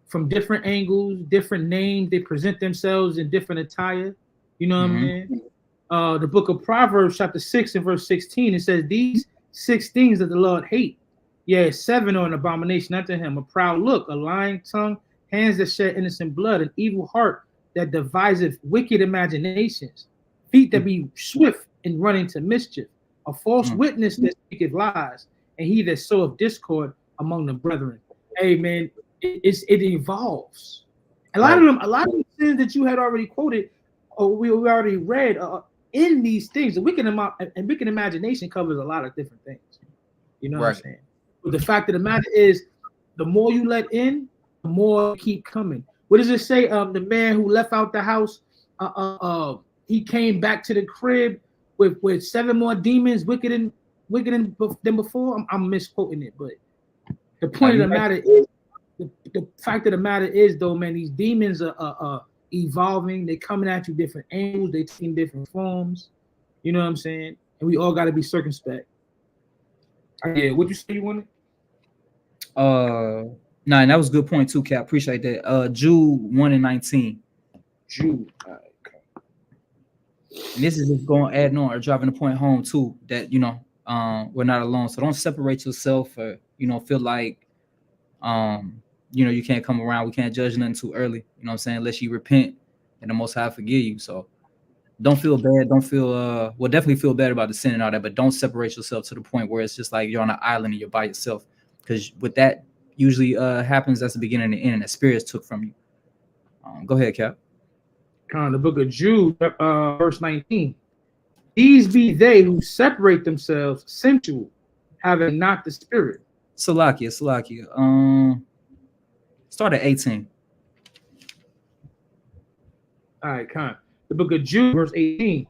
From different angles, different names, they present themselves in different attire. You know what I mean? The book of Proverbs, chapter 6 and verse 16, it says, these 6 things that the Lord hate. Yeah, 7 are an abomination unto him: a proud look, a lying tongue, hands that shed innocent blood, an evil heart that deviseth wicked imaginations, feet that be swift in running to mischief, a false witness that speaketh lies, and he that soweth discord among the brethren. Hey man, it evolves. A lot of the sins that you had already quoted, or we already read, in these things. The wicked imagination covers a lot of different things. You know what I'm saying? But the fact of the matter is, the more you let in, the more you keep coming. What does it say? The man who left out the house, he came back to the crib with 7 more demons, wicked than before. I'm misquoting it, but the point of the matter is, the fact of the matter is, though, man, these demons are evolving. They're coming at you different angles. They taking different forms. You know what I'm saying? And we all got to be circumspect. Yeah, what you say you wanted? Nah, and that was a good point too, Cap. Appreciate that. Jude 1:19. Jude. And this is just going adding on or driving the point home too that we're not alone. So don't separate yourself or feel like you can't come around. We can't judge nothing too early. You know what I'm saying? Unless you repent and the Most High forgive you. So don't feel bad. Don't feel well, definitely feel bad about the sin and all that, but don't separate yourself to the point where it's just like you're on an island and you're by yourself. Because with that usually happens, that's the beginning and the end, and the spirits took from you. Go ahead, Cap. The book of Jude, verse 19. These be they who separate themselves sensual, having not the spirit. Salakia. Start at 18. All right, the book of Jude, verse 18.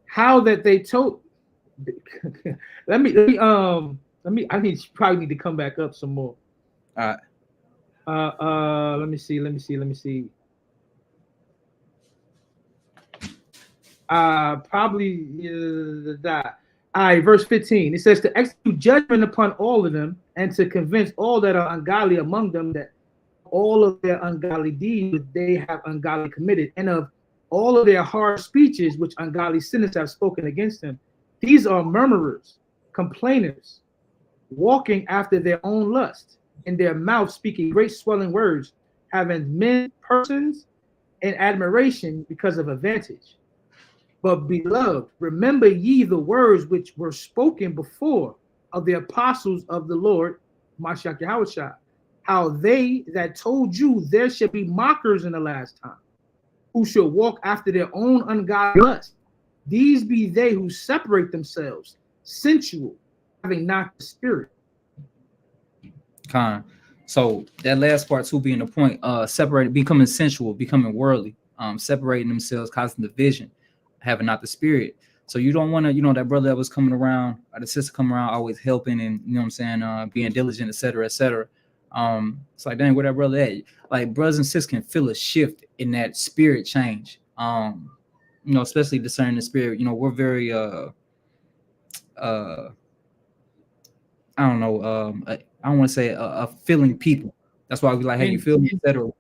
How that they told. let me. I probably need to come back up some more. All right. Let me see. Probably that. All right, verse 15. It says to execute judgment upon all of them, and to convince all that are ungodly among them that all of their ungodly deeds they have ungodly committed, and of all of their hard speeches which ungodly sinners have spoken against him. These are murmurers, complainers, walking after their own lust, in their mouth speaking great swelling words, having men persons in admiration because of advantage. But beloved, remember ye the words which were spoken before of the apostles of the Lord, Mashiach Yahushua, how they that told you there should be mockers in the last time, who shall walk after their own ungodly lust. These be they who separate themselves, sensual, having not the spirit. So that last part too being the point, separated, becoming sensual, becoming worldly, separating themselves, causing division, having not the spirit. So you don't want to, that brother that was coming around, or the sister coming around, always helping and being diligent, etc., etc. It's like, dang, where that brother at? Like, brothers and sisters can feel a shift in that spirit change. Especially discerning the spirit. We're very I don't know, I don't want to say a feeling people. That's why we like, hey, you feel me, etc.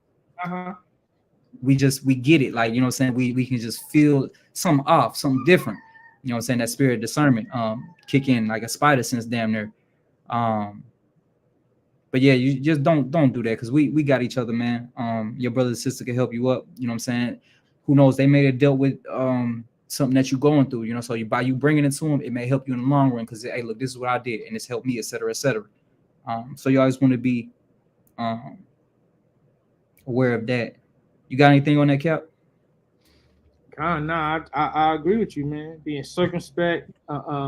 We get it, like, we can just feel something off, something different. That spirit discernment kick in like a spider sense damn near. But yeah, you just don't do that, because we got each other, man. Your brother and sister can help you up. Who knows, they may have dealt with something that you're going through, so by you bringing it to them, it may help you in the long run, because, hey, look, this is what I did and it's helped me, etc., etc. So you always want to be aware of that. You got anything on that, Cap? Nah, I agree with you, man. Being circumspect,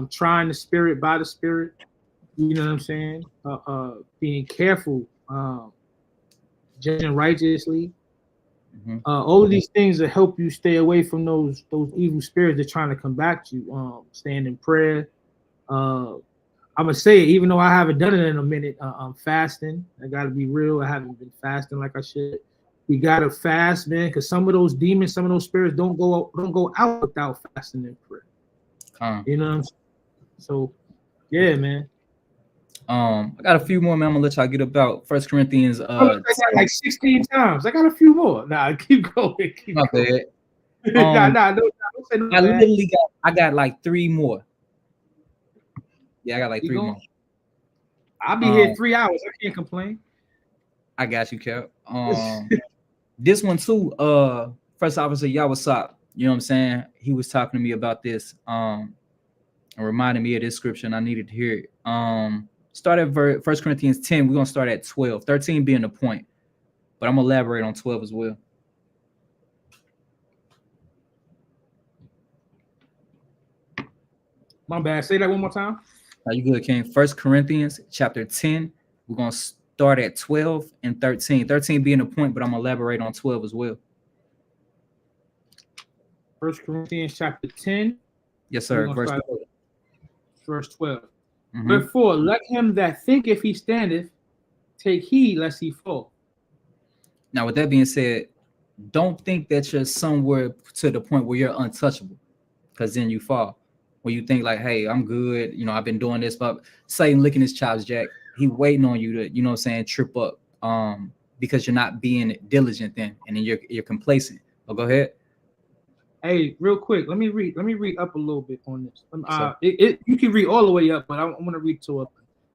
trying the spirit by the spirit. You know what I'm saying? Being careful, judging righteously. All of these things that help you stay away from those evil spirits that are trying to come back to you. Stand in prayer. I'm gonna say it, even though I haven't done it in a minute. I'm fasting. I gotta be real. I haven't been fasting like I should. We gotta fast, man, because some of those demons, some of those spirits don't go out without fasting and prayer. You know what I'm saying? So, yeah, man. I got a few more, man. I'm gonna let y'all get about 1 Corinthians. I got like 16 times. I got a few more. Nah, keep going. My bad. Don't say no I bad. literally got like 3 more. Yeah, I got like 3 more. I'll be here 3 hours. I can't complain. I got you, Cap. This one too. First officer Yawasop. You know what I'm saying? He was talking to me about this. And reminded me of this scripture, and I needed to hear it. Start at 1 Corinthians 10. We're gonna start at 12. 13 being the point, but I'm gonna elaborate on 12 as well. My bad. Say that one more time. Are you good, King? 1 Corinthians chapter 10. We're gonna start at 12 and 13. 13 being the point, but I'm gonna elaborate on 12 as well. 1 Corinthians chapter 10. Yes, sir. Verse 12. Therefore, let him that thinketh he standeth take heed lest he fall. Now, with that being said, don't think that you're somewhere to the point where you're untouchable, because then you fall. When you think like, hey, I'm good, I've been doing this, but Satan licking his chops, Jack. He waiting on you to, trip up, because you're not being diligent then, and then you're complacent. But go ahead. Hey, real quick, let me read up a little bit on this. You can read all the way up, but I want to read to it.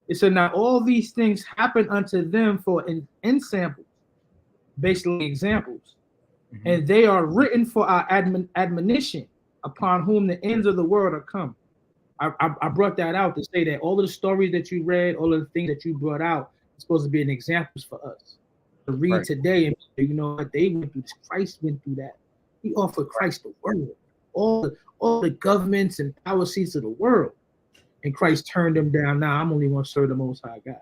It said, now all these things happen unto them for ensamples, basically examples, and they are written for our admonition, upon whom the ends of the world are come. I brought that out to say that all of the stories that you read, all of the things that you brought out, is supposed to be an examples for us to read today. And what they went through, Christ went through that. He offered Christ the world, all the governments and power seats of the world, and Christ turned them down. Now I'm only going to serve the Most High God.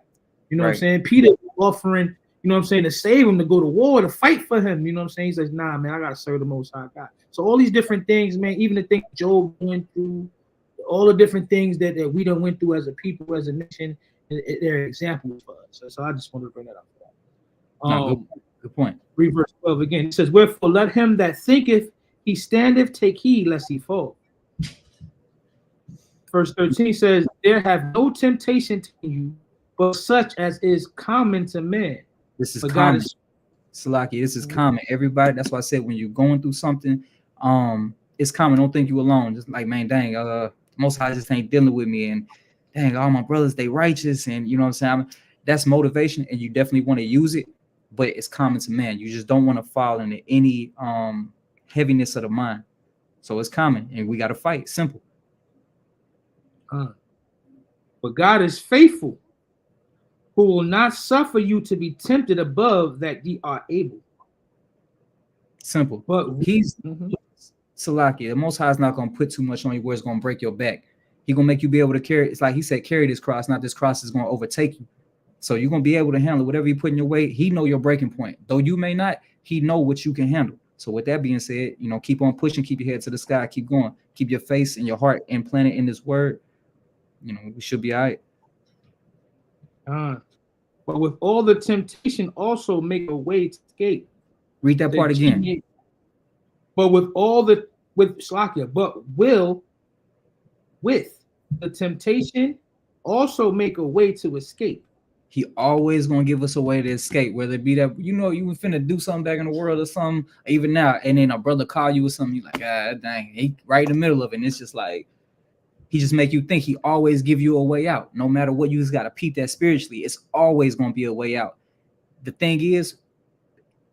You know what I'm saying? Peter offering, to save him, to go to war, to fight for him. You know what I'm saying? He says, nah, man, I got to serve the Most High God. So all these different things, man, even the things Job went through, all the different things that we done went through as a people, as a nation, they're examples for us. So I just wanted to bring that up. Good point. Read verse 12 again. It says, wherefore let him that thinketh he standeth take heed lest he fall. Verse 13 says, there have no temptation to you, but such as is common to man. This is common. Salaki, this is common. Everybody, that's why I said when you're going through something, it's common. Don't think you alone. Just like, man, dang, Most High just ain't dealing with me, and dang, all my brothers, they righteous, and you know what I'm saying? That's motivation, and you definitely want to use it, but it's common to man. You just don't want to fall into any heaviness of the mind. So it's common, and we got to fight. Simple. But God is faithful, who will not suffer you to be tempted above that ye are able. Simple. But he's Salaki. The Most High is not going to put too much on you where it's going to break your back. He's going to make you be able to carry. It's like he said, carry this cross, not this cross is going to overtake you. So you're going to be able to handle whatever you put in your way. He know your breaking point. Though you may not, he know what you can handle. So with that being said, keep on pushing, keep your head to the sky, keep going, keep your face and your heart implanted in this word. We should be all right. But with all the temptation also make a way to escape. Read that part again. But with the temptation also make a way to escape. He always gonna give us a way to escape, whether it be that you were finna do something back in the world or something, even now, and then a brother call you or something, you like, dang, he right in the middle of it. And it's just like he just make you think. He always give you a way out. No matter what, you just got to peep that spiritually. It's always going to be a way out. The thing is,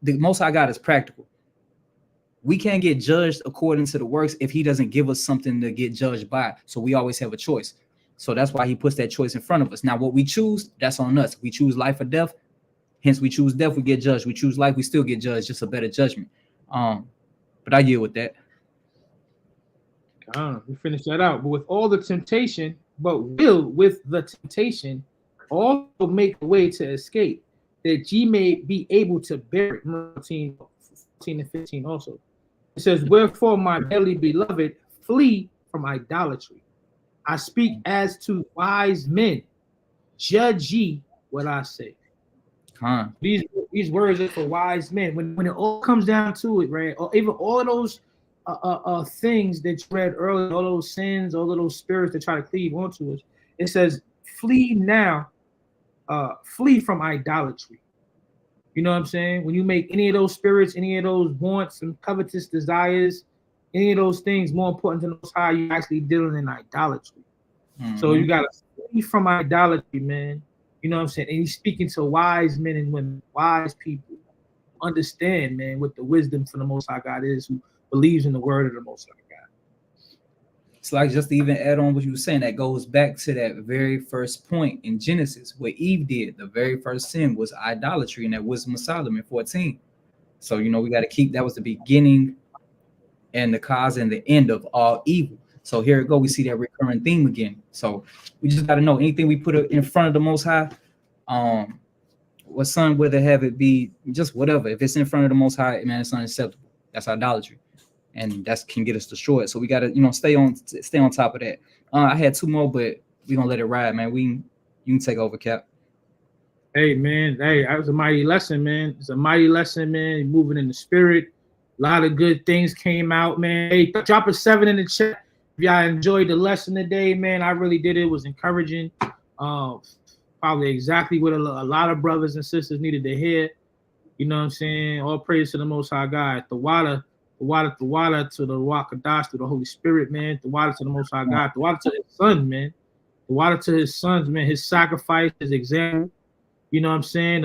the Most High God is practical. We can't get judged according to the works if he doesn't give us something to get judged by. So we always have a choice. So that's why he puts that choice in front of us. Now, what we choose, that's on us. We choose life or death. Hence, we choose death, we get judged. We choose life, we still get judged. Just a better judgment. But I deal with that. We finish that out. But with all the temptation, with the temptation also make a way to escape, that ye may be able to bear it. 14 and 15 also. It says, wherefore, my dearly beloved, flee from idolatry. I speak as to wise men. Judge ye what I say. These words are for wise men. When it all comes down to it, right? Or even all of those things that you read earlier, all those sins, all of those spirits that try to cleave onto us, it says, flee now, flee from idolatry. You know what I'm saying? When you make any of those spirits, any of those wants and covetous desires, any of those things more important than those high, you're actually dealing in idolatry. So you got to flee from idolatry, man. You know what I'm saying? And he's speaking to wise men and women, wise people. Understand, man, what the wisdom from the Most High God is, who believes in the word of the Most High God. It's like, just to even add on what you were saying, that goes back to that very first point in Genesis, what Eve did. The very first sin was idolatry, in that Wisdom of Solomon 14. So, we got to keep, that was the beginning and the cause and the end of all evil. So here we go. We see that recurring theme again. So we just got to know, anything we put in front of the Most High, whether have it be just whatever. If it's in front of the Most High, man, it's unacceptable. That's idolatry, and that can get us destroyed. So we got to, stay on top of that. I had two more, but we're gonna let it ride, man. You can take over, Cap. Hey man, hey, that was a mighty lesson, man. It's a mighty lesson, man. Moving in the spirit. A lot of good things came out, man. Hey, drop a 7 in the chat if y'all enjoyed the lesson today, man. I really did. It was encouraging. Probably exactly what a lot of brothers and sisters needed to hear. You know what I'm saying? All praise to the Most High God. The water to the Wakadash, to the Holy Spirit, man. The water to the Most High God. The water to His Son, man. The water to His sons, man. His sacrifice, His example. You know what I'm saying?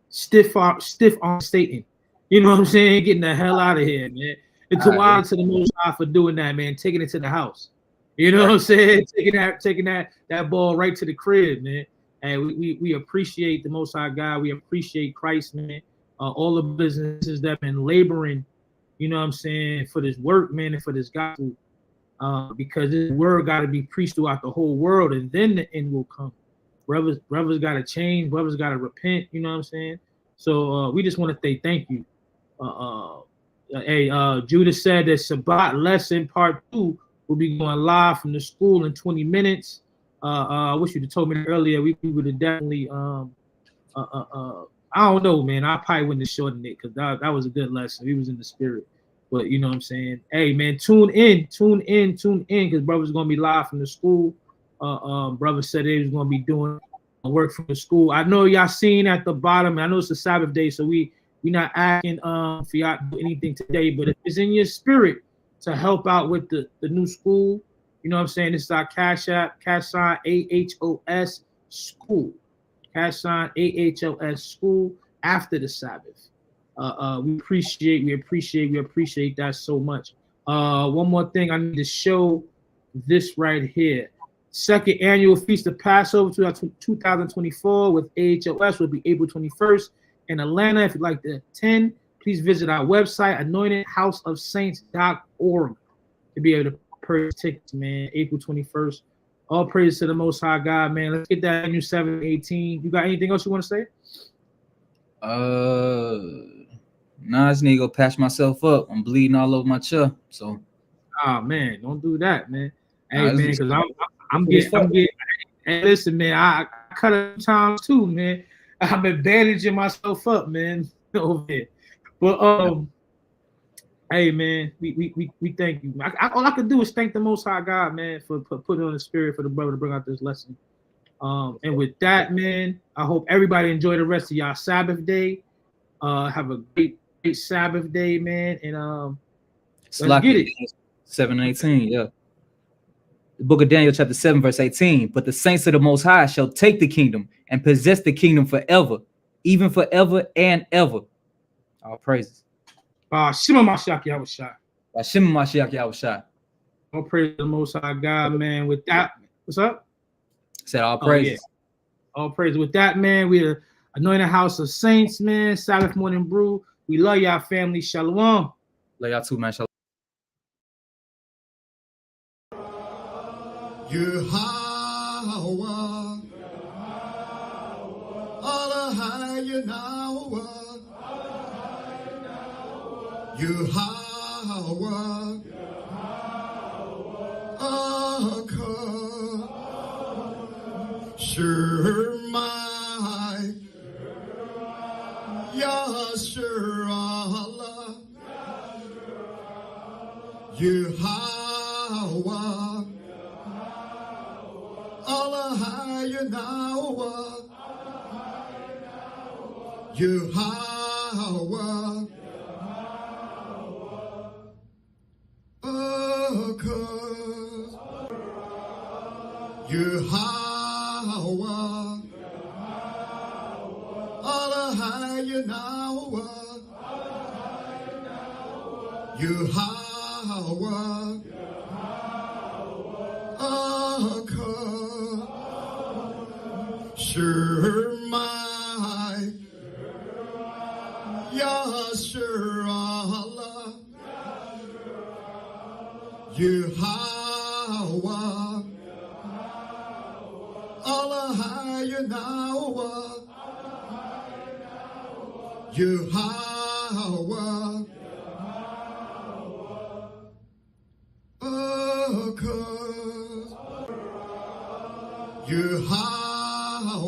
Stiff arm Satan. You know what I'm saying? Getting the hell out of here, man. It's a while to the Most High for doing that, man. Taking it to the house. You know what I'm saying? Taking that ball right to the crib, man. And we appreciate the Most High God. We appreciate Christ, man. All the businesses that have been laboring, you know what I'm saying, for this work, man, and for this gospel. Because this word got to be preached throughout the whole world, and then the end will come. Brothers got to change. Brothers got to repent. You know what I'm saying? So we just want to say thank you. Judah said that Shabbat lesson part 2 will be going live from the school in 20 minutes. I wish you'd have told me earlier. We would have definitely. I don't know, man. I probably wouldn't have shortened it because that was a good lesson. We was in the spirit. But you know what I'm saying? Hey, man, tune in, because brothers gonna be live from the school. Brother said they was gonna be doing work from the school. I know y'all seen at the bottom. I know it's a Sabbath day, so we not asking for y'all to do anything today. But if it's in your spirit to help out with the new school, you know what I'm saying? This is our cash app, cash sign AHOS school, cash sign AHOS school after the Sabbath. We appreciate that so much. One more thing, I need to show this right here. Second annual Feast of Passover 2024 with AHOS will be April 21st in Atlanta. If you'd like to attend, please visit our website, anointedhouseofsaints.org, to be able to purchase tickets, man. April 21st. All praise to the Most High God, man. Let's get that new 718. You got anything else you want to say? Nah, I just need to go patch myself up. I'm bleeding all over my chair. So, man, don't do that, man. Hey, nah, man, because I'm getting. Hey, listen, man, I cut it times too, man. I've been bandaging myself up, man, over here. But hey, man, we thank you. All I can do is thank the Most High God, man, for putting on the spirit for the brother to bring out this lesson. And with that, man, I hope everybody enjoy the rest of y'all Sabbath day. Have a great Sabbath day, man, and let's get it. 7:18, yeah. The book of Daniel, chapter 7, verse 18. But the saints of the Most High shall take the kingdom and possess the kingdom forever, even forever and ever. All praises. Shema Mashiach Yahushua. Shema Mashiach Yahushua. All praise the Most High God, man. With that, what's up? Said all praises. Yeah. All praise. With that, man, we're anointed house of saints, man. Sabbath morning brew. We love y'all, family. Shalom. Love y'all too, man. Shalom. Yehovah, Allah Yahweh, Yehovah, Shemai, Yasharallah, Yehovah, Allah Yahweh, Yehovah, Yehovah, Allah Yahweh, Yehovah, Shemai, Yasharallah, Yehovah, Allah Yahweh, Yehovah, Yehovah.